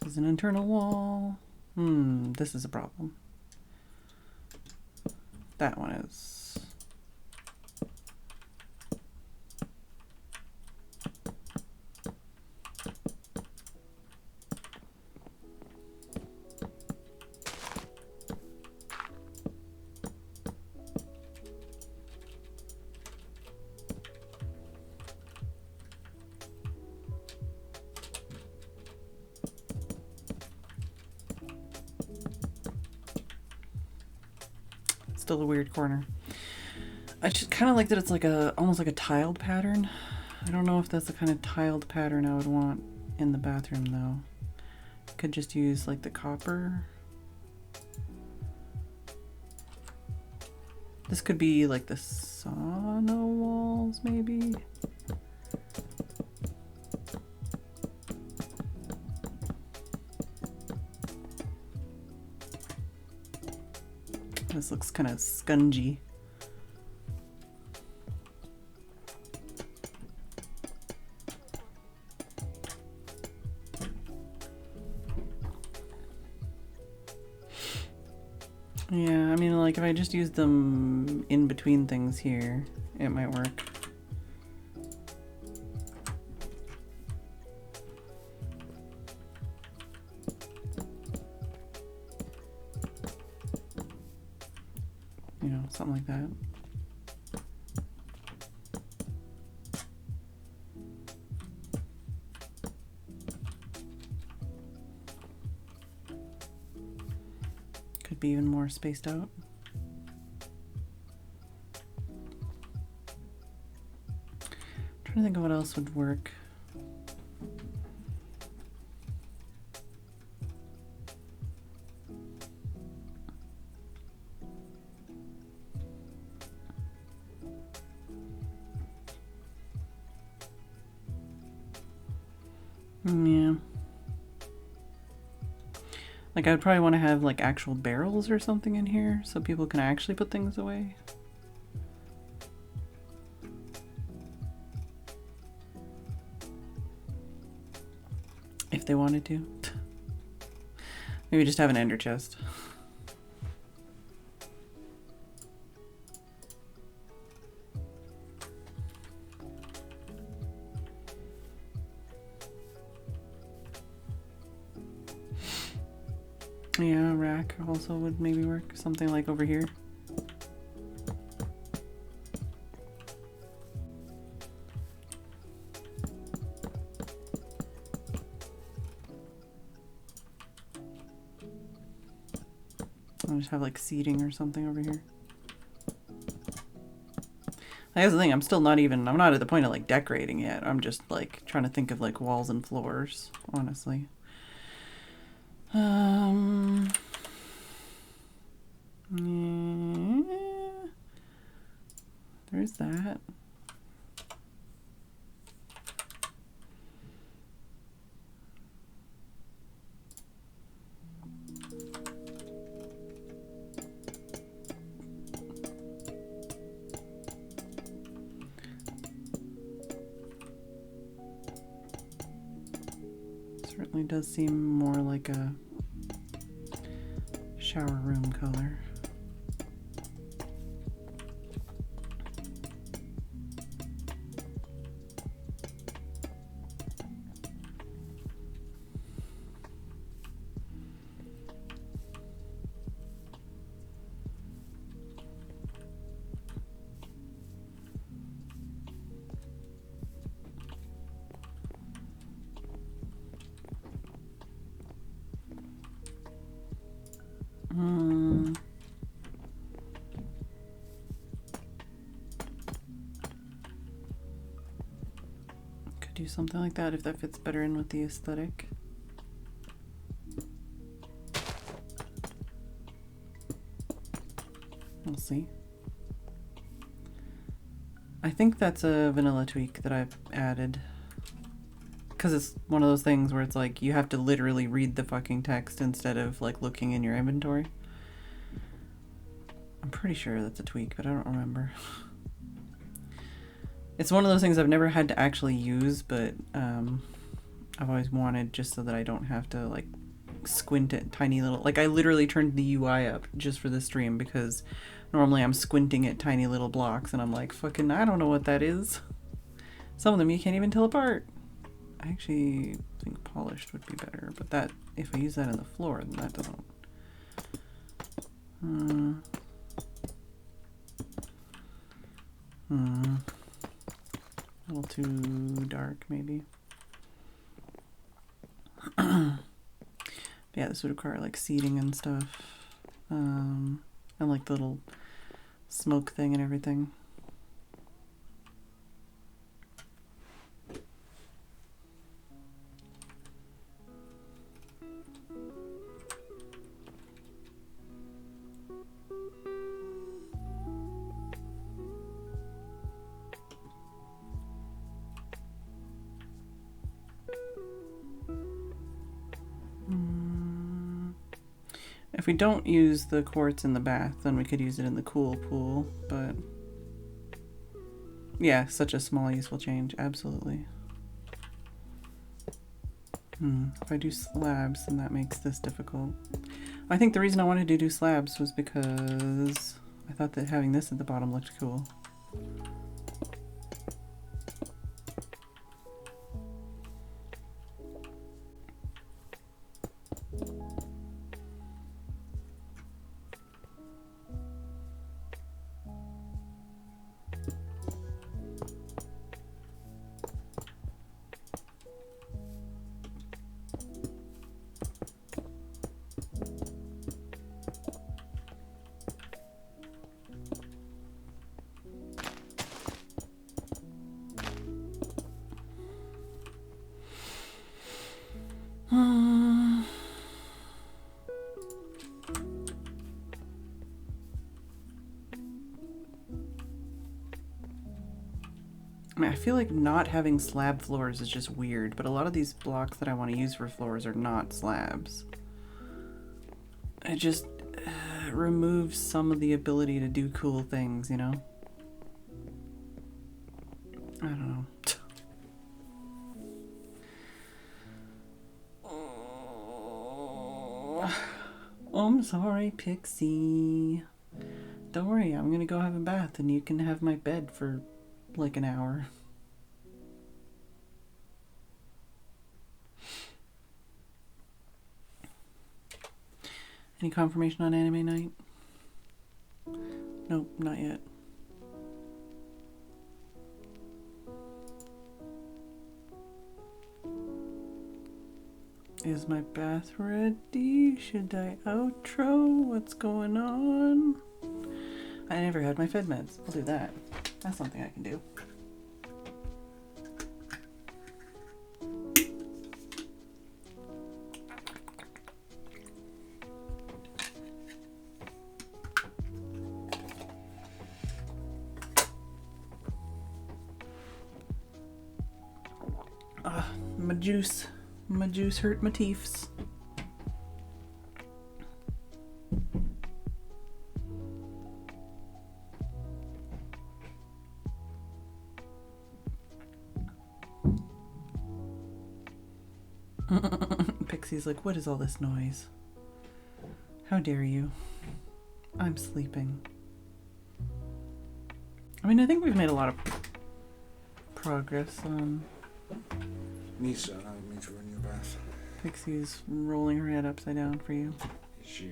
This is an internal wall. This is a problem. That one is. Still a weird corner. I just kind of like that it's like almost like a tiled pattern. I don't know if that's the kind of tiled pattern I would want in the bathroom though. Could just use like the copper. This could be like the sauna walls maybe. This looks kind of scungy. Yeah, I mean, like if I just use them in between things here, it might work. You know, something like that. Could be even more spaced out. I'm trying to think of what else would work. Yeah. Like I'd probably want to have like actual barrels or something in here so people can actually put things away. If they wanted to. Maybe just have an ender chest. Yeah, a rack also would maybe work. Something like over here. I'll just have like seating or something over here. That's the thing, I'm not at the point of like decorating yet. I'm just like trying to think of like walls and floors, honestly. Yeah. There's that. Certainly does seem more like a shower room color. do something like that if that fits better in with the aesthetic. We'll see. I think that's a vanilla tweak that I've added. Because it's one of those things where it's like you have to literally read the fucking text instead of like looking in your inventory. I'm pretty sure that's a tweak, but I don't remember. It's one of those things I've never had to actually use, but I've always wanted, just so that I don't have to like squint at tiny little, like I literally turned the UI up just for the stream because normally I'm squinting at tiny little blocks and I'm like, fucking, I don't know what that is. Some of them you can't even tell apart. I actually think polished would be better, but that, if I use that on the floor, then that doesn't. A little too dark, maybe. Yeah, this would require like seating and stuff, and like the little smoke thing and everything. If we don't use the quartz in the bath, then we could use it in the cool pool, but yeah, such a small useful change, absolutely. If I do slabs, then that makes this difficult. I think the reason I wanted to do slabs was because I thought that having this at the bottom looked cool. I mean, I feel like not having slab floors is just weird, but a lot of these blocks that I want to use for floors are not slabs. It just removes some of the ability to do cool things, you know? I don't know. Oh, I'm sorry, Pixie. Don't worry, I'm gonna go have a bath and you can have my bed for like an hour. Any confirmation on anime night? Nope, not yet. Is my bath ready? Should I outro? What's going on? I never had my Fed meds. I'll do that. That's something I can do. My juice hurt my teeths. Pixie's like, what is all this noise? How dare you? I'm sleeping. I mean, I think we've made a lot of progress on... Nisa, I mean to run your bath. Pixie's rolling her head upside down for you. She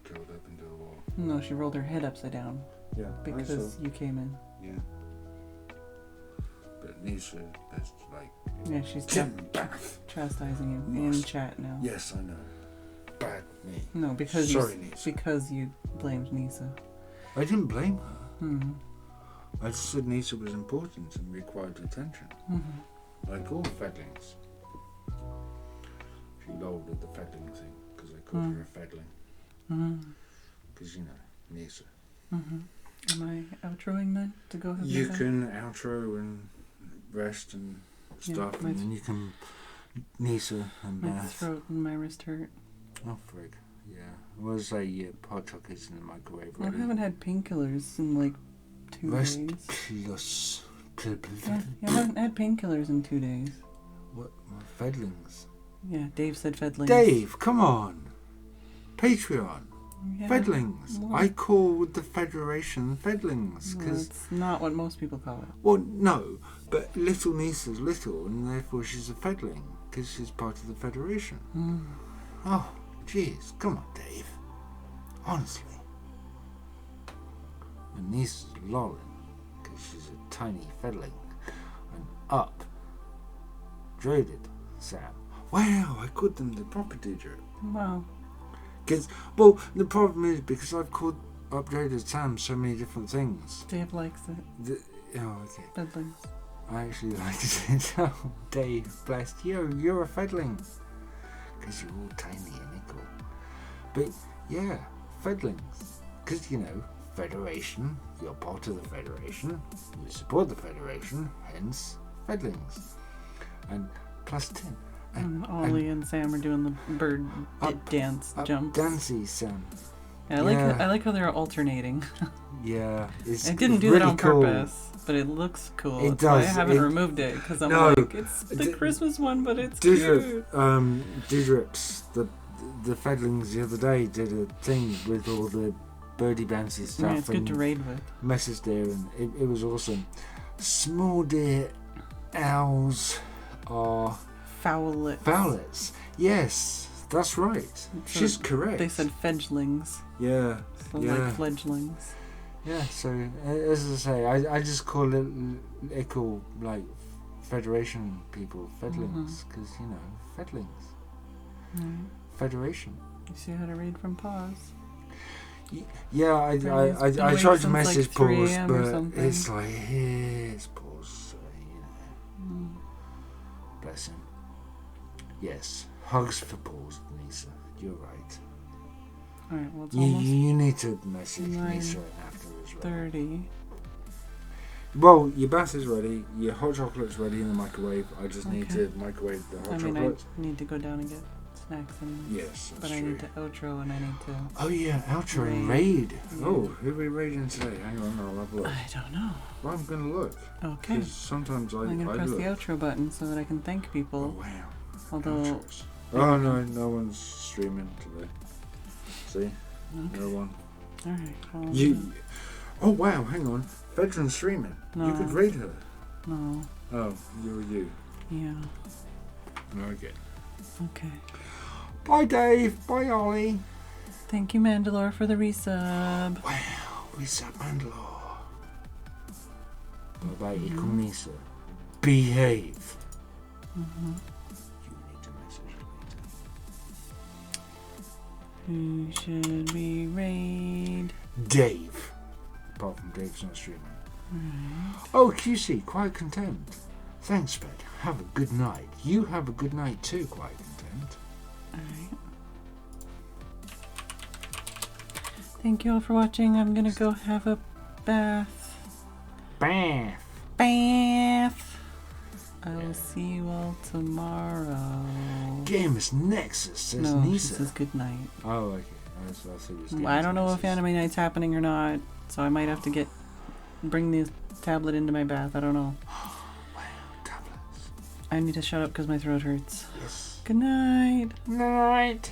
curled up into the wall. No, she rolled her head upside down. Yeah, because you came in. Yeah. But Nisa is like... Yeah, she's bath. chastising you in chat now. Yes, I know. Bad me. No, because Nisa. Because you blamed Nisa. I didn't blame her. I just said Nisa was important and required attention. like all fedlings. She lolled at the fedling thing because I called her a fedling. Because you know, Nisa. Am I outroing then to go have You my bath? can outro and rest and stuff, my and then you can Nisa and My bath. throat and my wrist hurt. Oh frig, yeah. Was a hot chocolates in the microwave I ready. haven't had painkillers in like 2 Rest days. plus. Yeah, I haven't had painkillers in 2 days. What fedlings? Yeah, Dave said fedlings. Dave, come on. Patreon. Yeah. Fedlings. Well, I call the Federation Fedlings well, because it's not what most people call it. well, no, but little Nisa's little, and therefore she's a Fedling because she's part of the Federation. Oh, jeez, come on, Dave. Honestly. And Nisa's lolling because she's a tiny Fedling. And up. Joded, Sam. Wow, I called them the proper digit. Wow. Because, well, the problem is because I've called upgraded Sam so many different things. Dave likes it. Oh, okay. Fedlings. I actually liked it. Oh, Dave, blessed you. You're a Fedling. Because you're all tiny and equal. But, yeah, Fedlings. Because, you know, Federation. You're part of the Federation. You support the Federation. Hence, Fedlings. And plus 10. And Ollie and Sam are doing the bird dance jumps. Dancy Sam. Yeah, I like how they're alternating. Yeah. I didn't do really that on cool. purpose, but it looks cool. It That's why I does. haven't removed it because I'm No. like, it's the Christmas one, but it's cute. Didrips, the Fedlings the other day did a thing with all the birdie bouncy stuff. Yeah, it's good to raid with. Message there, and it was awesome. Small deer owls are fowlets. Yes, that's right. So She's correct. They said fledglings. Yeah. So Yeah. like fledglings. Yeah, so as I say, I just call it call like Federation people Fedlings because you know Fedlings. Federation. You see how to read from pause. Yeah, I awake tried to since, message like, 3 pause, a.m. or but something. it's like here's pause. So, you know, bless him. Yes, hugs for pause, Nisa. You're right. Alright, well it's You almost need to message Nisa after as well. 30. Well, your bath is ready. Your hot chocolate's ready in the microwave. I just need Okay. to microwave the hot I mean, chocolate. I need to go down and get snacks and... Yes, that's But I true. need to outro and I need to... Oh yeah, outro and raid. Oh, who are we raiding today? Hang on, I'll have a look. I don't know. Well, I'm going to look. Okay. Because sometimes I I'm going to press look. the outro button so that I can thank Oh people. wow. Although... Outros. Oh no, no one's streaming today. See? Okay. No one. Alright. Well, You. Oh wow, hang on. Phedran streaming. You No. could raid her. No. Oh, you're you. Yeah. Okay. Okay. Bye Dave. Bye Ollie. Thank you, Mandalore, for the resub. Wow, Reset Mandalore. Bye bye, Ikumisa. Behave. You need to message her later. Who should we raid? Dave. Apart from Dave's not streaming. Oh, QC, Quiet Content. Thanks, Fed. Have a good night. You have a good night too, Quiet Content. Alright. Thank you all for watching. I'm gonna go have a bath. Bath. Bath. I will see you all tomorrow. Gamer's Nexus says No, she Nisa. says good night. Oh, okay. I thought it was I don't know if Gamer's anime night's happening or not, so I might have to bring the tablet into my bath. I don't know. Wow, tablets. I need to shut up because my throat hurts. Yes. Good night. Night.